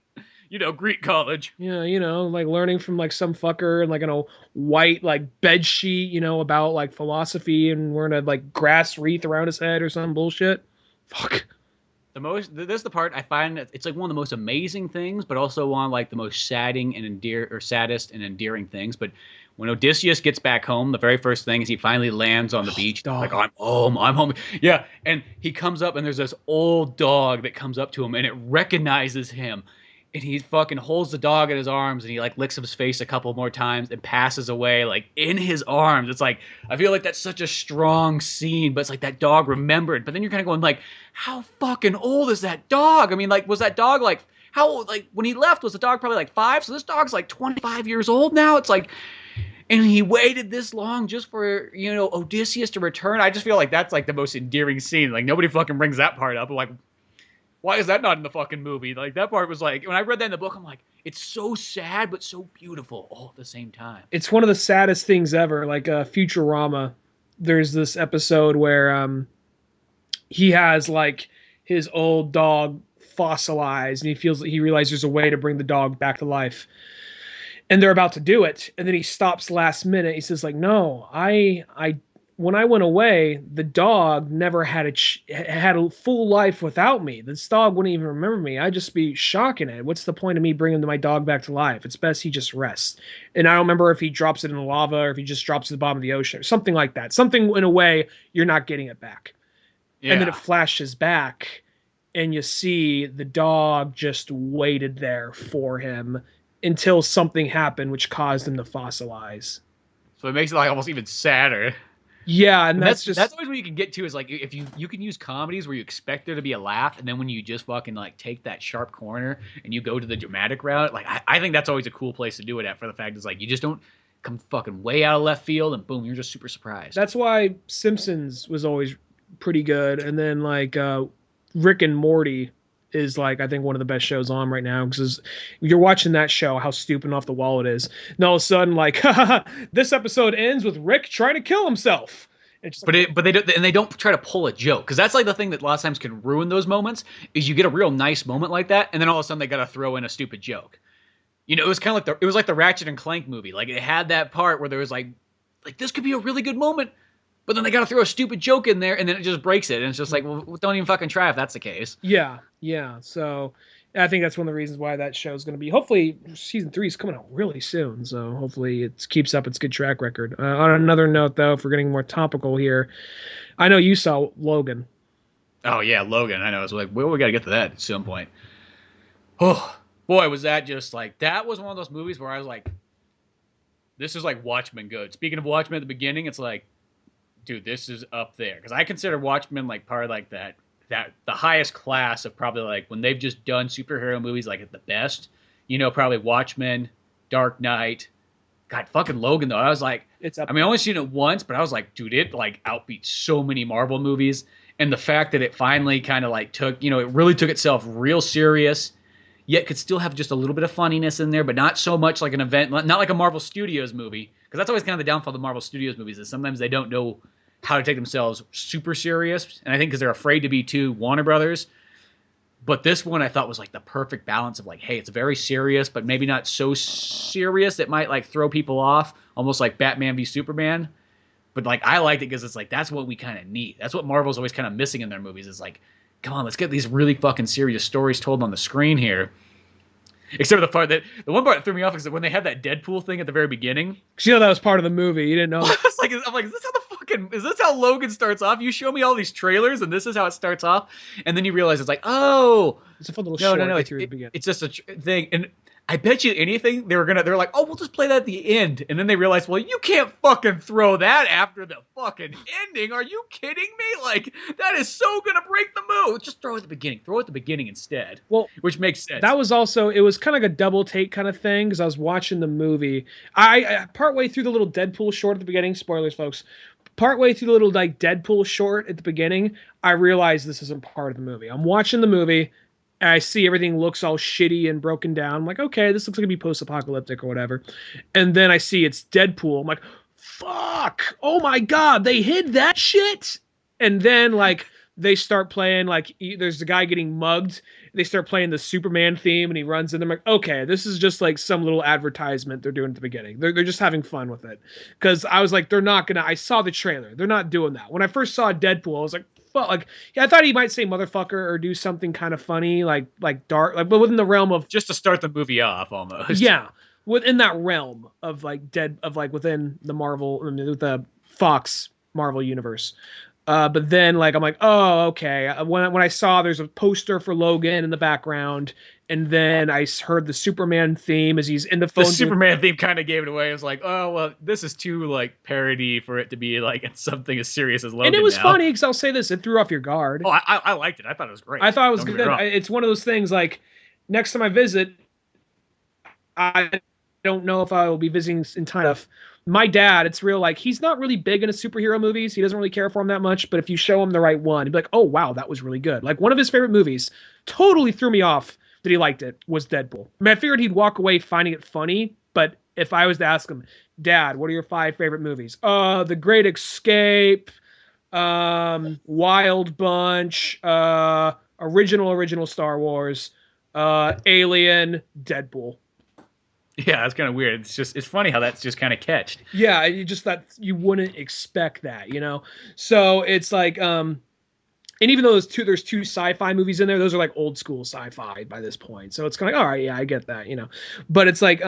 Greek college. Yeah, like learning from like some fucker and like in a white like bed sheet, about like philosophy and wearing a like grass wreath around his head or some bullshit. Fuck. This is the part I find it's like one of the most amazing things, but also one of like the most saddest and endearing things. But when Odysseus gets back home, the very first thing is he finally lands on the beach. Dog. Like, I'm home. Yeah, and he comes up and there's this old dog that comes up to him and it recognizes him. And he fucking holds the dog in his arms and he like licks his face a couple more times and passes away like in his arms. It's like, I feel like that's such a strong scene, but it's like that dog remembered. But then you're kind of going like, how fucking old is that dog? I mean, like, was that dog like, how old, like when he left, was the dog probably like 5? So this dog's like 25 years old now. It's like, and he waited this long just for, Odysseus to return. I just feel like that's like the most endearing scene. Like nobody fucking brings that part up. I'm like, why is that not in the fucking movie? Like, that part was like, when I read that in the book, I'm like, it's so sad, but so beautiful all at the same time. It's one of the saddest things ever. Like, Futurama, there's this episode where he has, like, his old dog fossilized, and he realizes there's a way to bring the dog back to life. And they're about to do it, and then he stops last minute. He says, like, no, when I went away, the dog never had a full life without me. This dog wouldn't even remember me. I'd just be shocking it. What's the point of me bringing my dog back to life? It's best he just rests. And I don't remember if he drops it in the lava or if he just drops it at the bottom of the ocean or something like that. Something in a way you're not getting it back. Yeah. And then it flashes back and you see the dog just waited there for him until something happened which caused him to fossilize. So it makes it like almost even sadder. Yeah, and that's always what you can get to is like if you can use comedies where you expect there to be a laugh, and then when you just fucking like take that sharp corner and you go to the dramatic route, like I think that's always a cool place to do it at. For the fact is like you just don't come fucking way out of left field and boom, you're just super surprised. That's why Simpsons was always pretty good, and then like Rick and Morty is like I think one of the best shows on right now because you're watching that show, how stupid off the wall it is. And all of a sudden, like, this episode ends with Rick trying to kill himself. But they don't try to pull a joke because that's like the thing that a lot of times can ruin those moments is you get a real nice moment like that and then all of a sudden they got to throw in a stupid joke. You know, it was kind of like the Ratchet and Clank movie. Like it had that part where there was like this could be a really good moment, but then they got to throw a stupid joke in there, and then it just breaks it. And it's just like, well, don't even fucking try if that's the case. Yeah, yeah. So I think that's one of the reasons why that show is going to be. Hopefully, season 3 is coming out really soon. So hopefully, it keeps up its good track record. On another note, though, if we're getting more topical here, I know you saw Logan. Oh yeah, Logan. I know. It's like, well, we got to get to that at some point. Oh boy, was that just like that was one of those movies where I was like, this is like Watchmen good. Speaking of Watchmen at the beginning, it's like, dude, this is up there because I consider Watchmen like part of like that the highest class of probably like when they've just done superhero movies like at the best. You know, probably Watchmen, Dark Knight. God, fucking Logan though. I was like, I mean, I only seen it once, but I was like, dude, it like outbeat so many Marvel movies. And the fact that it finally kind of like took, you know, it really took itself real serious, yet could still have just a little bit of funniness in there, but not so much like an event, not like a Marvel Studios movie. Because that's always kind of the downfall of the Marvel Studios movies is sometimes they don't know how to take themselves super serious. And I think because they're afraid to be too Warner Brothers. But this one I thought was like the perfect balance of like, hey, it's very serious, but maybe not so serious it might like throw people off, almost like Batman v Superman. But like I liked it because it's like that's what we kind of need. That's what Marvel's always kind of missing in their movies is like, come on, let's get these really fucking serious stories told on the screen here. Except for the part the one part that threw me off is that when they had that Deadpool thing at the very beginning. Because you know that was part of the movie. You didn't know. I'm like, is this how Logan starts off? You show me all these trailers and this is how it starts off, and then you realize it's like, oh, it's a fun little short. No, it's just a thing. And I bet you anything they're like, oh, we'll just play that at the end, and then they realize, well, you can't fucking throw that after the fucking ending. Are you kidding me? Like that is so gonna break the mood. Just throw it at the beginning. Throw it at the beginning instead. Well, which makes sense. That was also it was kind of like a double take kind of thing because I was watching the movie. I partway through the little Deadpool short at the beginning. Spoilers, folks. Partway through the little like Deadpool short at the beginning, I realized this isn't part of the movie. I'm watching the movie. And I see everything looks all shitty and broken down. I'm like, okay, this looks like it'd be post-apocalyptic or whatever. And then I see it's Deadpool. I'm like, fuck! Oh my god, they hid that shit! And then, like, they start playing, like, there's the guy getting mugged. They start playing the Superman theme, and he runs in. I'm like, okay, this is just, like, some little advertisement they're doing at the beginning. They're just having fun with it. Because I was like, they're not gonna... I saw the trailer. They're not doing that. When I first saw Deadpool, I was like, fuck, like, yeah, I thought he might say motherfucker or do something kind of funny, like dark, like, but within the realm of just to start the movie off, almost. Yeah, within that realm of like within the Marvel, the Fox Marvel universe. But then, like, I'm like, oh, okay. When I saw there's a poster for Logan in the background, and then I heard the Superman theme as he's in the phone. The Superman theme kind of gave it away. It was like, oh, well, this is too, like, parody for it to be, like, something as serious as Logan. And it was funny, because I'll say this, it threw off your guard. Oh, I liked it. I thought it was great. I thought it was good. It's one of those things, like, next time I visit, I don't know if I will be visiting in time enough. My dad, it's real, like, he's not really big into superhero movies. He doesn't really care for them that much, but if you show him the right one, he'd be like, oh, wow, that was really good. Like, one of his favorite movies totally threw me off that he liked it was Deadpool. I mean, I figured he'd walk away finding it funny, but if I was to ask him, Dad, what are your 5 favorite movies? The Great Escape, Wild Bunch, original Star Wars, Alien, Deadpool. Yeah, it's kind of weird. It's funny how that's just kind of catched. Yeah, you just thought you wouldn't expect that, you know? So it's like, and even though there's two sci-fi movies in there, those are like old school sci-fi by this point. So it's kind of like, all right, yeah, I get that, you know? But it's like,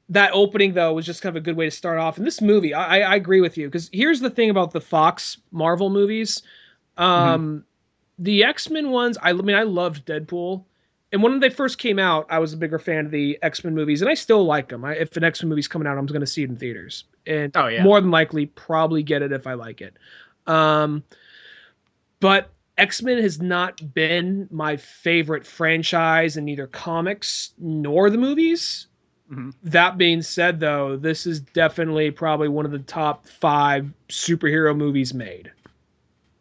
that opening though was just kind of a good way to start off. And this movie, I agree with you, because here's the thing about the Fox Marvel movies. The X-Men ones, I mean, I loved Deadpool. And when they first came out, I was a bigger fan of the X-Men movies, and I still like them. If an X-Men movie's coming out, I'm going to see it in theaters. And more than likely, probably get it if I like it. But X-Men has not been my favorite franchise in either comics nor the movies. Mm-hmm. That being said, though, this is definitely probably one of the top 5 superhero movies made.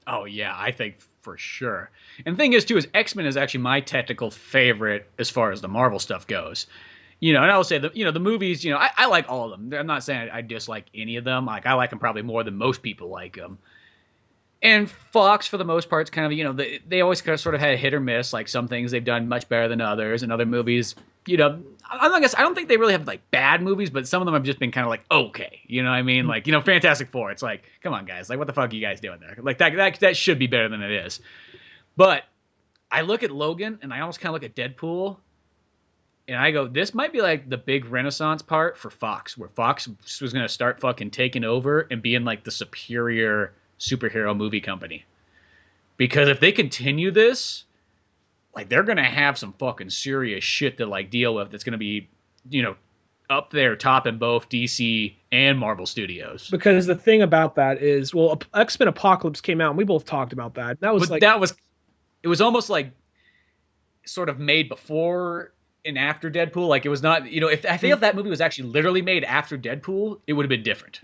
Oh, yeah, I think for sure. And the thing is, too, is X-Men is actually my technical favorite as far as the Marvel stuff goes. You know, and I will say that, you know, the movies, you know, I like all of them. I'm not saying I dislike any of them. Like, I like them probably more than most people like them. And Fox, for the most part, is kind of, you know, they always kind of sort of had a hit or miss. Like, some things they've done much better than others, and other movies you know, I guess I don't think they really have like bad movies, but some of them have just been kind of like okay, you know what I mean? Like, you know, Fantastic Four. It's like, come on, guys, like what the fuck are you guys doing there? Like that should be better than it is. But I look at Logan and I almost kind of look at Deadpool, and I go, this might be like the big renaissance part for Fox, where Fox was going to start fucking taking over and being like the superior superhero movie company. Because if they continue this, like they're gonna have some fucking serious shit to like deal with. That's gonna be, you know, up there top in both DC and Marvel Studios. Because the thing about that is, well, X-Men Apocalypse came out, and we both talked about that. That was But it was almost like sort of made before and after Deadpool. Like it was not, you know, if I feel if that movie was actually literally made after Deadpool, it would have been different.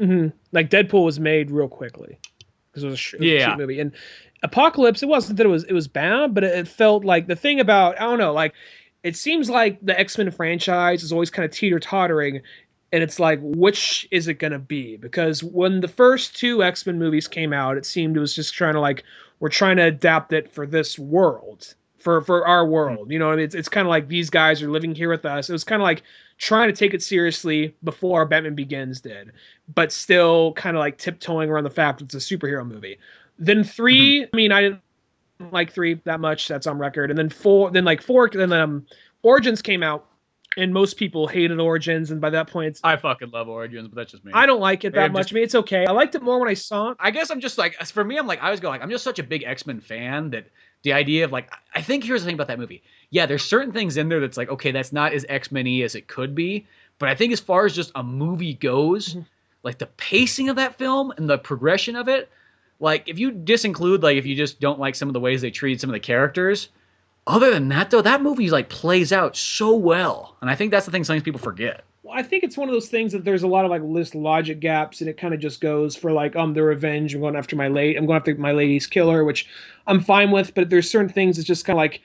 Like Deadpool was made real quickly because it was a shoot movie, and Apocalypse, it wasn't that it was bad, but it felt like the thing about, I don't know, like it seems like the X-Men franchise is always kind of teeter-tottering, and it's like, which is it going to be? Because when the first two X-Men movies came out, it seemed it was just trying to like, we're trying to adapt it for this world, for our world. You know, it's kind of like these guys are living here with us. It was kind of like trying to take it seriously before Batman Begins did, but still kind of like tiptoeing around the fact it's a superhero movie. Then 3, I mean, I didn't like 3 that much. That's on record. And then 4, then Origins came out, and most people hated Origins. And by that point, I fucking love Origins, but that's just me. I don't like it that much. I mean, it's okay. I liked it more when I saw it. I guess I'm just like, for me, I'm like, I always go like, I'm just such a big X-Men fan that the idea of like, I think here's the thing about that movie. Yeah, there's certain things in there that's like, okay, that's not as X-Men-y as it could be. But I think as far as just a movie goes, like the pacing of that film and the progression of it, like, if you disinclude, like, if you just don't like some of the ways they treat some of the characters, other than that, though, that movie, like, plays out so well. And I think that's the thing some people forget. Well, I think it's one of those things that there's a lot of, like, logic gaps, and it kind of just goes for, like, the revenge. I'm going after my lady's killer, which I'm fine with, but there's certain things that's just kind of like,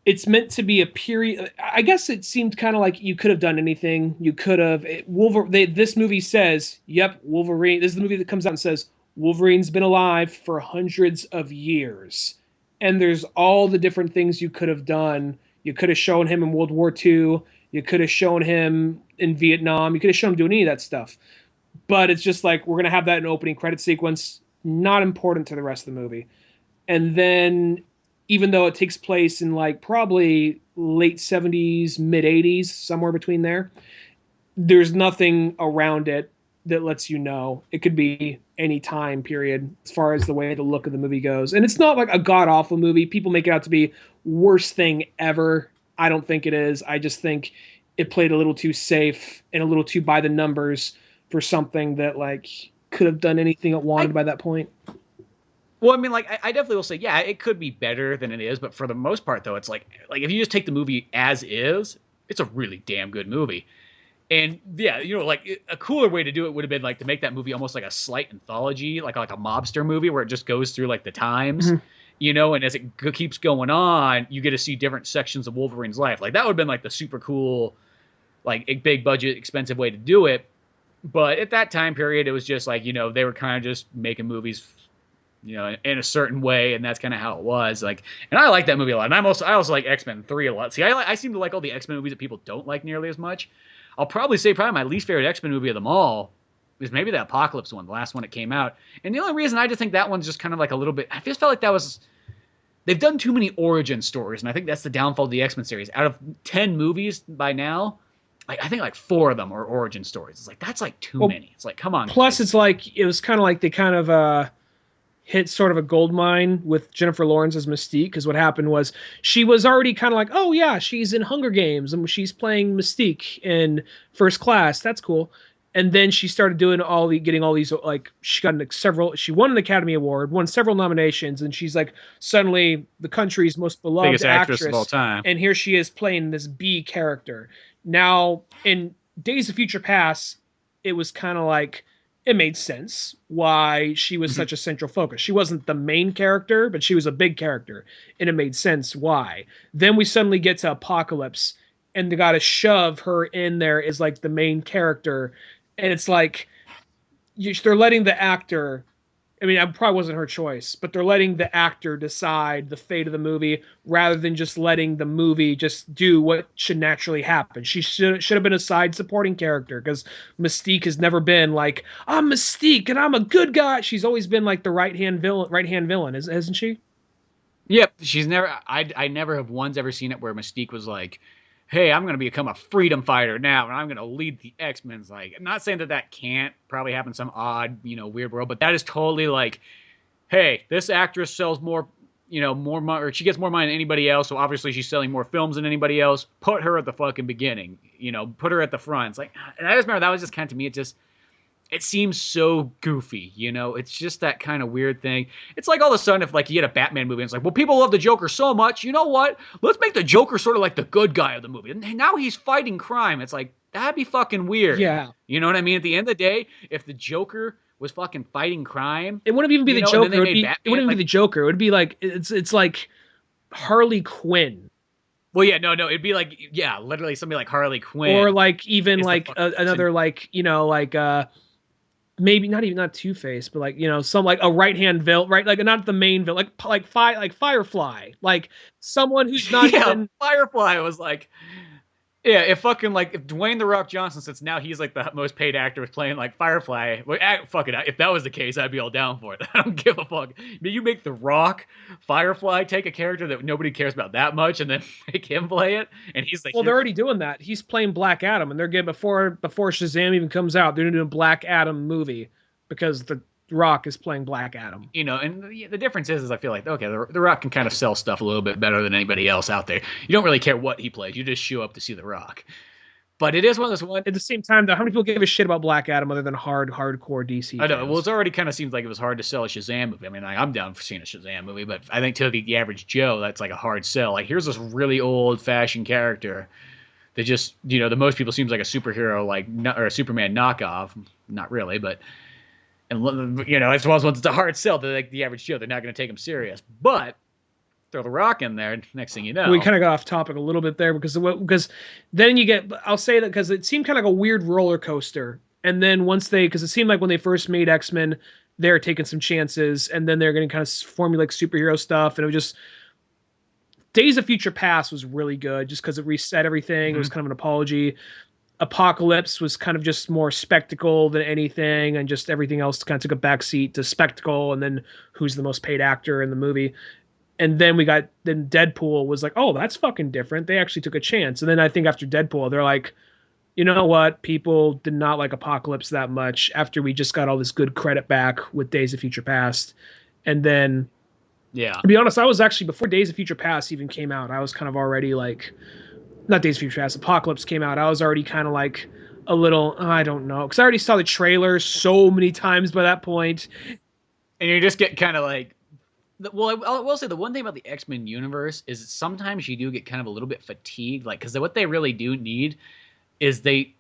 it's meant to be a period. I guess it seemed kind of like you could have done anything. You could have. This movie says, yep, Wolverine. This is the movie that comes out and says, Wolverine's been alive for hundreds of years. And there's all the different things you could have done. You could have shown him in World War II. You could have shown him in Vietnam. You could have shown him doing any of that stuff. But it's just like, we're going to have that in opening credit sequence. Not important to the rest of the movie. And then, even though it takes place in like probably late 70s, mid 80s, somewhere between there, there's nothing around it that lets you know it could be any time period as far as the way the look of the movie goes. And it's not like a god-awful movie. People make it out to be worst thing ever. I don't think it is. I just think it played a little too safe and a little too by the numbers for something that like could have done anything it wanted by that point. Well, I mean, like, I definitely will say, yeah, it could be better than it is, but for the most part, though, it's like if you just take the movie as is, it's a really damn good movie. And yeah, you know, like a cooler way to do it would have been like to make that movie almost like a slight anthology, like a mobster movie where it just goes through like the times, you know, and as it keeps going on, you get to see different sections of Wolverine's life. Like that would have been like the super cool, like a big budget, expensive way to do it. But at that time period, it was just like, you know, they were kind of just making movies, you know, in a certain way, and that's kind of how it was. Like, and I like that movie a lot. And I also like X-Men 3 a lot. See, I seem to like all the X-Men movies that people don't like nearly as much. I'll probably say my least favorite X-Men movie of them all is maybe the Apocalypse one, the last one that came out. And the only reason I just think that one's just kind of like a little bit, I just felt like they've done too many origin stories, and I think that's the downfall of the X-Men series. Out of 10 movies by now, I think like 4 of them are origin stories. It's like, that's like too many. It's like, come on. Plus, guys. It's like, it was kind of like they kind of hit sort of a gold mine with Jennifer Lawrence as Mystique, because what happened was she was already kind of like, oh yeah, she's in Hunger Games and she's playing Mystique in First Class. That's cool. And then she started doing getting all these, like, she won an Academy Award, won several nominations, and she's like suddenly the country's most beloved biggest actress of all time. And here she is playing this B character. Now, in Days of Future Past, it was kind of like, it made sense why she was such a central focus. She wasn't the main character, but she was a big character, and it made sense why. Then we suddenly get to Apocalypse, and they got to shove her in there as like the main character, and it's like they're letting the actor I mean, it probably wasn't her choice, but they're letting the actor decide the fate of the movie rather than just letting the movie just do what should naturally happen. She should have been a side supporting character because Mystique has never been like, I'm Mystique and I'm a good guy. She's always been like the right hand villain, isn't she? Yep, she's never. I never have once ever seen it where Mystique was like, "Hey, I'm gonna become a freedom fighter now, and I'm gonna lead the X-Men's." Like, I'm not saying that that can't probably happen in some odd, weird world, but that is totally like, "Hey, this actress sells more, more money, or she gets more money than anybody else, so obviously she's selling more films than anybody else. Put her at the fucking beginning, put her at the front." It's like, and I just remember that was just kind of to me, it seems so goofy, It's just that kind of weird thing. It's like all of a sudden if like you get a Batman movie and it's like, well, people love the Joker so much, you know what? Let's make the Joker sort of like the good guy of the movie. And now he's fighting crime. It's like, that'd be fucking weird. Yeah. You know what I mean? At the end of the day, if the Joker was fucking fighting crime, it wouldn't even be the Joker. It wouldn't even be the Joker. It would be like it's like Harley Quinn. Well, yeah, no, it'd be like, yeah, literally somebody like Harley Quinn, or like even like another like maybe not Two-Face, but like some like a right hand villain, right? Like not the main villain, like Firefly, like someone who's not even Firefly was like. Yeah, if Dwayne The Rock Johnson, since now he's like the most paid actor, was playing like Firefly, fuck it, if that was the case, I'd be all down for it. I don't give a fuck. But you make The Rock, Firefly, take a character that nobody cares about that much, and then make him play it, and he's like, well, they're already doing that. He's playing Black Adam, and they're getting before Shazam even comes out, they're doing a Black Adam movie because the Rock is playing Black Adam. And the difference is I feel like, okay, the Rock can kind of sell stuff a little bit better than anybody else out there. You don't really care what he plays. You just show up to see the Rock. But it is one of those At the same time, though, how many people give a shit about Black Adam other than hardcore DC I know. fans? Well, it already kind of seems like it was hard to sell a Shazam movie. I mean, I'm down for seeing a Shazam movie, but I think to the average Joe, that's like a hard sell. Like, here's this really old-fashioned character that just, the most people seems like a superhero, or a Superman knockoff. Not really, but... And as well as once it's a hard sell to like the average Joe, they're not going to take him serious. But throw the Rock in there, next thing you know, we kind of got off topic a little bit there because then you get. I'll say that because it seemed kind of like a weird roller coaster, and then because it seemed like when they first made X-Men, they're taking some chances, and then they're going to kind of formulate superhero stuff, and it was just. Days of Future Past was really good just because it reset everything. Mm-hmm. It was kind of an apology. Apocalypse was kind of just more spectacle than anything, and just everything else kind of took a backseat to spectacle, and then who's the most paid actor in the movie. And then then Deadpool was like, oh, that's fucking different. They actually took a chance. And then I think after Deadpool, they're like, you know what? People did not like Apocalypse that much after we just got all this good credit back with Days of Future Past. And then, yeah, to be honest, I was actually, before Days of Future Past even came out, I was kind of already like, not Days of Future Past, Apocalypse came out, I was already kind of like a little, I don't know, because I already saw the trailer so many times by that point. And you just get kind of like, well, I will say the one thing about the X-Men universe is sometimes you do get kind of a little bit fatigued, like, because what they really do need is they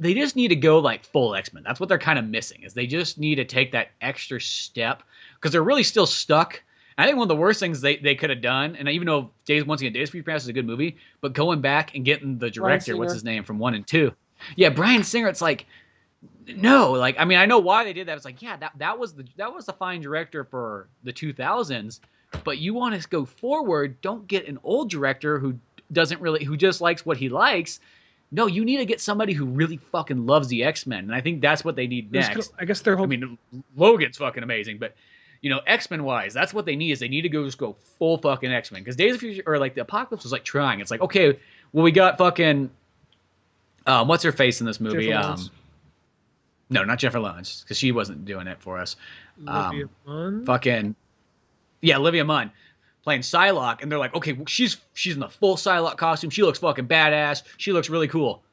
just need to go like full X-Men. That's what they're kind of missing, is they just need to take that extra step, because they're really still stuck. I think one of the worst things they could have done, and even though Days of Future Past is a good movie, but going back and getting the director, what's his name, from 1 and 2. Yeah, Bryan Singer, it's like, no, like, I mean, I know why they did that. It's like, yeah, that was a fine director for the 2000s, but you want to go forward, don't get an old director who just likes what he likes. No, you need to get somebody who really fucking loves the X-Men, and I think that's what they need next. I guess their whole... I mean, Logan's fucking amazing, but... X-Men wise, that's what they need, is they need to just go full fucking X-Men. Because Days of Future, or like the Apocalypse was like trying. It's like, okay, well, we got fucking, what's her face in this movie? No, not Jennifer Lawrence, because she wasn't doing it for us. Olivia Munn? Fucking, yeah, Olivia Munn playing Psylocke, and they're like, okay, well, she's in the full Psylocke costume. She looks fucking badass. She looks really cool.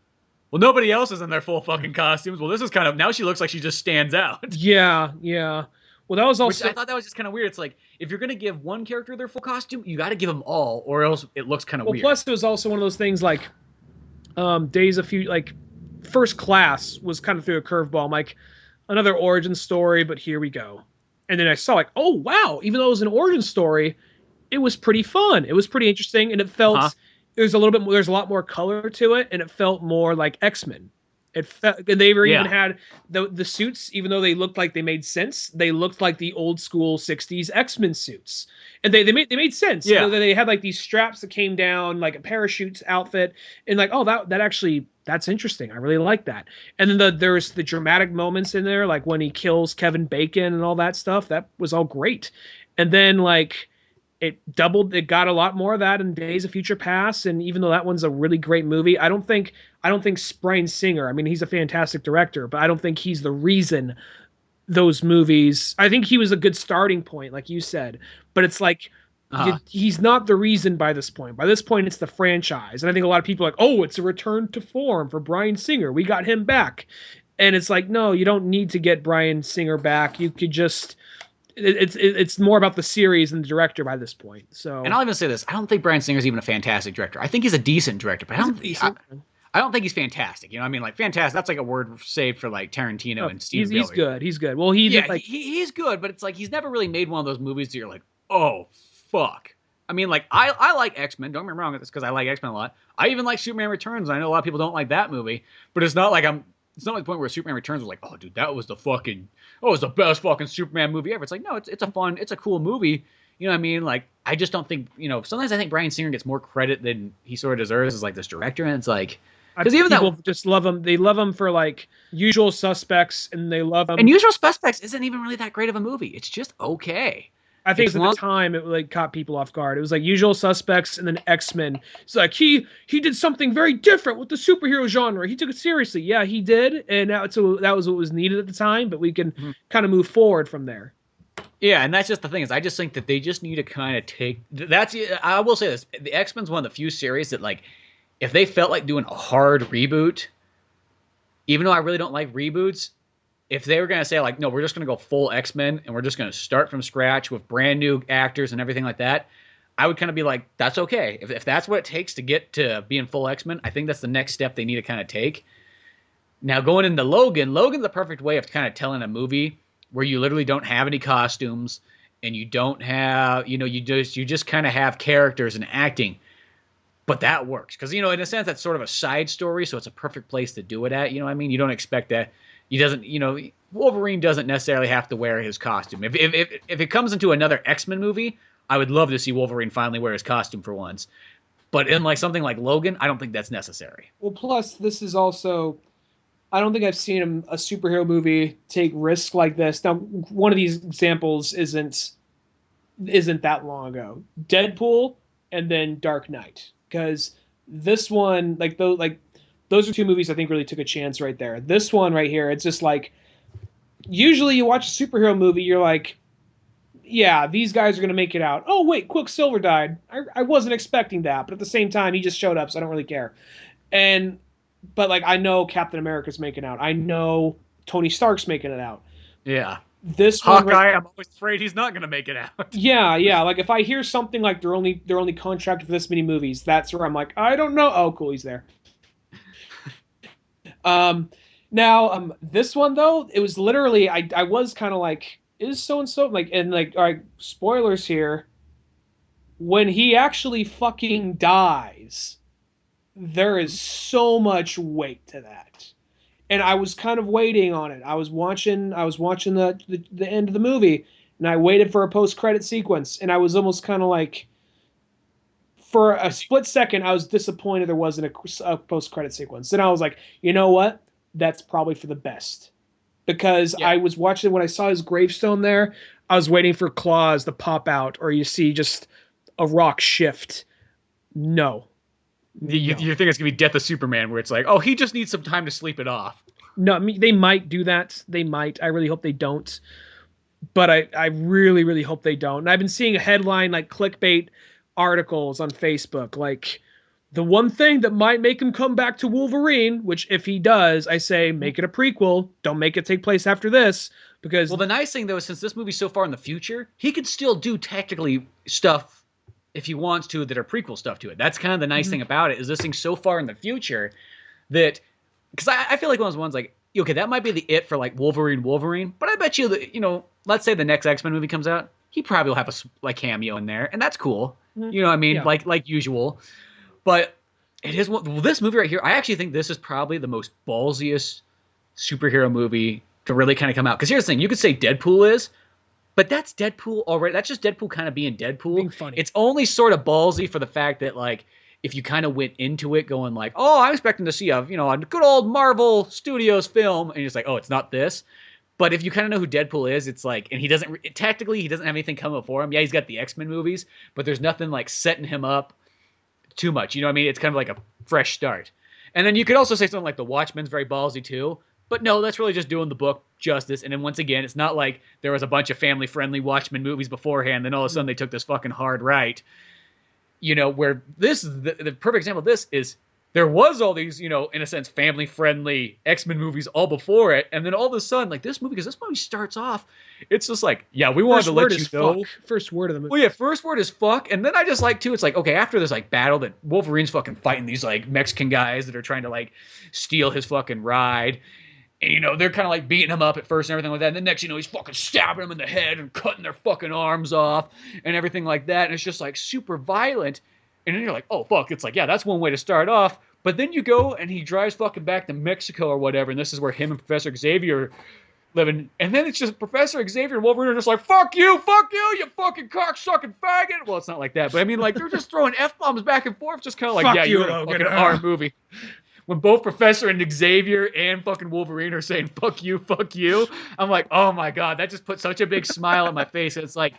Well, nobody else is in their full fucking costumes. Well, this is kind of, now she looks like she just stands out. Yeah, yeah. Well, that was also... Which I thought that was just kind of weird. It's like, if you're going to give one character their full costume, you got to give them all, or else it looks kind of weird. Plus, it was also one of those things like, Days of Future, like, First Class was kind of through a curveball. I'm like, another origin story, but here we go. And then I saw like, oh, wow, even though it was an origin story, it was pretty fun. It was pretty interesting, and it felt... There's a lot more color to it, and it felt more like X-Men. And they even Yeah. had the suits, even though they looked like they made sense, they looked like the old school '60s X-Men suits, and they made sense. Yeah. They had like these straps that came down, like a parachute outfit, and like, oh, that actually that's interesting. I really like that. And then there's the dramatic moments in there, like when he kills Kevin Bacon and all that stuff. That was all great. And then like it got a lot more of that in Days of Future Past, and even though that one's a really great movie, I don't think Bryan Singer, I mean, he's a fantastic director, but I don't think he's the reason those movies. I think he was a good starting point, like you said, but it's like he's not the reason by this point. By this point, it's the franchise. And I think a lot of people are like, oh, it's a return to form for Bryan Singer. We got him back. And it's like, no, you don't need to get Bryan Singer back. You could just it's more about the series and the director by this point. So, and I'll even say this: I don't think Bryan Singer's even a fantastic director. I think he's a decent director, but I don't think he's fantastic. You know what I mean? Like fantastic. That's like a word saved for like Tarantino and Steve. He's good. He's good. Well, he's good, but it's like he's never really made one of those movies that you're like, oh fuck. I mean, like I like X-Men. Don't get me wrong, it's because I like X-Men a lot. I even like Superman Returns. And I know a lot of people don't like that movie, but it's not like It's not like the point where Superman Returns was like, oh, dude, that was it was the best fucking Superman movie ever. It's like, no, it's a cool movie. You know what I mean? Like, I just don't think, sometimes I think Bryan Singer gets more credit than he sort of deserves as like this director. And it's like, because even people just love him. They love him for like Usual Suspects, and they love him. And Usual Suspects isn't even really that great of a movie. It's just okay. I think at the time it like caught people off guard. It was like Usual Suspects and then X-Men. It's like he did something very different with the superhero genre. He took it seriously. Yeah, he did, and that was what was needed at the time. But we can kind of move forward from there. Yeah, and that's just the thing is I just think that they just need to kind of take that's. I will say this: the X-Men's one of the few series that like if they felt like doing a hard reboot, even though I really don't like reboots. If they were going to say, like, no, we're just going to go full X-Men and we're just going to start from scratch with brand new actors and everything like that, I would kind of be like, that's okay. If that's what it takes to get to being full X-Men, I think that's the next step they need to kind of take. Now, going into Logan's the perfect way of kind of telling a movie where you literally don't have any costumes and you don't have, you just kind of have characters and acting. But that works because, in a sense, that's sort of a side story, so it's a perfect place to do it at. You know what I mean? You don't expect that. Wolverine doesn't necessarily have to wear his costume. If it comes into another X-Men movie, I would love to see Wolverine finally wear his costume for once. But in like something like Logan, I don't think that's necessary. Well, plus this is also, I don't think I've seen a superhero movie take risks like this. Now, one of these examples isn't that long ago. Deadpool and then Dark Knight, because this one, those are two movies I think really took a chance right there. This one right here, it's just like, usually you watch a superhero movie, you're like, yeah, these guys are going to make it out. Oh, wait, Quicksilver died. I wasn't expecting that, but at the same time, he just showed up, so I don't really care. But like, I know Captain America's making out. I know Tony Stark's making it out. Yeah. This Hawkeye, I'm always afraid he's not going to make it out. Yeah. Like, if I hear something like they're only contracted for this many movies, that's where I'm like, I don't know. Oh, cool, he's there. Now, this one though, it was literally, I was kind of like, is so-and-so, like, and like, all right, spoilers here. When he actually fucking dies, there is so much weight to that. And I was kind of waiting on it. I was watching the end of the movie, and I waited for a post-credit sequence, and I was almost kind of like, for a split second, I was disappointed there wasn't a post-credit sequence. And I was like, you know what? That's probably for the best. Because I was watching, when I saw his gravestone there, I was waiting for claws to pop out, or you see just a rock shift. No. You think it's going to be Death of Superman, where it's like, oh, he just needs some time to sleep it off. No, I mean, they might do that. They might. I really hope they don't. But I really, really hope they don't. And I've been seeing a headline, like clickbait articles on Facebook, like, the one thing that might make him come back to Wolverine, which if he does, I say make it a prequel. Don't make it take place after this, because... Well, the nice thing, though, is since this movie's so far in the future, he could still do technically stuff, if he wants to, that are prequel stuff to it. That's kind of the nice thing about it, is this thing's so far in the future that... Because I feel like one of those ones, like, okay, that might be the it for, like, Wolverine, but I bet you that, let's say the next X-Men movie comes out, he probably will have a cameo in there, and that's cool. You know what I mean? Yeah. Like usual. But It is well, this movie right here. I actually think this is probably the most ballsiest superhero movie to really kind of come out. Because here's the thing: you could say Deadpool is, but that's Deadpool already. That's just Deadpool kind of being Deadpool. Being funny. It's only sort of ballsy for the fact that like if you kind of went into it going like, oh, I'm expecting to see a a good old Marvel Studios film, and you're just like, oh, it's not this. But if you kind of know who Deadpool is, it's like, and he doesn't tactically he doesn't have anything coming before him. Yeah, he's got the Xmen movies, but there's nothing like setting him up too much. You know what I mean? It's kind of like a fresh start. And then you could also say something like The Watchmen's very ballsy too. But no, that's really just doing the book justice. And then once again, it's not like there was a bunch of family-friendly Watchmen movies beforehand, then all of a sudden they took this fucking hard right. Where this is the perfect example of this is there was all these, in a sense, family-friendly X-Men movies all before it, and then all of a sudden, like this movie, because this movie starts off, it's just like, yeah, we wanted to let you know. First word of the movie. Well, yeah, first word is fuck, and then I just like, too, it's like, okay, after this, like, battle that Wolverine's fucking fighting these, like, Mexican guys that are trying to, like, steal his fucking ride, and, they're kind of, like, beating him up at first and everything like that, and then next, he's fucking stabbing them in the head and cutting their fucking arms off and everything like that, and it's just, like, super violent, and then you're like, oh, fuck, it's like, yeah, that's one way to start off. But then you go and he drives fucking back to Mexico or whatever, and this is where him and Professor Xavier living. And then it's just Professor Xavier and Wolverine are just like, fuck you, you fucking cocksucking faggot. Well, it's not like that, but I mean, like, they're just throwing F-bombs back and forth, just kind of like, fuck yeah, you're in a fucking R movie. When both Professor and Xavier and fucking Wolverine are saying, fuck you, I'm like, oh my God, that just put such a big smile on my face. It's like,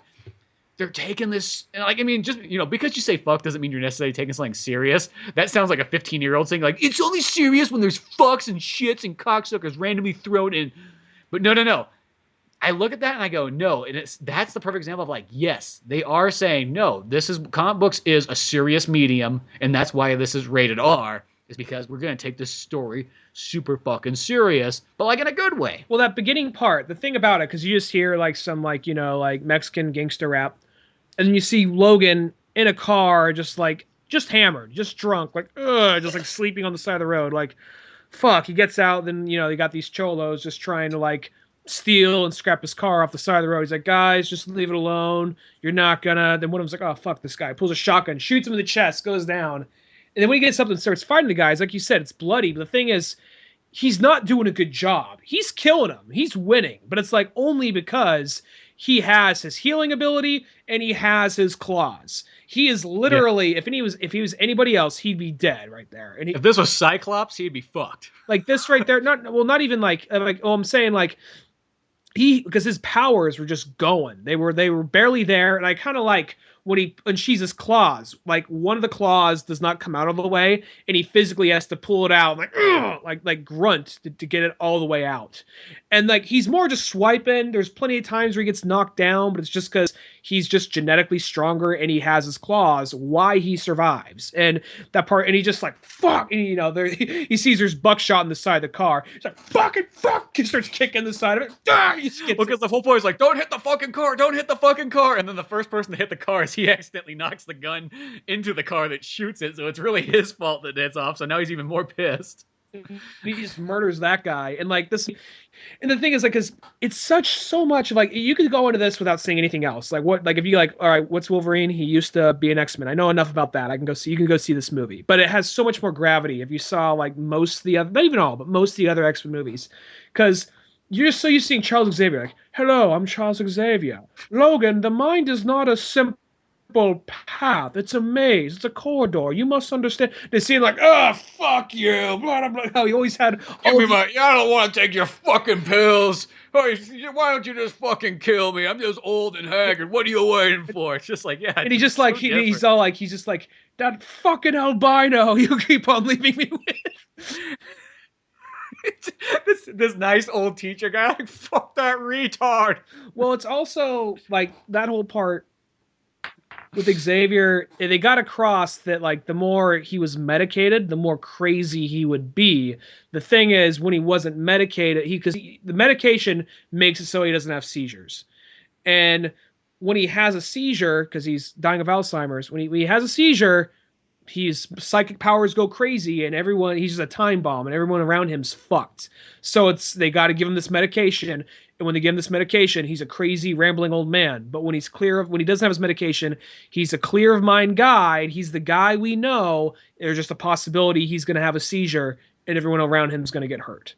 they're taking this, like, I mean, just, because you say fuck doesn't mean you're necessarily taking something serious. That sounds like a 15-year-old saying, like, it's only serious when there's fucks and shits and cocksuckers randomly thrown in. But no. I look at that and I go, no. And that's the perfect example of, like, yes, they are saying, no, comic books is a serious medium, and that's why this is rated R, is because we're going to take this story super fucking serious, but like in a good way. Well, that beginning part, the thing about it, because you just hear like some like, like Mexican gangster rap, and then you see Logan in a car, just hammered, just drunk, like, just like sleeping on the side of the road. Like, fuck, he gets out, then, you got these cholos just trying to like steal and scrap his car off the side of the road. He's like, guys, just leave it alone. You're not gonna. Then one of them's like, oh, fuck this guy. Pulls a shotgun, shoots him in the chest, goes down. And then when he gets up and starts fighting the guys, like you said, it's bloody. But the thing is, he's not doing a good job. He's killing them. He's winning. But it's like only because he has his healing ability and he has his claws. He is literally, if he was anybody else, he'd be dead right there. And if this was Cyclops, he'd be fucked. Like this right there, not even like I'm saying like because his powers were just going. They were barely there, and I kind of like when he unsheathes his claws, like one of the claws does not come out all the way, and he physically has to pull it out, like grunt to get it all the way out. And like he's more just swiping. There's plenty of times where he gets knocked down, but it's just because he's just genetically stronger and he has his claws. Why he survives, and that part, and he just like fuck, and he sees there's buckshot in the side of the car. He's like fucking fuck. He starts kicking the side of it. Because the whole point is like, don't hit the fucking car, and then the first person to hit the car is he accidentally knocks the gun into the car that shoots it, so it's really his fault that it's off. So now he's even more pissed. He just murders that guy, and like this, and the thing is like, because it's so much of like you could go into this without saying anything else. Like what, like if you like, all right, what's Wolverine? He used to be an X-Men. I know enough about that. You can go see this movie, but it has so much more gravity. If you saw like most of the other, not even all, but most of the other X-Men movies, because you're just so used to seeing Charles Xavier, like, hello, I'm Charles Xavier. Logan, the mind is not a simple path. It's a maze. It's a corridor. You must understand. They seem like, oh, fuck you. Blah, blah, blah. How he always had. I don't want to take your fucking pills. Why don't you just fucking kill me? I'm just old and haggard. What are you waiting for? It's just like, yeah. And he's just like, he's all like, he's just like, that fucking albino you keep on leaving me with. this nice old teacher guy, like, fuck that retard. Well, it's also like that whole part with Xavier, they got across that like the more he was medicated, the more crazy he would be. The thing is, when he wasn't medicated, because the medication makes it so he doesn't have seizures, and when he has a seizure, because he's dying of Alzheimer's, when he has a seizure, his psychic powers go crazy, and he's just a time bomb, and everyone around him's fucked. So they got to give him this medication, and when they give him this medication, he's a crazy rambling old man. But when when he doesn't have his medication, he's a clear of mind guy. He's the guy we know. There's just a possibility he's going to have a seizure, and everyone around him is going to get hurt.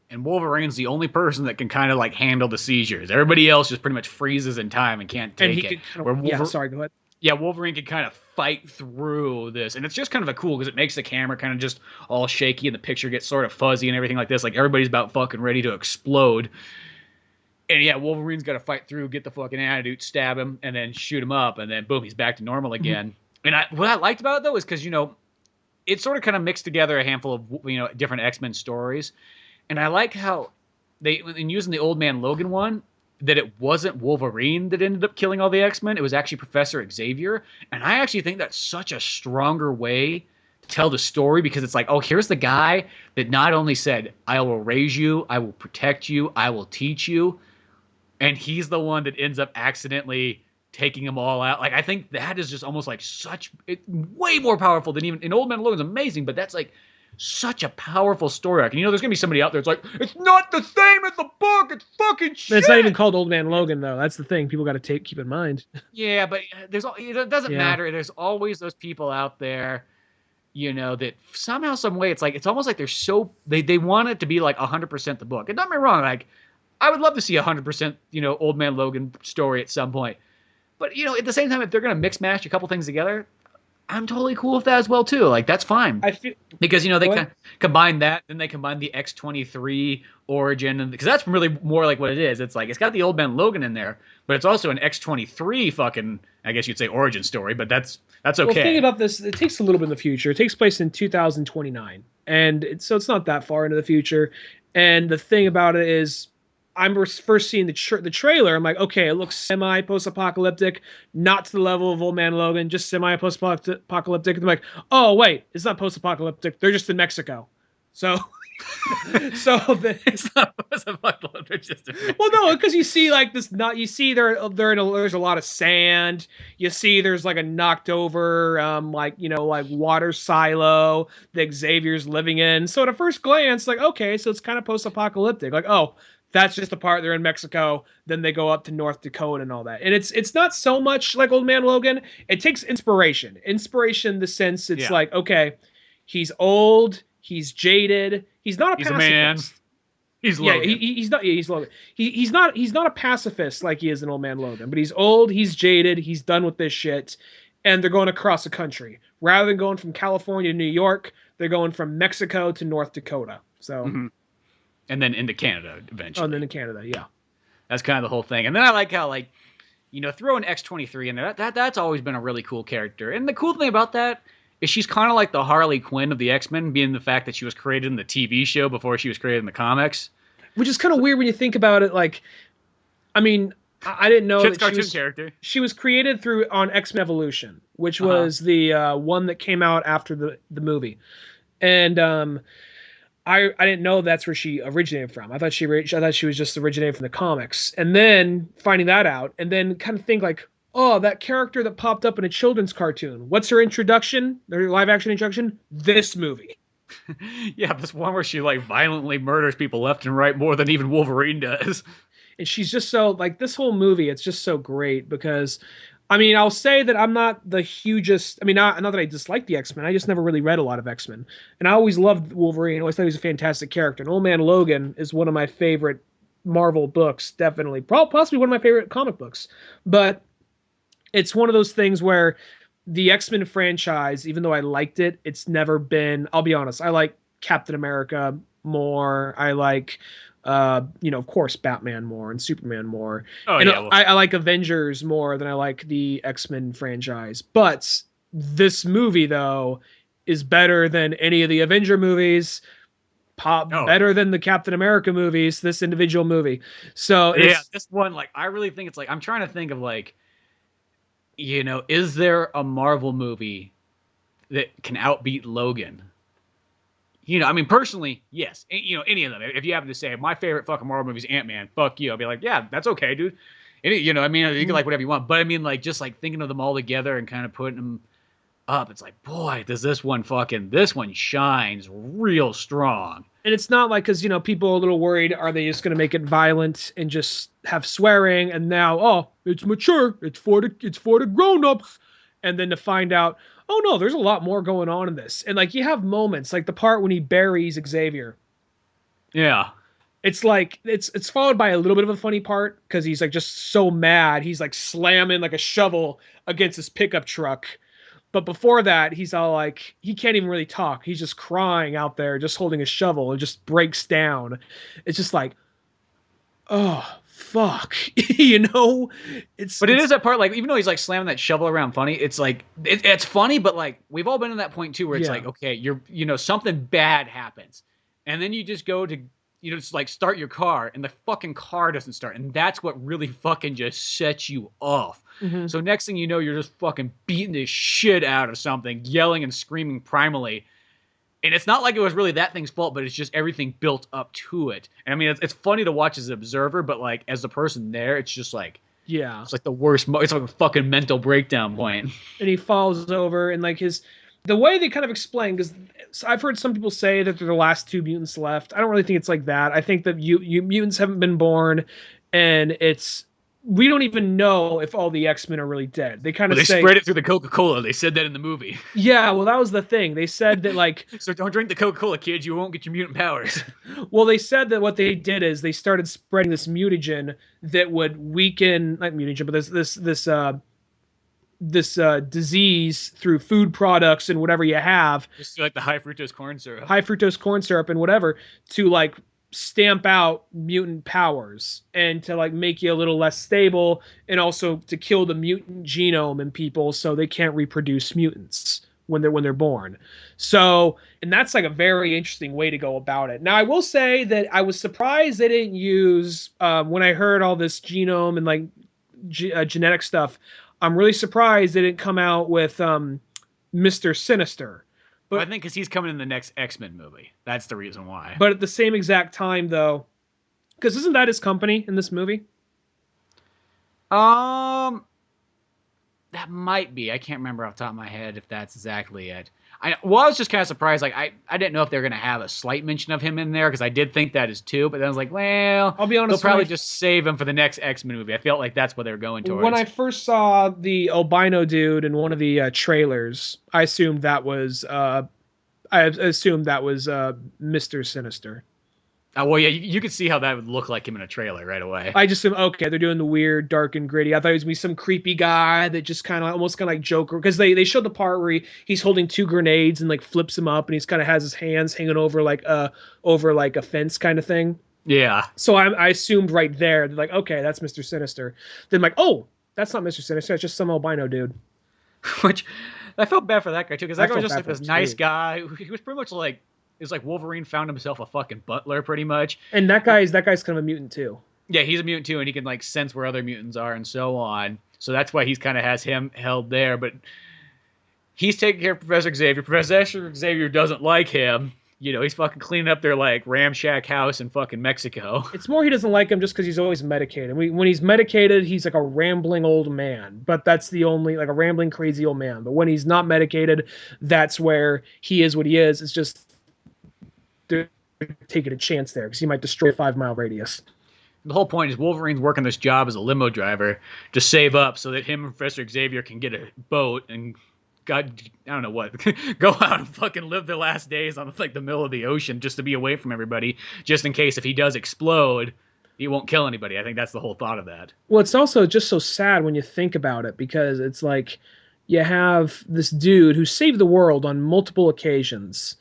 And Wolverine's the only person that can kind of like handle the seizures. Everybody else just pretty much freezes in time and can't take it. Yeah, sorry, go ahead. Yeah, Wolverine can kind of fight through this. And it's just kind of a cool because it makes the camera kind of just all shaky and the picture gets sort of fuzzy and everything like this. Like everybody's about fucking ready to explode. And yeah, Wolverine's got to fight through, get the fucking antidote, stab him, and then shoot him up. And then boom, he's back to normal again. And what I liked about it though is because, you know, it sort of kind of mixed together a handful of, you know, different X-Men stories. And I like how in using the Old Man Logan one, that it wasn't Wolverine that ended up killing all the X-Men. It was actually Professor Xavier. And I actually think that's such a stronger way to tell the story because it's like, oh, here's the guy that not only said, I will raise you, I will protect you, I will teach you. And he's the one that ends up accidentally taking them all out. Like, I think that is just almost like way more powerful than even, and Old Man Logan's amazing, but that's like, such a powerful story arc. And you know, there's gonna be somebody out there that's like, it's not the same as the book. It's fucking shit. But it's not even called Old Man Logan, though. That's the thing. People got to keep in mind. Yeah, but it doesn't matter. There's always those people out there, you know, that somehow, some way, it's almost like they want it to be like 100% the book. And don't get me wrong, like I would love to see 100%, you know, Old Man Logan story at some point. But you know, at the same time, if they're gonna mix match a couple things together, I'm totally cool with that as well too. Like that's fine. Because you know they combine that, then they combine the X-23 origin, and because that's really more like what it is. It's like it's got the Old Man Logan in there, but it's also an X-23 fucking, I guess you'd say, origin story. But that's okay. Well, think about this. It takes a little bit in the future. It takes place in 2029, and so it's not that far into the future. And the thing about it is, I'm first seeing the trailer. I'm like, okay, it looks semi-post-apocalyptic, not to the level of Old Man Logan, just semi-post-apocalyptic. And I'm like, oh wait, it's not post-apocalyptic. They're just in Mexico. So, it's not post-apocalyptic. Just in Mexico. Well, no, because you see like this. You see there's a lot of sand. You see there's like a knocked over like water silo that Xavier's living in. So at a first glance, like okay, so it's kind of post-apocalyptic. Like oh. That's just the part they're in Mexico. Then they go up to North Dakota and all that. And it's not so much like Old Man Logan. It takes inspiration. Inspiration in the sense it's like, okay, he's old, he's jaded, he's not a pacifist. A man. He's Logan. Yeah, he's not. Yeah, he's Logan. He's not a pacifist like he is in Old Man Logan. But he's old, he's jaded, he's done with this shit, and they're going across the country rather than going from California to New York. They're going from Mexico to North Dakota. So. Mm-hmm. And then into Canada eventually. Oh, and then in Canada, yeah. That's kind of the whole thing. And then I like how, like, you know, throw an X-23 in there. That's always been a really cool character. And the cool thing about that is she's kind of like the Harley Quinn of the X-Men, being the fact that she was created in the TV show before she was created in the comics. Which is kind of weird when you think about it. Like, I mean, I didn't know that she was created on X-Men Evolution, which was the one that came out after the movie. And I didn't know that's where she originated from. I thought she was just originated from the comics. And then finding that out, and then kind of think like, oh, that character that popped up in a children's cartoon. What's her introduction? Her live action introduction? This movie. Yeah, this one where she like violently murders people left and right more than even Wolverine does. And she's just so like this whole movie. It's just so great because. I mean, I'll say that I'm not the hugest. I mean, not that I dislike the X-Men. I just never really read a lot of X-Men, and I always loved Wolverine. I always thought he was a fantastic character. And Old Man Logan is one of my favorite Marvel books, definitely, possibly one of my favorite comic books. But it's one of those things where the X-Men franchise, even though I liked it, it's never been. I'll be honest. I like Captain America more. I like. Of course, Batman more and Superman more. Oh, and yeah. I like Avengers more than I like the X-Men franchise. But this movie, though, is better than any of the Avenger movies. Better than the Captain America movies. This individual movie. So yeah, this one, like, I really think it's like I'm trying to think of like, you know, is there a Marvel movie that can outbeat Logan? You know, I mean, personally, yes. You know, any of them. If you happen to say, my favorite fucking Marvel movie is Ant-Man, fuck you. I'll be like, yeah, that's okay, dude. You know, I mean, you can like whatever you want. But I mean, like, just like thinking of them all together and kind of putting them up. It's like, boy, this one shines real strong. And it's not like, because people are a little worried, are they just going to make it violent and just have swearing, and now, oh, it's mature, it's for the grown-ups, and then to find out, oh no, there's a lot more going on in this. And like, you have moments like the part when he buries Xavier. Yeah. It's like, it's followed by a little bit of a funny part, because he's like just so mad, he's like slamming like a shovel against his pickup truck. But before that, he's all like, he can't even really talk. He's just crying out there, just holding a shovel. It just breaks down. It's just like, oh, fuck. But it is that part, like, even though he's like slamming that shovel around funny, it's like, it's funny, but like, we've all been in that point too, where it's like, okay, something bad happens. And then you just go to, just like start your car, and the fucking car doesn't start. And that's what really fucking just sets you off. Mm-hmm. So next thing you know, you're just fucking beating the shit out of something, yelling and screaming primally. And it's not like it was really that thing's fault, but it's just everything built up to it. And I mean, it's funny to watch as an observer, but like as the person there, it's just like, yeah, it's like the worst. It's like a fucking mental breakdown point. And he falls over, and like the way they kind of explain, because I've heard some people say that they're the last two mutants left. I don't really think it's like that. I think that mutants haven't been born, and we don't even know if all the Xmen are really dead. They kind of say, spread it through the Coca-Cola. They said that in the movie. Yeah, well, that was the thing. They said that, like, so don't drink the Coca-Cola, kids. You won't get your mutant powers. Well, they said that what they did is they started spreading this mutagen that would weaken, not mutagen, but this disease through food products and whatever you have. Just like the high fructose corn syrup and whatever, to like stamp out mutant powers and to like make you a little less stable, and also to kill the mutant genome in people so they can't reproduce mutants when they're born. So, and that's like a very interesting way to go about it. Now, I will say that I was surprised they didn't use, when I heard all this genome and like genetic stuff, I'm really surprised they didn't come out with Mr. Sinister. But I think because he's coming in the next X-Men movie. That's the reason why. But at the same exact time, though, because isn't that his company in this movie? That might be. I can't remember off the top of my head if that's exactly it. I was just kind of surprised. Like, I didn't know if they were going to have a slight mention of him in there, because I did think that is too. But then I was like, well, I'll be honest, they'll probably just save him for the next X-Men movie. I felt like that's what they were going towards. When I first saw the albino dude in one of the trailers, I assumed that was Mr. Sinister. Well, yeah, you could see how that would look like him in a trailer right away. I just assumed, okay, they're doing the weird, dark and gritty. I thought he was going to be some creepy guy that just kind of almost kind of like Joker, because they showed the part where he's holding two grenades and like flips them up, and he's kind of has his hands hanging over like a fence kind of thing. Yeah. So I assumed right there, they're like, okay, that's Mr. Sinister. Then I'm like, oh, that's not Mr. Sinister. It's just some albino dude. Which I felt bad for that guy too, because that guy was just like this nice guy. He was pretty much like, it's like Wolverine found himself a fucking butler, pretty much. And that guy's kind of a mutant too. Yeah, he's a mutant too, and he can like sense where other mutants are and so on. So that's why he's kind of has him held there. But he's taking care of Professor Xavier. Professor Xavier doesn't like him. He's fucking cleaning up their like ramshack house in fucking Mexico. It's more he doesn't like him just because he's always medicated. When he's medicated, he's like a rambling old man. But that's the only, like, a rambling crazy old man. But when he's not medicated, that's where he is what he is. It's just they're taking a chance there because he might destroy a 5-mile radius. The whole point is Wolverine's working this job as a limo driver to save up so that him and Professor Xavier can get a boat and I don't know what, go out and fucking live their last days on like the middle of the ocean just to be away from everybody, just in case if he does explode, he won't kill anybody. I think that's the whole thought of that. Well, it's also just so sad when you think about it, because it's like you have this dude who saved the world on multiple occasions.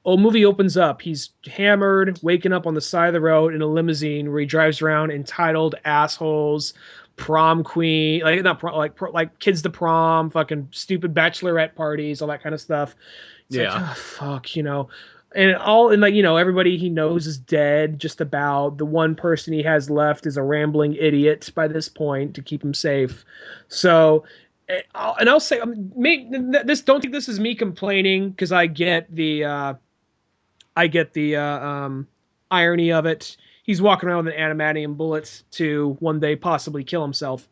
Oh, movie opens up. He's hammered, waking up on the side of the road in a limousine where he drives around entitled assholes, prom queen, like not prom, like kids to prom, fucking stupid bachelorette parties, all that kind of stuff. It's like, oh, fuck, and like, everybody he knows is dead. Just about the one person he has left is a rambling idiot by this point to keep him safe. So. And I'll say, don't think this is me complaining, because I get the irony of it. He's walking around with an adamantium bullet to one day possibly kill himself.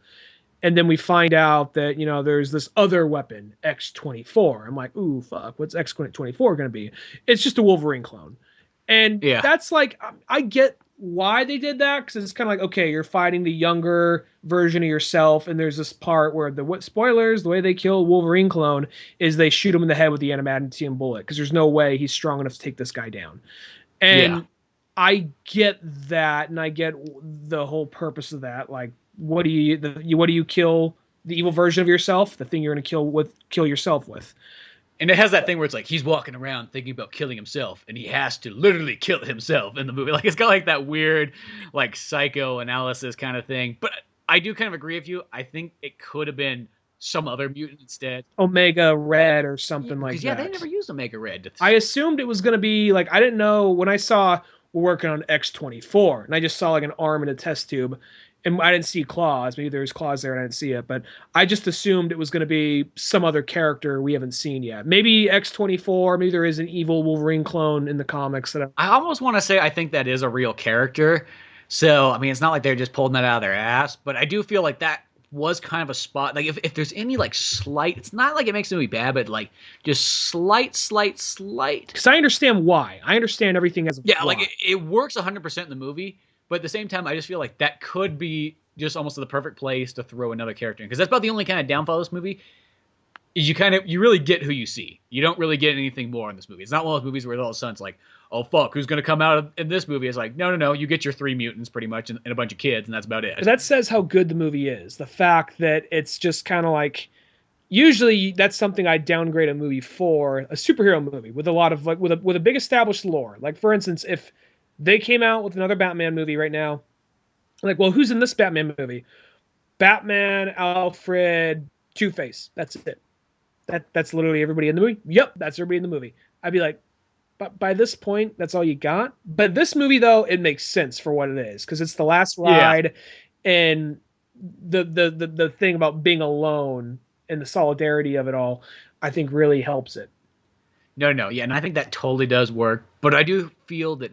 And then we find out that, there's this other weapon, X-24. I'm like, ooh, fuck, what's X-24 going to be? It's just a Wolverine clone. And Yeah. that's like, I get why they did that, because it's kind of like, okay, you're fighting the younger version of yourself, and there's this part where spoilers, the way they kill Wolverine clone is they shoot him in the head with the adamantium bullet, because there's no way he's strong enough to take this guy down. And Yeah. I get that, and I get the whole purpose of that. Like, what do you kill the evil version of yourself? The thing you're going to kill yourself with. And it has that thing where it's like he's walking around thinking about killing himself, and he has to literally kill himself in the movie. Like, it's got like that weird, like, psychoanalysis kind of thing. But I do kind of agree with you. I think it could have been some other mutant instead. Omega Red or something like that. Yeah, they never used Omega Red. I assumed it was going to be like, I didn't know when I saw we're working on X-24, and I just saw like an arm in a test tube, and I didn't see claws. Maybe there's claws there and I didn't see it, but I just assumed it was going to be some other character we haven't seen yet. Maybe X-24, maybe there is an evil Wolverine clone in the comics. I almost want to say I think that is a real character. So, I mean, it's not like they're just pulling that out of their ass, but I do feel like that was kind of a spot. Like, if there's any, like, slight, it's not like it makes the movie bad, but, like, just slight. Because I understand why. I understand everything as a yeah, flaw. like, it works 100% in the movie, but at the same time, I just feel like that could be just almost the perfect place to throw another character in. Because that's about the only kind of downfall of this movie. Is you really get who you see. You don't really get anything more in this movie. It's not one of those movies where all of a sudden it's like, oh fuck, who's going to come out in this movie? It's like, no, you get your 3 mutants pretty much and a bunch of kids, and that's about it. But that says how good the movie is. The fact that it's just kind of like, usually that's something I downgrade a movie for, a superhero movie with a lot of, like, with a big established lore. Like, for instance, if they came out with another Batman movie right now, like, well, who's in this Batman movie? Batman, Alfred, Two-Face. That's it. That's literally everybody in the movie. Yep, that's everybody in the movie. I'd be like, but by this point, that's all you got. But this movie, though, it makes sense for what it is, because it's the last ride, and the thing about being alone and the solidarity of it all, I think really helps it. No, yeah, and I think that totally does work. But I do feel that,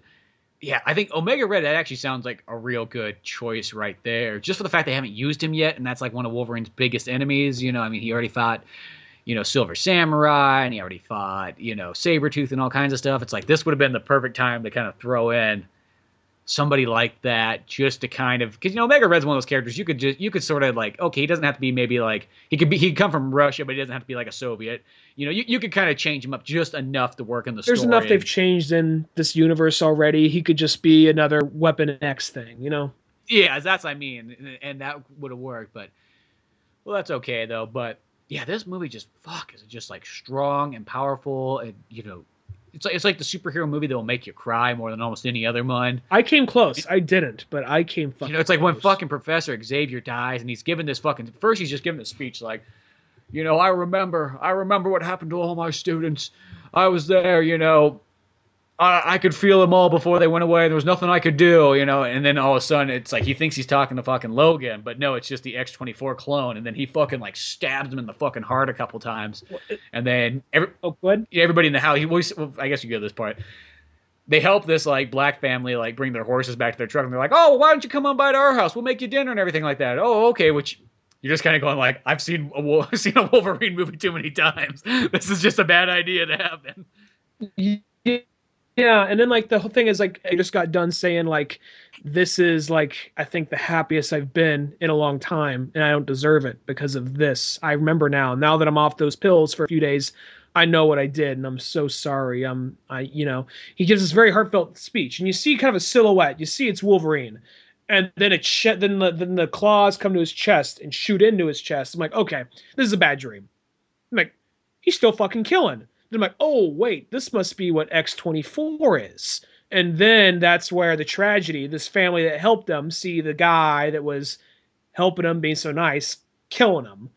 yeah, I think Omega Red, that actually sounds like a real good choice right there. Just for the fact they haven't used him yet, and that's like one of Wolverine's biggest enemies. I mean, he already fought, Silver Samurai, and he already fought, Sabretooth and all kinds of stuff. It's like this would have been the perfect time to kind of throw in somebody like that, just to kind of, because Omega Red's one of those characters you could sort of like, okay, he doesn't have to be maybe like he'd come from Russia, but he doesn't have to be like a Soviet. You could kind of change him up just enough to work in the story. There's enough they've changed in this universe already. He could just be another Weapon X thing, Yeah, that's what I mean, and that would have worked. But well, that's okay though. But yeah, this movie just is just like strong and powerful, and it's like the superhero movie that will make you cry more than almost any other one. I came close. I didn't, but I came fucking it's like close. when fucking Professor Xavier dies, and he's given this first he's just giving this speech like, I remember what happened to all my students. I was there, I could feel them all before they went away. There was nothing I could do, and then all of a sudden it's like he thinks he's talking to fucking Logan, but no, it's just the X-24 clone, and then he fucking like stabs him in the fucking heart a couple times, and then everybody in the house, I guess you get this part. They help this like black family like bring their horses back to their truck, and they're like, oh, why don't you come on by to our house? We'll make you dinner and everything like that. Oh, okay, which you're just kind of going like, I've seen a Wolverine movie too many times. This is just a bad idea to happen. Yeah, and then like the whole thing is like I just got done saying like this is like I think the happiest I've been in a long time, and I don't deserve it because of this. I remember now that I'm off those pills for a few days, I know what I did, and I'm so sorry. He gives this very heartfelt speech, and you see kind of a silhouette. You see it's Wolverine, and then then the claws come to his chest and shoot into his chest. I'm like, okay, this is a bad dream. I'm like, he's still fucking killing. Then I'm like, oh, wait, this must be what X-24 is. And then that's where the tragedy, this family that helped them, see the guy that was helping them, being so nice, killing them.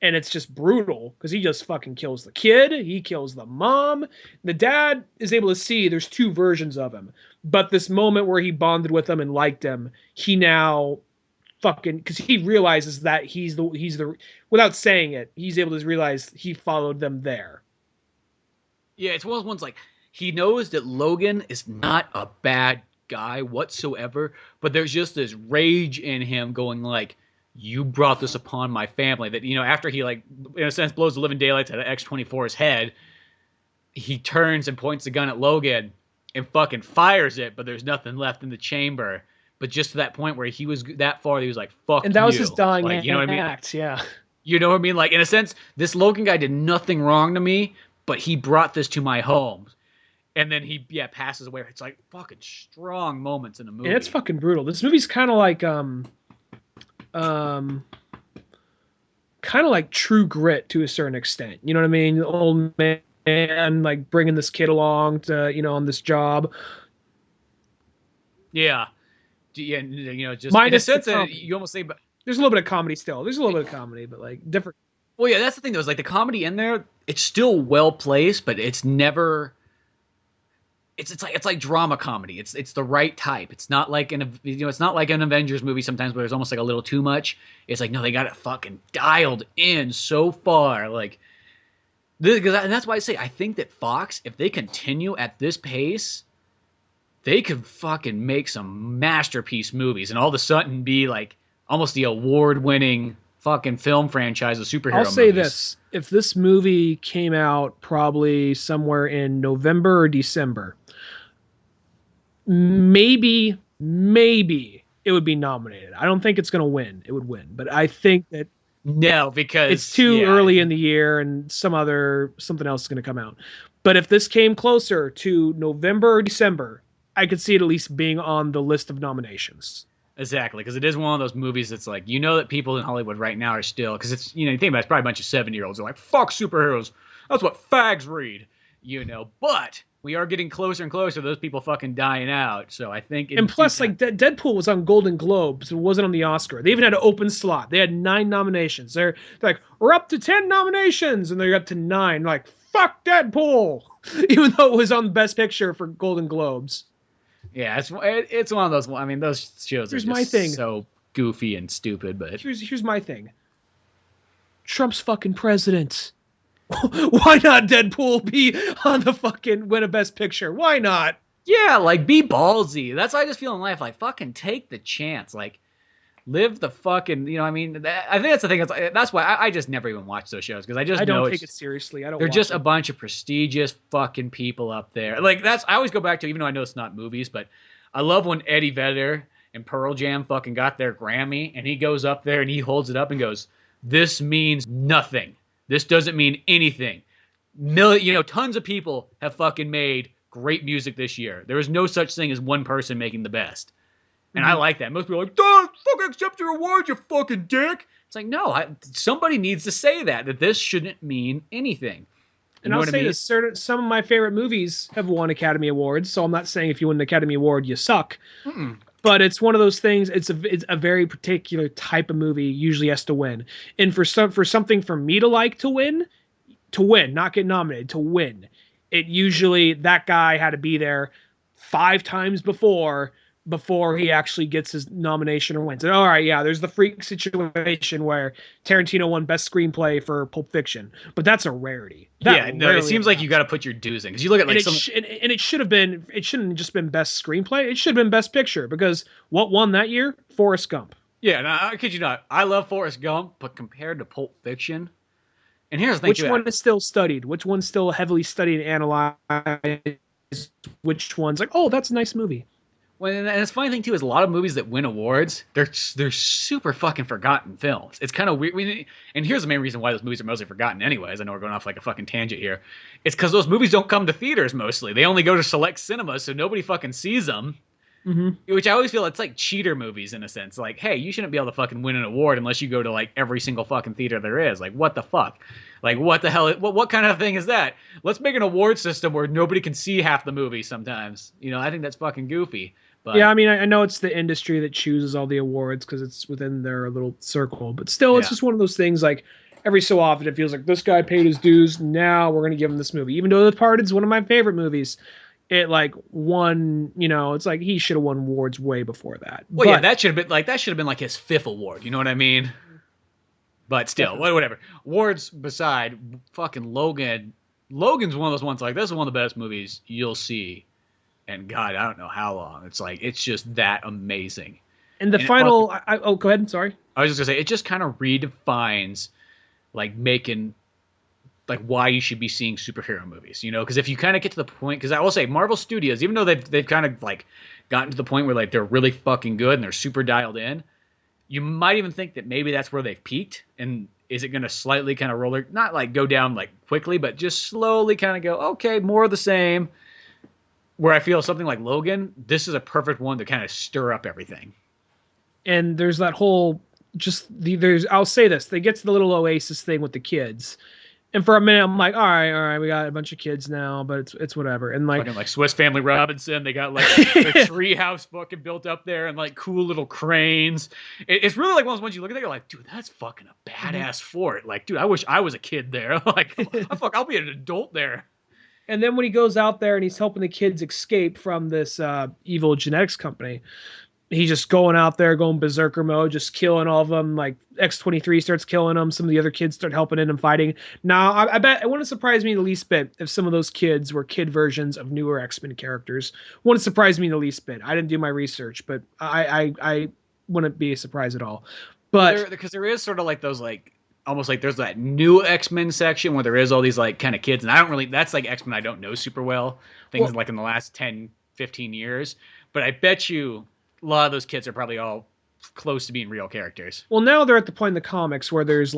And it's just brutal because he just fucking kills the kid. He kills the mom. The dad is able to see there's 2 versions of him. But this moment where he bonded with them and liked them, he now fucking, because he realizes that he's the, without saying it, he's able to realize he followed them there. Yeah, it's one of those ones like he knows that Logan is not a bad guy whatsoever, but there's just this rage in him going like, you brought this upon my family. That, after he, like, in a sense, blows the living daylights out of X-24's head, he turns and points the gun at Logan and fucking fires it, but there's nothing left in the chamber. But just to that point where he was that far, he was like, fuck you. And that was his dying like, you know what I mean? act, yeah. You know what I mean? Like, in a sense, this Logan guy did nothing wrong to me, but he brought this to my home. And then he, passes away. It's like fucking strong moments in the movie. And it's fucking brutal. This movie's kind of like, True Grit to a certain extent. You know what I mean? The old man, like, bringing this kid along to, on this job. Yeah. Just minus in a sense, you almost say, but there's a little bit of comedy still. There's a little bit of comedy, but like different. Well, yeah, that's the thing though. Is like the comedy in there, it's still well placed, but it's never. It's like drama comedy. It's the right type. It's not like it's not like an Avengers movie sometimes where there's almost like a little too much. It's like, no, they got it fucking dialed in so far, like. And that's why I say I think that Fox, if they continue at this pace, they could fucking make some masterpiece movies and all of a sudden be like almost the award-winning fucking film franchise of superhero movies. I'll say this. If this movie came out probably somewhere in November or December, maybe it would be nominated. I don't think it's going to win. It would win. But I think that no, because it's too early in the year and something else is going to come out. But if this came closer to November or December, I could see it at least being on the list of nominations. Exactly, because it is one of those movies that's like, that people in Hollywood right now are still, because it's, you think about it, it's probably a bunch of 70-year-olds. They're like, fuck superheroes. That's what fags read. But we are getting closer and closer to those people fucking dying out. So I think. And plus, like, Deadpool was on Golden Globes. It wasn't on the Oscar. They even had an open slot. They had 9 nominations. They're like, we're up to 10 nominations. And they're up to 9. Like, fuck Deadpool. Even though it was on Best Picture for Golden Globes. Yeah, it's one of those. I mean, those shows are just so goofy and stupid. But here's my thing. Trump's fucking president. Why not Deadpool be on the fucking win a Best Picture? Why not? Yeah, like, be ballsy. That's how I just feel in life. Like, fucking take the chance. Like, live the fucking. I mean, I think that's the thing. That's why I just never even watch those shows, because I don't take it seriously. They're just a bunch of prestigious fucking people up there. Like, I always go back to, even though I know it's not movies, but I love when Eddie Vedder and Pearl Jam fucking got their Grammy, and he goes up there and he holds it up and goes, "This means nothing. This doesn't mean anything. Tons of people have fucking made great music this year. There is no such thing as one person making the best." And I like that. Most people are like, "Don't fucking accept your award, you fucking dick." It's like, no, somebody needs to say that this shouldn't mean anything. And I'll say this: some of my favorite movies have won Academy Awards. So I'm not saying if you win an Academy Award, you suck. Mm-mm. But it's one of those things. It's a very particular type of movie. Usually has to win. And for something for me to like to win, not get nominated, to win, it usually that guy had to be there 5 times before he actually gets his nomination or wins. And all right, yeah, there's the freak situation where Tarantino won Best Screenplay for Pulp Fiction, but that's a rarity. It seems like you got to put your dues in, because you look at like and it should have been. It shouldn't just been Best Screenplay. It should have been Best Picture, because what won that year? Forrest Gump. Yeah, no, I kid you not. I love Forrest Gump, but compared to Pulp Fiction, and here's the thing: which one is still studied? Which one's still heavily studied and analyzed? Which one's like, oh, that's a nice movie. Well, and it's funny thing too is a lot of movies that win awards, they're super fucking forgotten films. It's kind of weird. And here's the main reason why those movies are mostly forgotten anyways. I know we're going off like a fucking tangent here. It's because those movies don't come to theaters mostly. They only go to select cinemas, so nobody fucking sees them. Mm-hmm. Which I always feel it's like cheater movies in a sense. Like, hey, you shouldn't be able to fucking win an award unless you go to like every single fucking theater there is. Like, what the fuck? Like, what the hell? What kind of thing is that? Let's make an award system where nobody can see half the movie sometimes. I think that's fucking goofy. But, yeah, I mean, I know it's the industry that chooses all the awards because it's within their little circle, but still, it's just one of those things. Like, every so often, it feels like this guy paid his dues. Now we're gonna give him this movie, even though The Departed's one of my favorite movies. It like won, it's like he should have won awards way before that. Well, yeah, that should have been like his 5th award. You know what I mean? But still, whatever. Awards beside, fucking Logan. Logan's one of those ones like this is one of the best movies you'll see. And God, I don't know how long. It's like, it's just that amazing. And the And also, final, oh, go ahead. Sorry. I was just gonna say, it just kind of redefines like making like why you should be seeing superhero movies, you know? Because if you kind of get to the point, because I will say Marvel Studios, even though they've kind of like gotten to the point where like they're really fucking good and they're super dialed in, you might even think that maybe that's where they've peaked. And is it going to slightly kind of roller, not like go down like quickly, but just slowly kind of go, okay, more of the same. Where I feel something like Logan, this is a perfect one to kind of stir up everything. And there's that whole there's I'll say this, they get to the little oasis thing with the kids. And for a minute, I'm like, all right, we got a bunch of kids now, but it's whatever. And like, Fucking like Swiss Family Robinson, they got like their tree house fucking built up there and like cool little cranes. It's really like one of those ones you look at, you're like, dude, that's fucking a badass fort. Like, dude, I wish I was a kid there. Like, I'll be an adult there. and then when he goes out there and he's helping the kids escape from this evil genetics company, he's just going out there, going berserker mode, just killing all of them. Like X-23 starts killing them. Some of the other kids start helping in and fighting. Now, I bet it wouldn't surprise me the least bit if some of those kids were kid versions of newer X-Men characters. Wouldn't surprise me the least bit. I didn't do my research, but I wouldn't be surprised at all. But because there is sort of like those like almost like there's that new X-Men section where there is all these like kind of kids, and I don't really, that's like X-Men I don't know super well. Things like in the last 10, 15 years. But I bet you a lot of those kids are probably all close to being real characters. well, now they're at the point in the comics where there's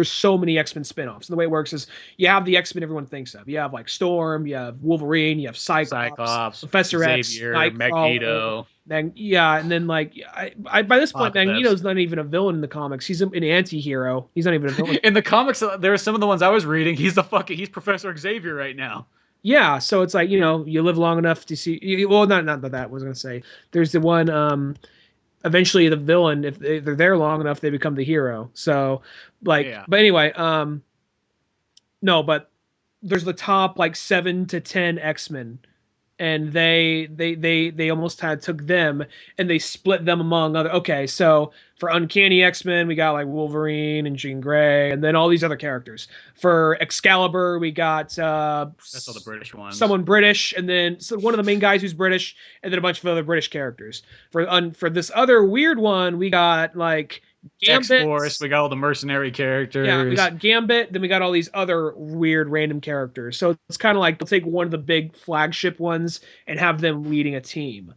so many X-Men spin-offs. And the way it works is you have the X-Men everyone thinks of. You have like Storm, you have Wolverine, you have Cyclops, Professor Xavier, X, Magneto. Yeah, and then like by this point, Apocalypse. Magneto's not even a villain in the comics. He's an anti-hero. He's not even a villain. In the comics, there are some of the ones I was reading. He's Professor Xavier right now. Yeah, so it's like, you live long enough to see. Well, not that I was gonna say. There's the one. Eventually, the villain, if they're there long enough, they become the hero. So, like, yeah. But anyway, no, but there's the top like 7 to 10 X-Men, and they almost took them and they split them among other. Okay, so for Uncanny X-Men, we got like Wolverine and Jean Grey, and then all these other characters. For Excalibur, we got that's all the British ones. Someone British, and then one of the main guys who's British, and then a bunch of other British characters. For this other weird one, we got like Gambit. X-Force, we got all the mercenary characters. Yeah, we got Gambit, then we got all these other weird random characters. So it's kind of like they'll take one of the big flagship ones and have them leading a team.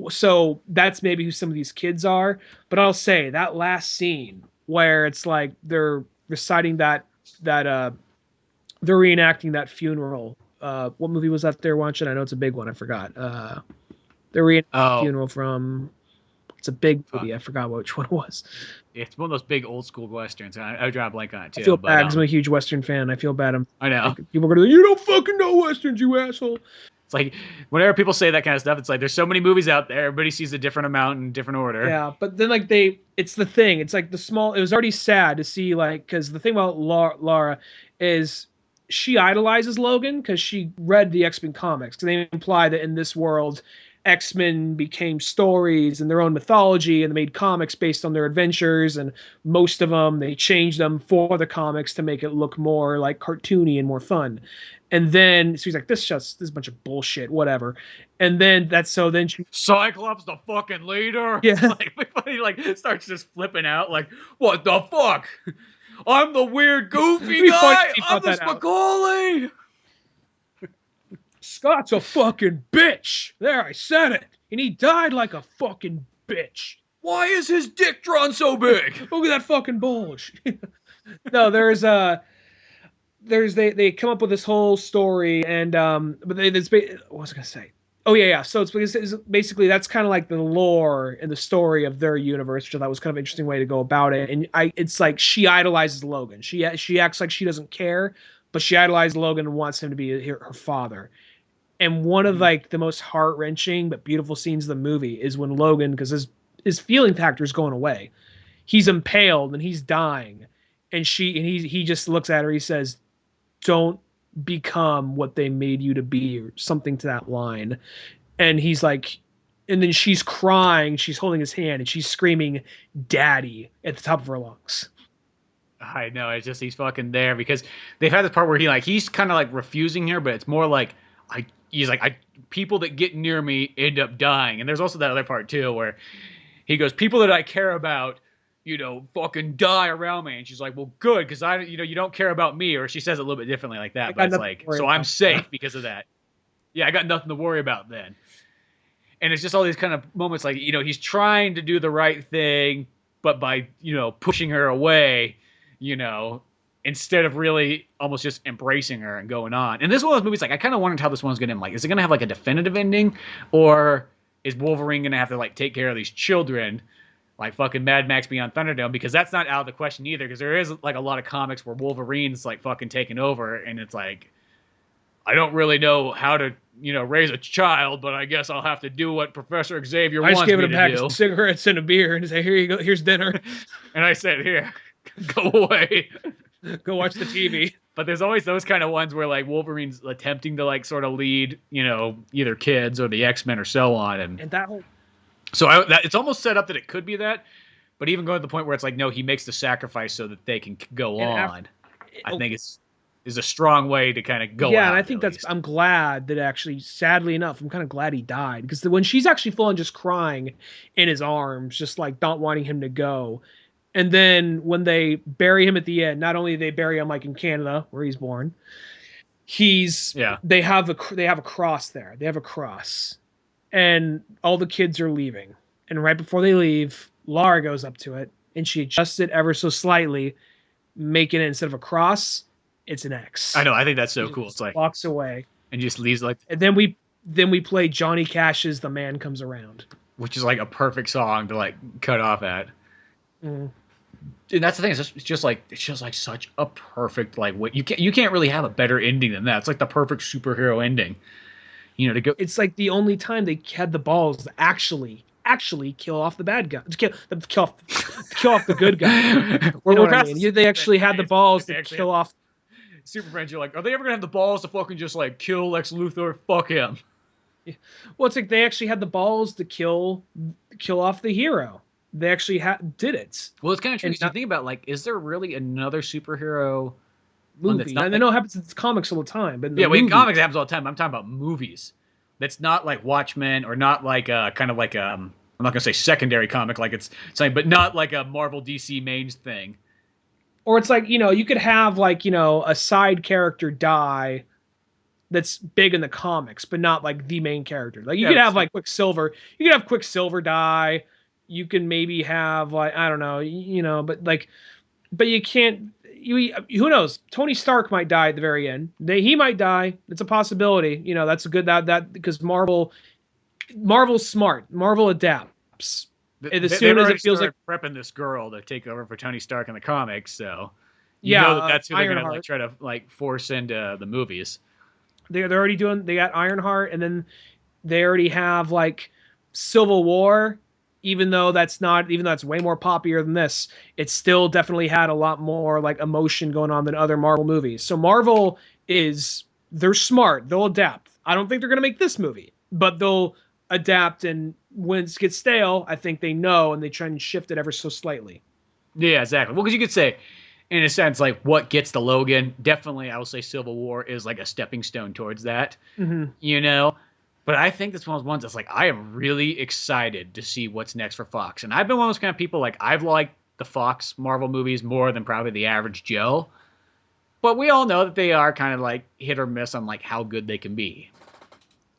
So that's maybe who some of these kids are. But I'll say that last scene where it's like they're reciting that they're reenacting that funeral. What movie was that they're watching? I know it's a big one. I forgot. They're reenacting funeral from. It's a big movie. I forgot which one it was. It's one of those big old school westerns. I draw a blank on it too. I feel bad because I'm a huge western fan. I feel bad. I know. Like, people are going to you don't fucking know westerns, you asshole. It's like whenever people say that kind of stuff, it's like there's so many movies out there. Everybody sees a different amount in different order. Yeah, but then like it's the thing. It's like it was already sad to see like because the thing about Lara is she idolizes Logan because she read the X-Men comics. Because they imply that in this world, X-Men became stories and their own mythology, and they made comics based on their adventures, and most of them they changed them for the comics to make it look more like cartoony and more fun. And then so he's like, this is a bunch of bullshit, whatever. And then then she Cyclops the fucking leader. Yeah, he like starts just flipping out, like, what the fuck? I'm the weird goofy guy. I'm the Spicoli. Scott's a fucking bitch. There, I said it. And he died like a fucking bitch. Why is his dick drawn so big? Look at that fucking bulge. No, they come up with this whole story, and but what was I gonna say? Oh yeah. So it's basically that's kind of like the lore and the story of their universe, which I thought was kind of an interesting way to go about it. And it's like she idolizes Logan. She acts like she doesn't care, but she idolizes Logan and wants him to be her father. And one of like the most heart-wrenching but beautiful scenes of the movie is when Logan, because his feeling factor is going away, he's impaled and he's dying, and he just looks at her. He says, "Don't become what they made you to be," or something to that line. And he's like, and then she's crying. She's holding his hand and she's screaming, "Daddy!" at the top of her lungs. I know. It's just he's fucking there because they've had this part where he's kind of like refusing her, but it's more like he's like, people that get near me end up dying. And there's also that other part too where he goes, people that I care about, fucking die around me. And she's like, well, good, because you don't care about me. Or she says it a little bit differently like that, but it's like, so I'm safe because of that. Yeah, I got nothing to worry about then. And it's just all these kind of moments like, he's trying to do the right thing, but by, pushing her away, instead of really almost just embracing her and going on. And this is one of those movies, like, I kind of wondered how this one's going to end. Like, is it going to have, like, a definitive ending? Or is Wolverine going to have to, like, take care of these children, like fucking Mad Max Beyond Thunderdome? Because that's not out of the question either, because there is, like, a lot of comics where Wolverine's, like, fucking taking over, and it's like, I don't really know how to, raise a child, but I guess I'll have to do what Professor Xavier wants me to do. I just gave it a pack of cigarettes and a beer and say, here you go, here's dinner. And I said, here, go away. Go watch the TV. But there's always those kind of ones where, like, Wolverine's attempting to, like, sort of lead, either kids or the X-Men or so on. And that whole... So it's almost set up that it could be that, but even going to the point where it's like, no, he makes the sacrifice so that they can go on. I think is a strong way to kind of go. Yeah, and I think I'm glad that actually, sadly enough, I'm kind of glad he died, because when she's actually full on just crying in his arms, just like not wanting him to go. And then when they bury him at the end, not only do they bury him like in Canada where he's born, they have a cross there. They have a cross, and all the kids are leaving. And right before they leave, Lara goes up to it and she adjusts it ever so slightly, making it, instead of a cross, it's an X. I know. I think that's so cool. It's like walks away and just leaves like. And then we play Johnny Cash's "The Man Comes Around," which is like a perfect song to like cut off at. Mm. And that's the thing. It's just like such a perfect like what you can't really have a better ending than that. It's like the perfect superhero ending. To go. It's like the only time they had the balls to actually kill off the bad guy, kill off the good guy. They actually had the balls to kill off. Super Friends, you're like, are they ever gonna have the balls to fucking just like kill Lex Luthor? Fuck him. Yeah. Well, it's like they actually had the balls to kill off the hero. They actually did it. Well, it's kind of true. You think about, like, is there really another superhero movie? I know it happens in comics all the time, but in comics it happens all the time. I'm talking about movies. That's not like Watchmen, or not like kind of like I'm not gonna say secondary comic, like it's something, but not like a Marvel DC main thing. Or it's like, you could have like, a side character die that's big in the comics, but not like the main character. Like you could have like Quicksilver. You could have Quicksilver die. You can maybe have like, I don't know, but you can't. Who knows? Tony Stark might die at the very end. He might die. It's a possibility. That's a good that because Marvel's smart. Marvel adapts. As soon as it feels like prepping this girl to take over for Tony Stark in the comics, so you know that's who they're gonna like try to like force into the movies. They're already doing. They got Ironheart, and then they already have like Civil War. Even though that's way more popular than this, it still definitely had a lot more like emotion going on than other Marvel movies. So Marvel they're smart. They'll adapt. I don't think they're gonna make this movie, but they'll adapt, and when it gets stale, I think they know, and they try and shift it ever so slightly. Yeah, exactly. Well, because you could say, in a sense, like what gets to Logan, definitely I will say Civil War is like a stepping stone towards that. Mm-hmm. But I think that's one of those ones that's like, I am really excited to see what's next for Fox. And I've been one of those kind of people, like I've liked the Fox Marvel movies more than probably the average Joe. But we all know that they are kind of like hit or miss on like how good they can be.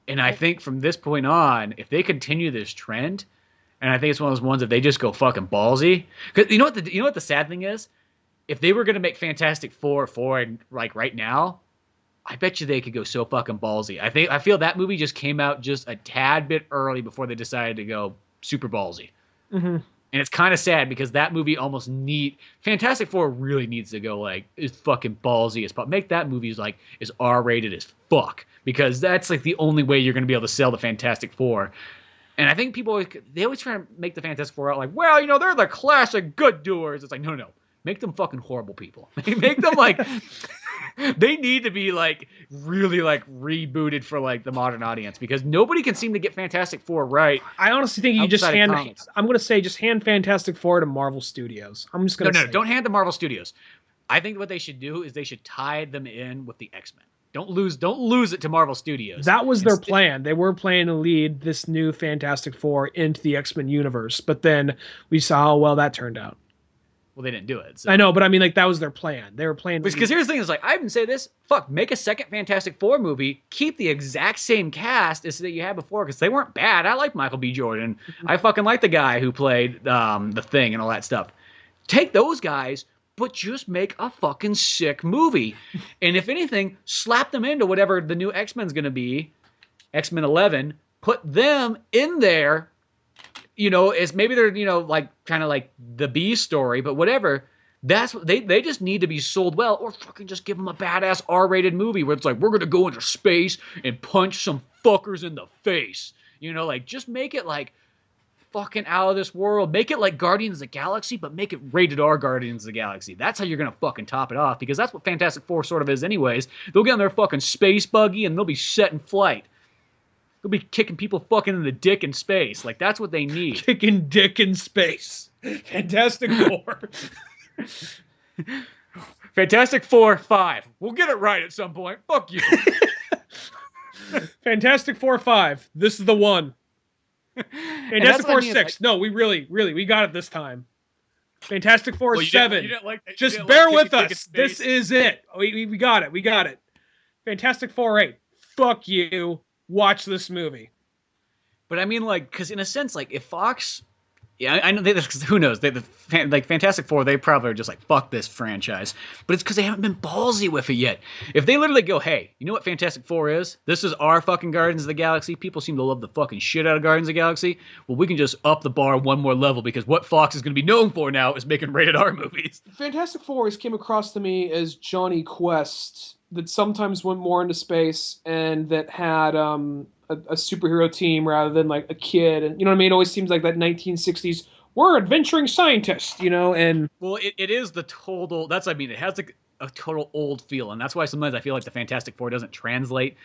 And I think from this point on, if they continue this trend, and I think it's one of those ones if they just go fucking ballsy, because you know what the sad thing is, if they were gonna make Fantastic Four like right now, I bet you they could go so fucking ballsy. I feel that movie just came out just a tad bit early before they decided to go super ballsy. Mm-hmm. And it's kind of sad because that movie Fantastic Four really needs to go like as fucking ballsy as possible. Make that movie as R-rated as fuck, because that's like the only way you're going to be able to sell the Fantastic Four. And I think people always try to make the Fantastic Four out like, well, they're the classic good doers. It's like, no. Make them fucking horrible people. Make them like they need to be like really like rebooted for like the modern audience, because nobody can seem to get Fantastic Four right. I honestly think you just hand. I'm going to say just hand Fantastic Four to Marvel Studios. I'm just going to no, don't hand the Marvel Studios. I think what they should do is they should tie them in with the X-Men. Don't lose it to Marvel Studios. That was their plan. They were planning to lead this new Fantastic Four into the X-Men universe, but then we saw how well that turned out. Well, they didn't do it. So. I know, but I mean, like, that was their plan. They were planning. Because here's the thing: is like, I even say this: fuck, make a second Fantastic Four movie, keep the exact same cast as that you had before, because they weren't bad. I like Michael B. Jordan. I fucking like the guy who played the Thing and all that stuff. Take those guys, but just make a fucking sick movie. And if anything, slap them into whatever the new X-Men's going to be, X-Men 11. Put them in there. You know, it's maybe they're, you know, like kind of like the B story, but whatever. That's what they just need to be sold well, or fucking just give them a badass R-rated movie where it's like, we're gonna go into space and punch some fuckers in the face. You know, like, just make it like fucking out of this world. Make it like Guardians of the Galaxy, but make it rated R Guardians of the Galaxy. That's how you're gonna fucking top it off, because that's what Fantastic Four sort of is anyways. They'll get on their fucking space buggy and they'll be set in flight. They'll be kicking people fucking in the dick in space. Like, that's what they need. Kicking dick in space. Fantastic Four. Fantastic Four 5. We'll get it right at some point. Fuck you. Fantastic Four 5. This is the one. Fantastic Four 6. Like, no, we we got it this time. Fantastic Four 7. Just bear with us. This is it. We got it. We got it. Fantastic Four 8. Fuck you. Watch this movie. But I mean, like, because in a sense, like, if Fox, yeah, I know who knows, like Fantastic Four, they probably are just like, fuck this franchise. But it's because they haven't been ballsy with it yet. If they literally go, hey, you know what Fantastic Four is? This is our fucking Guardians of the Galaxy. People seem to love the fucking shit out of Guardians of the Galaxy. Well, we can just up the bar one more level, because what Fox is going to be known for now is making rated R movies. Fantastic Four always came across to me as Johnny Quest, that sometimes went more into space and that had a superhero team rather than like a kid. And you know what I mean? It always seems like that 1960s, we're adventuring scientists, you know? And well, it is the total, that's, I mean, it has a total old feel. And that's why sometimes I feel like the Fantastic Four doesn't translate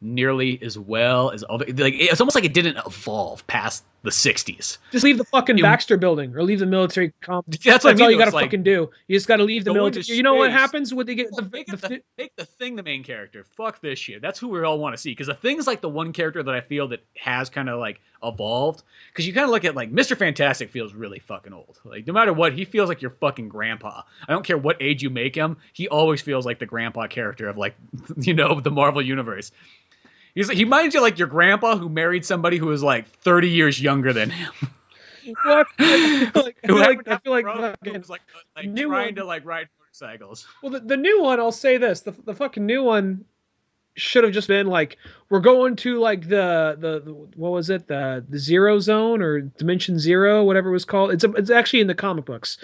nearly as well as other, like, it's almost like it didn't evolve past the 60s. Just leave the fucking Baxter building or leave the military complex. That's what I mean. all you gotta fucking do. You just gotta leave the military. You know what happens when they get make the Thing the main character. Fuck this shit. That's who we all want to see, because the Thing's like the one character that I feel that has kind of like evolved, because you kind of look at like Mr. Fantastic feels really fucking old. Like, no matter what, he feels like your fucking grandpa. I don't care what age you make him, he always feels like the grandpa character of, like, you know, the Marvel universe. He reminds you like your grandpa who married somebody who was like 30 years younger than him. What? I feel like trying to like ride motorcycles. Well, the new one, I'll say this: the fucking new one should have just been like, we're going to like the what was it, the Zero Zone or Dimension Zero, whatever it was called. It's actually in the comic books.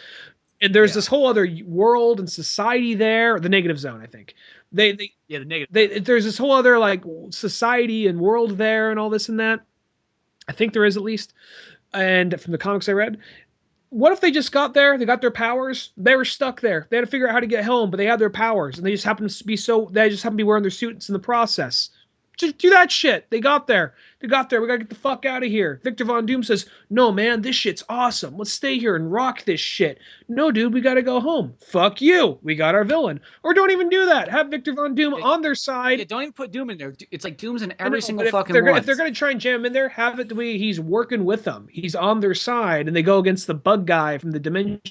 And there's this whole other world and society there, the Negative Zone, I think. The negative. There's this whole other like society and world there and all this and that. I think there is, at least. And from the comics I read, what if they just got there? They got their powers. They were stuck there. They had to figure out how to get home, but they had their powers, and they just happened to be wearing their suits in the process. Just do that shit. They got there. We gotta get the fuck out of here. Victor Von Doom says, no, man, this shit's awesome. Let's stay here and rock this shit. No, dude, we gotta go home. Fuck you. We got our villain. Or don't even do that. Have Victor Von Doom on their side. Yeah, don't even put Doom in there. It's like Doom's in every single fucking one. If they're gonna try and jam him in there, have it the way he's working with them. He's on their side, and they go against the bug guy from the dimension.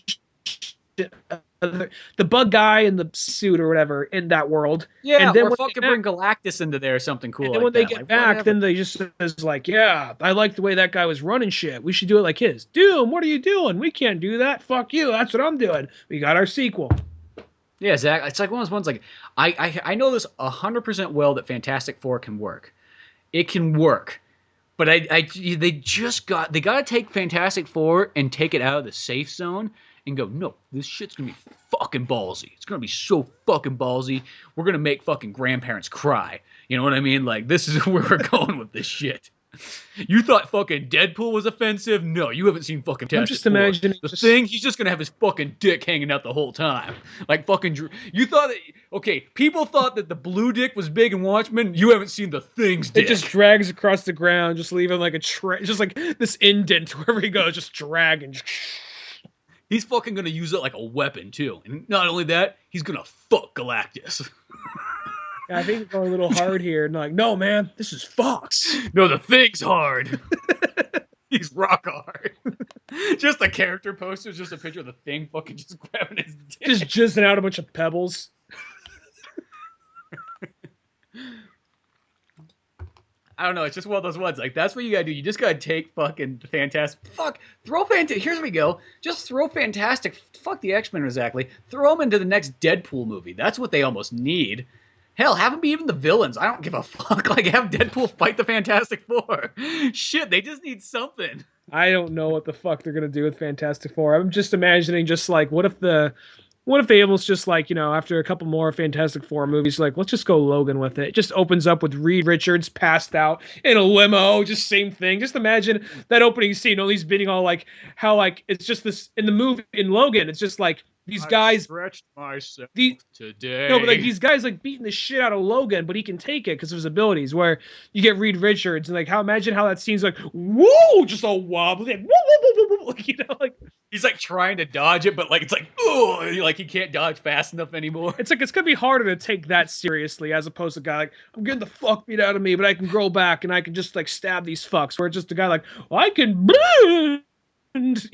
The bug guy in the suit or whatever in that world. Yeah, and then or fucking bring Galactus into there or something cool. And then when they get back, then they just says like, yeah, I like the way that guy was running shit. We should do it like his. Doom, what are you doing? We can't do that. Fuck you. That's what I'm doing. We got our sequel. Yeah, Zach. It's like one of those ones like I know this 100% well that Fantastic Four can work. It can work. But they got to take Fantastic Four and take it out of the safe zone and go, no, this shit's going to be fucking ballsy. It's going to be so fucking ballsy. We're going to make fucking grandparents cry. You know what I mean? Like, this is where we're going with this shit. You thought fucking Deadpool was offensive? No, you haven't seen fucking Fantastic Four. I'm just imagining the Thing. He's just going to have his fucking dick hanging out the whole time. Like fucking... You thought that... Okay, people thought that the blue dick was big in Watchmen. You haven't seen the Thing's dick. It just drags across the ground, just leaving like just like this indent wherever he goes, just dragging. He's fucking gonna use it like a weapon too, and not only that, he's gonna fuck Galactus. I think you're going a little hard here. And like, no, man, this is Fox. No, the Thing's hard. He's rock hard. Just the character poster is just a picture of the Thing fucking just grabbing his dick. Just jizzing out a bunch of pebbles. I don't know. It's just one of those ones. Like, that's what you gotta do. You just gotta take fucking Fantastic. Here we go. Just throw Fantastic. Fuck the X-Men exactly. Throw them into the next Deadpool movie. That's what they almost need. Hell, have them be even the villains. I don't give a fuck. Like, have Deadpool fight the Fantastic Four. Shit, they just need something. I don't know what the fuck they're gonna do with Fantastic Four. I'm just imagining just like, what if they almost just like, after a couple more Fantastic Four movies, like, let's just go Logan with it. It just opens up with Reed Richards passed out in a limo, just same thing. Just imagine that opening scene, all these being all like, how like, it's just this, in the movie, in Logan, it's just like, these guys stretched myself today. No, but like these guys like beating the shit out of Logan, but he can take it because of his abilities. Where you get Reed Richards and like imagine how that scene's like, whoa, just all wobbly, like, whoa, like he's like trying to dodge it, but like it's like, oh, like he can't dodge fast enough anymore. It's like it's gonna be harder to take that seriously as opposed to a guy like, I'm getting the fuck beat out of me, but I can grow back and I can just like stab these fucks. Where it's just a guy like, well, I can blend.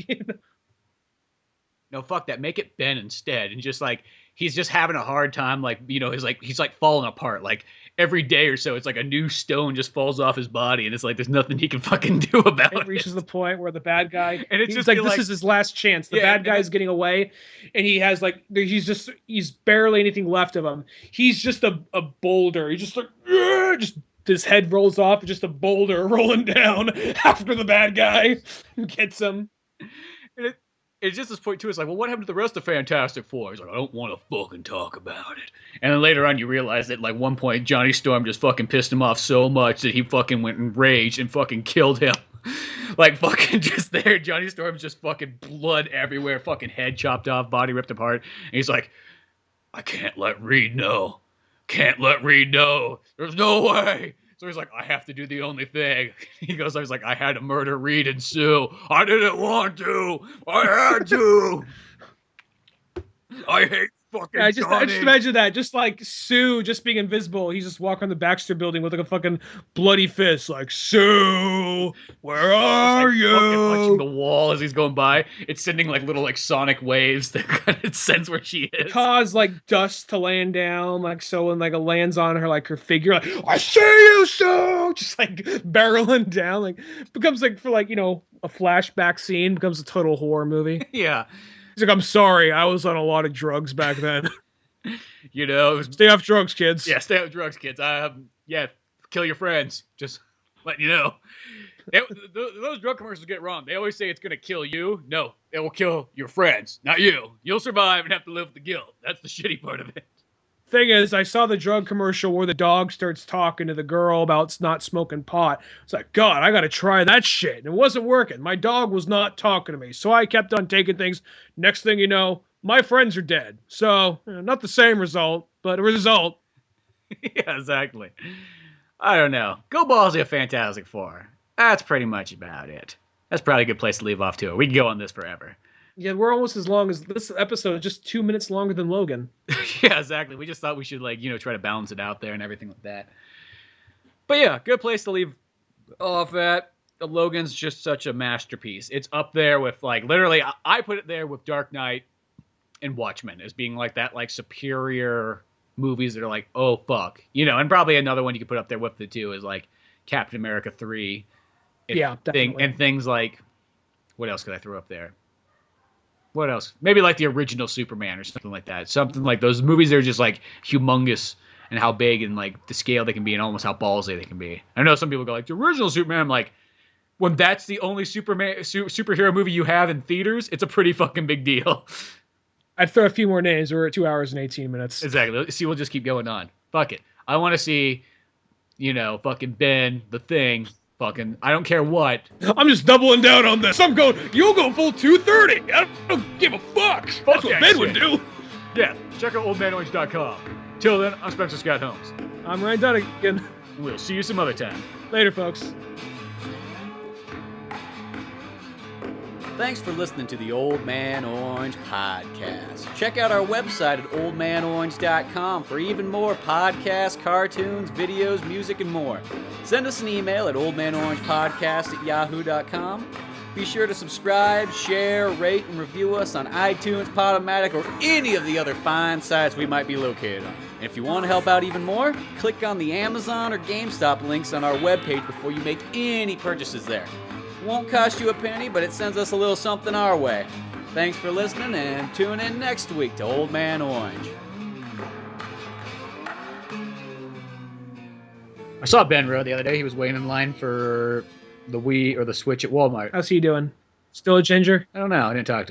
No, fuck that. Make it Ben instead. And just like, he's just having a hard time. Like, he's like falling apart. Like every day or so, it's like a new stone just falls off his body. And it's like, there's nothing he can fucking do about it. It reaches the point where the bad guy, and it's he's just like, this is his last chance. The bad guy is getting away. And he has like, he's barely anything left of him. He's just a boulder. He's just like, just his head rolls off. Just a boulder rolling down after the bad guy gets him. And it's just this point too. It's like, well, what happened to the rest of Fantastic Four? He's like, I don't want to fucking talk about it. And then later on, you realize that like one point, Johnny Storm just fucking pissed him off so much that he fucking went enraged and fucking killed him. Like fucking just there, Johnny Storm's just fucking blood everywhere, fucking head chopped off, body ripped apart. And he's like, I can't let Reed know. Can't let Reed know. There's no way. So he's like, I have to do the only thing. He goes, I was like, I had to murder Reed and Sue. I didn't want to. I had to. I hate fucking I just imagine that. Just like Sue just being invisible. He's just walking on the Baxter building with like a fucking bloody fist. Like, Sue, where are you? Punching the wall as he's going by. It's sending like little like sonic waves that kind of sense where she is. Cause like dust to land down. Like so when like it lands on her, like her figure, like, I see you, Sue! Just like barreling down. Like becomes like for like, a flashback scene, becomes a total horror movie. Yeah. He's like, I'm sorry, I was on a lot of drugs back then. Stay off drugs, kids. Yeah, stay off drugs, kids. Yeah, kill your friends. Just letting you know. Those drug commercials get wrong. They always say it's going to kill you. No, it will kill your friends, not you. You'll survive and have to live with the guilt. That's the shitty part of it. Thing is, I saw the drug commercial where the dog starts talking to the girl about not smoking pot. It's like, God, I gotta try that shit. And it wasn't working. My dog was not talking to me. So I kept on taking things. Next thing you know, my friends are dead. So, not the same result, but a result. Yeah, exactly. I don't know. Go ballsy a Fantastic Four. That's pretty much about it. That's probably a good place to leave off to. We can go on this forever. Yeah, we're almost as long as this episode is just 2 minutes longer than Logan. Yeah, exactly. We just thought we should try to balance it out there and everything like that. But yeah, good place to leave off at. Logan's just such a masterpiece. It's up there with literally, I put it there with Dark Knight and Watchmen as being like that superior movies that are like, oh fuck. And probably another one you could put up there with the two is like Captain America 3. Yeah, definitely. And things like, what else could I throw up there? What else? Maybe like the original Superman or something like that. Something like those movies that are just like humongous and how big and like the scale they can be and almost how ballsy they can be. I know some people go like, the original Superman. I'm like, when that's the only superhero movie you have in theaters, it's a pretty fucking big deal. I'd throw a few more names. We're at 2 hours and 18 minutes. Exactly. See, we'll just keep going on. Fuck it. I want to see, fucking Ben, the Thing. Fucking, I don't care what. I'm just doubling down on this. You'll go full 230. I don't give a fuck. That's what Ben would do. Yeah, check out oldmanorange.com. Till then, I'm Spencer Scott Holmes. I'm Ryan Dunigan. We'll see you some other time. Later, folks. Thanks for listening to the Old Man Orange podcast. Check out our website at oldmanorange.com for even more podcasts, cartoons, videos, music, and more. Send us an email at oldmanorangepodcast@yahoo.com. Be sure to subscribe, share, rate, and review us on iTunes, Podomatic, or any of the other fine sites we might be located on. And if you want to help out even more, click on the Amazon or GameStop links on our webpage before you make any purchases there. It won't cost you a penny, but it sends us a little something our way. Thanks for listening, and tune in next week to Old Man Orange. I saw Benro the other day. He was waiting in line for the Wii or the Switch at Walmart. How's he doing? Still a ginger? I don't know. I didn't talk to him.